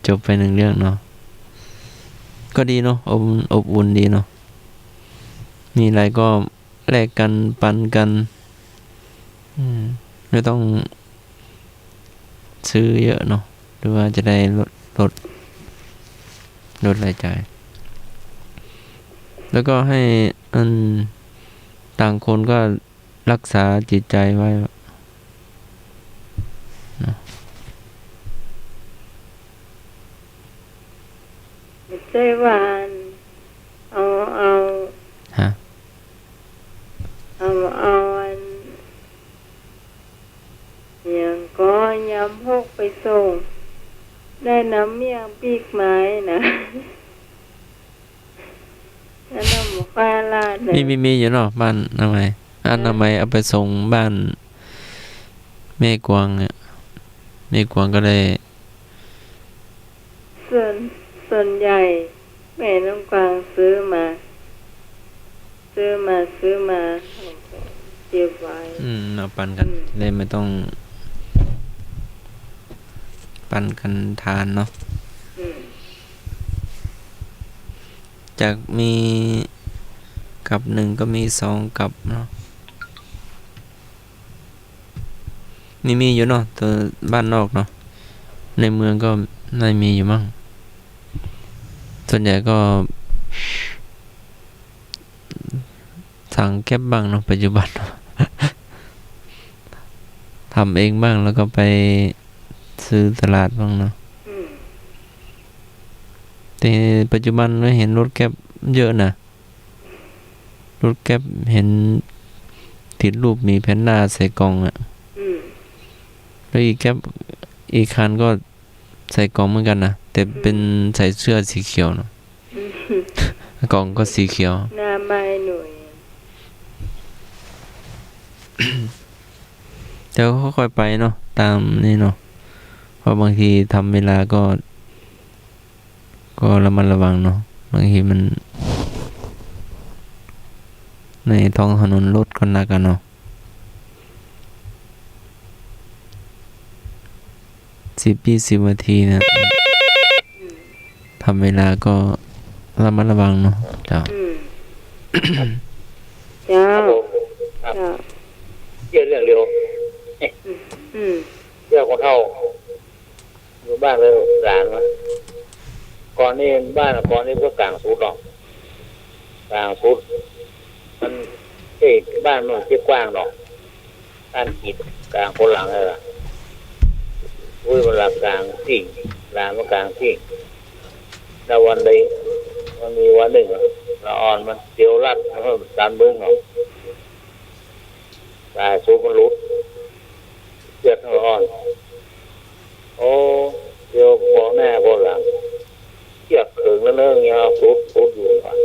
จบไปหนึ่งเรื่องเนาะก็ดีเนาะอบอุ่นดีเนาะมีอะไรก็แลกกันปันกันไม่ต้องซื้อเยอะเนาะหรือว่าจะได้ลดรายจ่ายแล้วก็ให้ต่างคนก็รักษาจิตใจไว้เนาะ ไม่ใช่ว่าเอาฮะอันอย่างก็ยำพกไปส่งได้น้ำเมี่ยงปีกไม้นะแล้วน้ำหมูฟ้าลาดเลย มีอยู่เนาะบ้านทำไมเอาไปส่งบ้านแม่กวางเนี่ยแม่กวางก็ได้ส่วนใหญ่แม่น้องกวางซื้อมาเก็บไว้เอาปันกันเลยไม่ต้องปันกันทานเนาะจากมีกับหนึ่งก็มีสองกับเนาะมีอยู่เนาะตัวบ้านนอกเนาะในเมืองก็ไม่มีอยู่มั่งส่วนใหญ่ก็สั่งแก๊บบ้างเนาะปัจจุบัน ทำเองบ้างแล้วก็ไปซื้อตลาดบ้างเนาะแต่ปัจจุบันเราเห็นรถแก๊บเยอะนะรถแก๊บเห็นติดรูปมีแพนด้าใส่กล่องอ่ะแล้วอีกแก๊บอีกคันก็ใส่กล่องเหมือนกันนะแต่เป็นใส่เสื้อสีเขียวเนาะกล่องก็สีเขียวหน้าไม้หน่วยเดี๋ยวค่อยๆไปเนาะตามนี่เนาะเพราะบางทีทำเวลาก็ระมัดระวังเนาะบางทีมันในท้องถนนรถก็หนักกันเนาะ10-20 นาทีนะทำเวลาก็ระมัดระวังเนาะเจ้าครับผมครับเรื่องเร็วเรื่องคนเฒ่าอยู่บ้านเลยหลานมาก่อนนี้บ้านก่อนนี้ก็กลางสุดหรอกกลางสุดมันบ้านมันกว้างหรอกด้านขีดกลางคนหลังเลยล่ะมันหลังกลางทิ้งหลานมันกลางทิ้งแล้ววันใดมันมีวันหนึ่งละอ่อนมันเสียวรัดแล้วก็ดันเบิ้งหรอกตายสูบมันรุดเจ็บทั้งอ่อนโอ้เดี๋ยวพอหน้าพอหลังเจ็บถึงแล้วเนื้อเงี้ยสุดอยู่ก่อน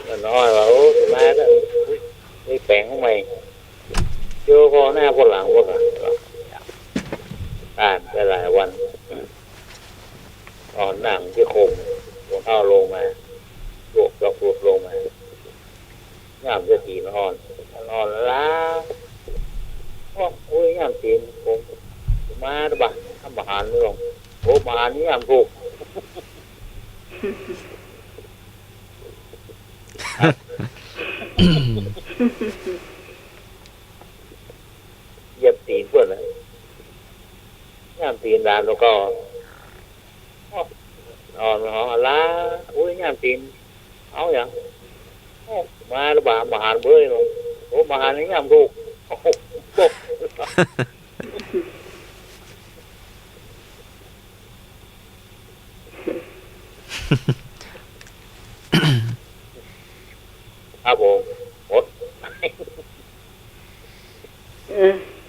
มันน้อยว่าโอ้ทำไมก็ไม่แปลงของใหม่เดี๋ยวพอหน้าพอหลังพอกันอ่านได้หลายวันอ่อนหนังที่คมหัวเท้าลงมาลวกลงมาย่ามจะตีนอ่อนล้าโอ้ยย่ามตีนผมมาดบ้าทำอาหารนี่หรอกโอ้อาหารนี่ย่ามถูกเหยียบตีนเพื่อนเลยย่ามตีนร้านแล้วก็อ่อนล้าโอ้ยย่ามตีนเอาอย่างมาแล้วบ้าอาหารเบื่อเลยโอ้อาหารนี่ย่ามถูกปุ๊บครับผมหมด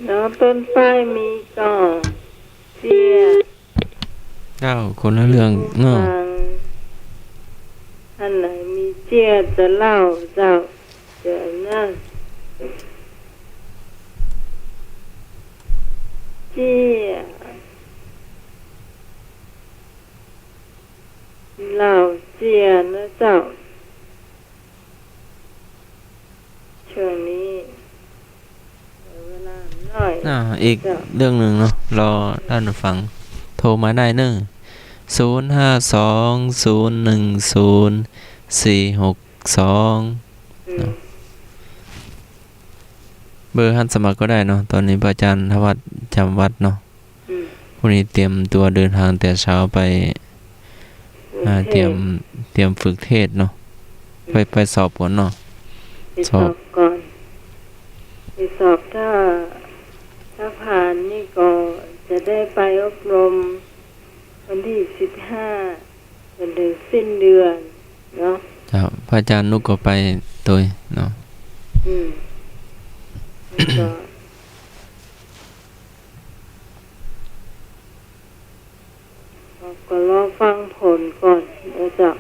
แล้วต้นฝ้ายมีก่อเสียเจ้าคนละเรื่องเนาะอันไหนมีเจียจะเล่าเจ้าเดี๋ยวนะเจียเล่าเจียนะเจ้าช่วงนี้เวลา น้อย อีกเรื่องหนึ่งเนาะรอท่านฟังโทรมาได้เนอะ052010462เบอร์ท่านสมัครก็ได้เนาะตอนนี้พระอาจารย์ทวัดจำวัดเนาะพรุ่งนี้เตรียมตัวเดินทางแต่เช้าไปเตรียมฝึกเทศเนาะไปสอบผลเนาะ ไปสอบก่อนไปสอบถ้าผ่านนี่ก็จะได้ไปอบรมวันที่15จนถึงสิ้นเดือนเนาะ ครับพระอาจารย์นุกก็ไปตัวเนาะ ก็รอฟังผลก่อนเดี๋ยวจะ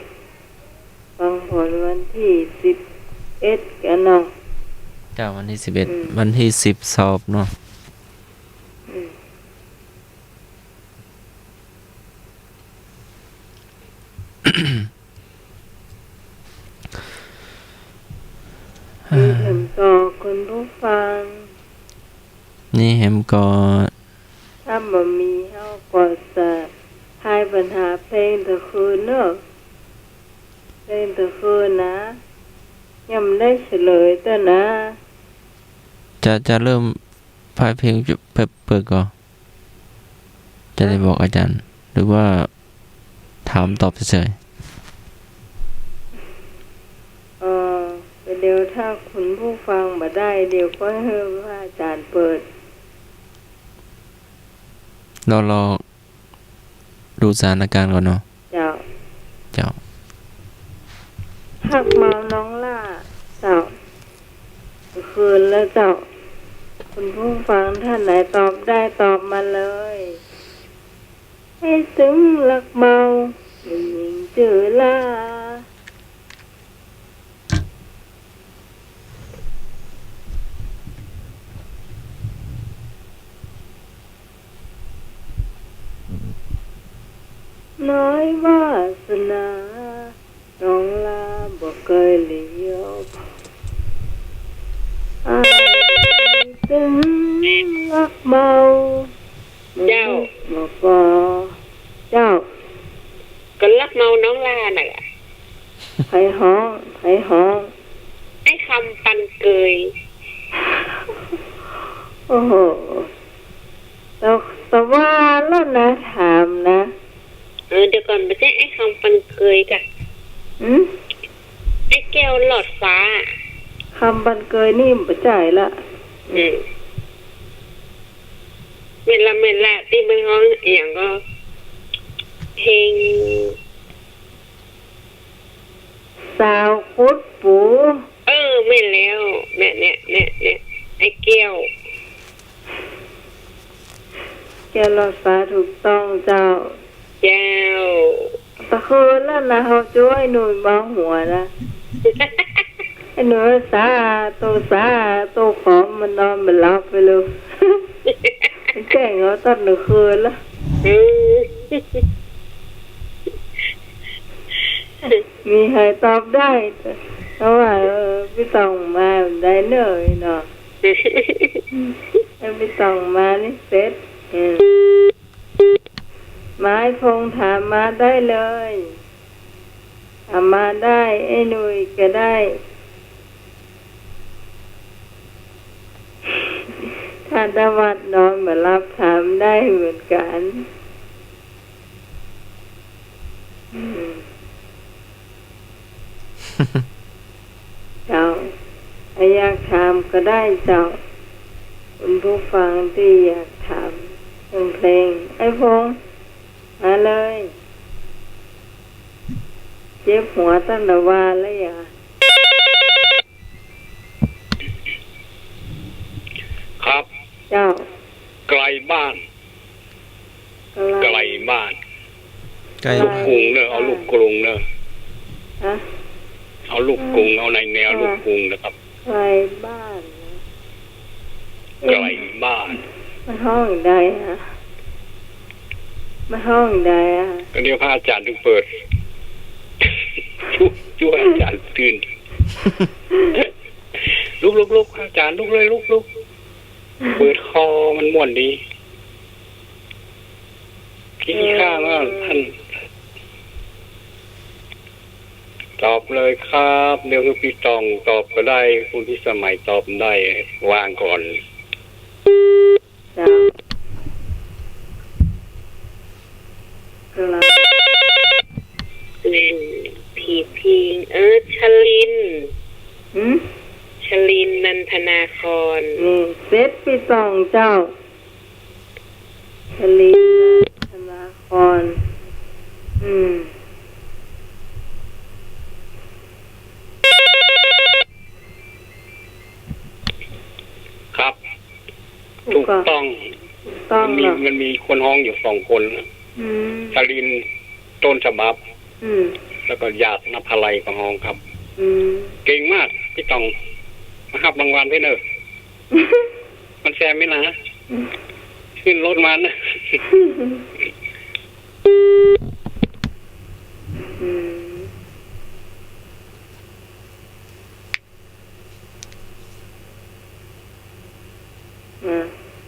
ฟังผลวันที่11กันเนาะ จ้าวันที่11วันที่10สอบเนาะมีเห็นต่อคนผู้ฟัง นี่เห็มก็ ถ้าบ่มีเฮาก็จะให้ปัญหาเพลงตะคืนเนอะเพลงตะคืนนะยังไม่ได้เฉลยแต่นะ จะเริ่มพายเพลงเปิดก่อนจะได้บอกอาจารย์หรือว่าถามตอบเฉยเดี๋ยวถ้าคุณผู้ฟังมาได้เดี๋ยวก็ให้พระอาจารย์เปิดรอดูสถานการณ์ก่อนเนาะเจ้าหักเมาน้องล่าเจ้าคืนแล้วเจ้าคุณผู้ฟังท่านไหนตอบได้ตอบมาเลยให้ถึงลักเมาหญิงจือล่าน้อยวาสนาน้องลาบอกเคยเลี้ยวถึงรักเมาเจ้าบอกเจ้าก็รักเมาน้องลาน่ะไผห้องไอ้คำปันเกยโอ้โหแต่ว่าแล้วนะถามนะเดี๋ยวก่อนไม่ใช่ไอ้คำปันเคยกะไอ้แก้วหลอดฟ้าคำปันเคยนี่ไม่จ่ายละเวลาที่มันร้องอย่างก็เพลงสาวคุดปูไม่แล้วเนี่ยไอ้แก้วหลอดฟ้าถูกต้องเจ้าตะคืนแล้วนะเขาช่วยหนุ่ยบ้าหัวนะไอ้หนุ่ยสาโตขอมมันนอนมันหลับไปเลยมันแก่งเขาตอนหนึ่งคืนแล้วมีใครตอบได้เพราะว่าพี่ตองมาได้เนยเนาะพี่ตองมานี่เสร็จไม้พงถามมาได้เลยถามมาได้ไอ้หนุ่ยก็ได้ถ้าตะวัดนอนมารับถามได้เหมือนกันเจ้าอยากถามก็ได้เจ้าคุณผู้ฟังที่อยากถามเพลงไอ้พงมาเลยเจ็บหัวตั้งแต่วานแล้วอย่าครับเจ้าไกลบ้านลูกกรุงเนอะเอาลูกกรุงเนอะเอาลูกกรุงเอาในแนวลูกกรุงนะครับไกลบ้านไกลบ้านมันห้องใดฮะมาห้องใดอ่ะก็เดี๋ยวพระอาจารย์ถึงเปิดช่วยอาจารย์ตื่นลุกอาจารย์ลุกเลยลุก เปิดคอมันม่วนดีขี้ข้ามากท่านตอบเลยครับเดี๋ยวพี่ตองตอบก็ได้คุณพี่สมัยตอบได้วางก่อน จ้ากลับ ผีพิงชลิน หืม ชลินนันทนาคร นี่เซตปีสองเจ้าชลินธนาครครับถูกต้อง ต้องเหรอ มันมีคนห้องอยู่สองคนชลินต้นฉบับแล้วก็ญาตินภไลกับห้องครับเก่งมากพี่ตองมาหับรางวัลให้เนอะ มันแซมไม่นะขึ้นรถมันนะ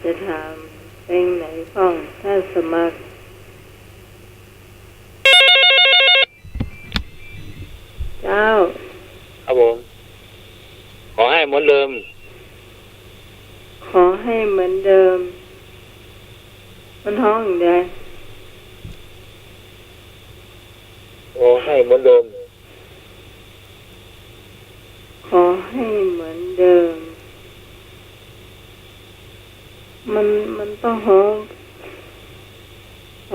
จะถามเป็นไหนพ้องถ้าสมัครเจ้า ครับผมขอให้เหมือนเดิม ขอให้เหมือนเดิม มันห้องใด ขอให้เหมือนเดิม ขอให้เหมือนเดิม มันต้องห้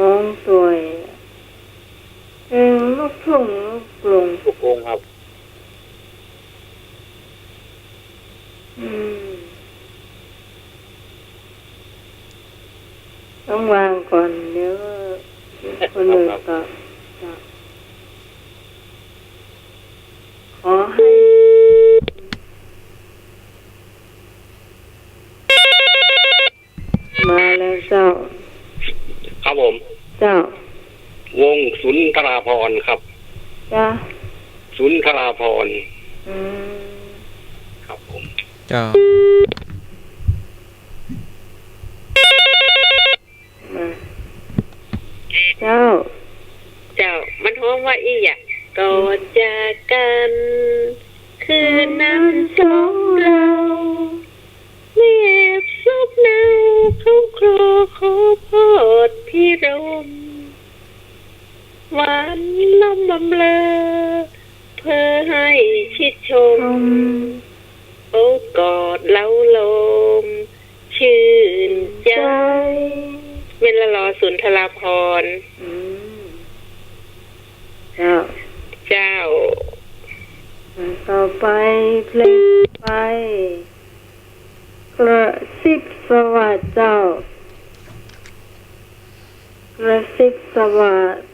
องสวยเพลงลูกทุ่งลูกกรุง ทุกองครับ ต้องวางก่อนเดี๋ยวคนอื่นก็ขอให้มาแล้วเจ้า ครับผม เจ้าว งสุนทราภรณ์ครับ จ้า สุนทราภรณ์ อืม ครับผม เจ้า เจ้า เจ้ามันฮ้องว่าอีหยะก่อนจากกัน คืนนั้นสองเราเมียบซบเนาเขาครอขอพอดพี่รมหวานล้ำบำเลอเพื่อให้ชิดชม โอ้กอดเล้าลมชื่นใจเวลารอสุนทราภรณ์ เจ้า เจ้า ต่อไปเพลงต่อไปกระซิบสวัสดิ์เจ้ากระซิบสวัสดิ์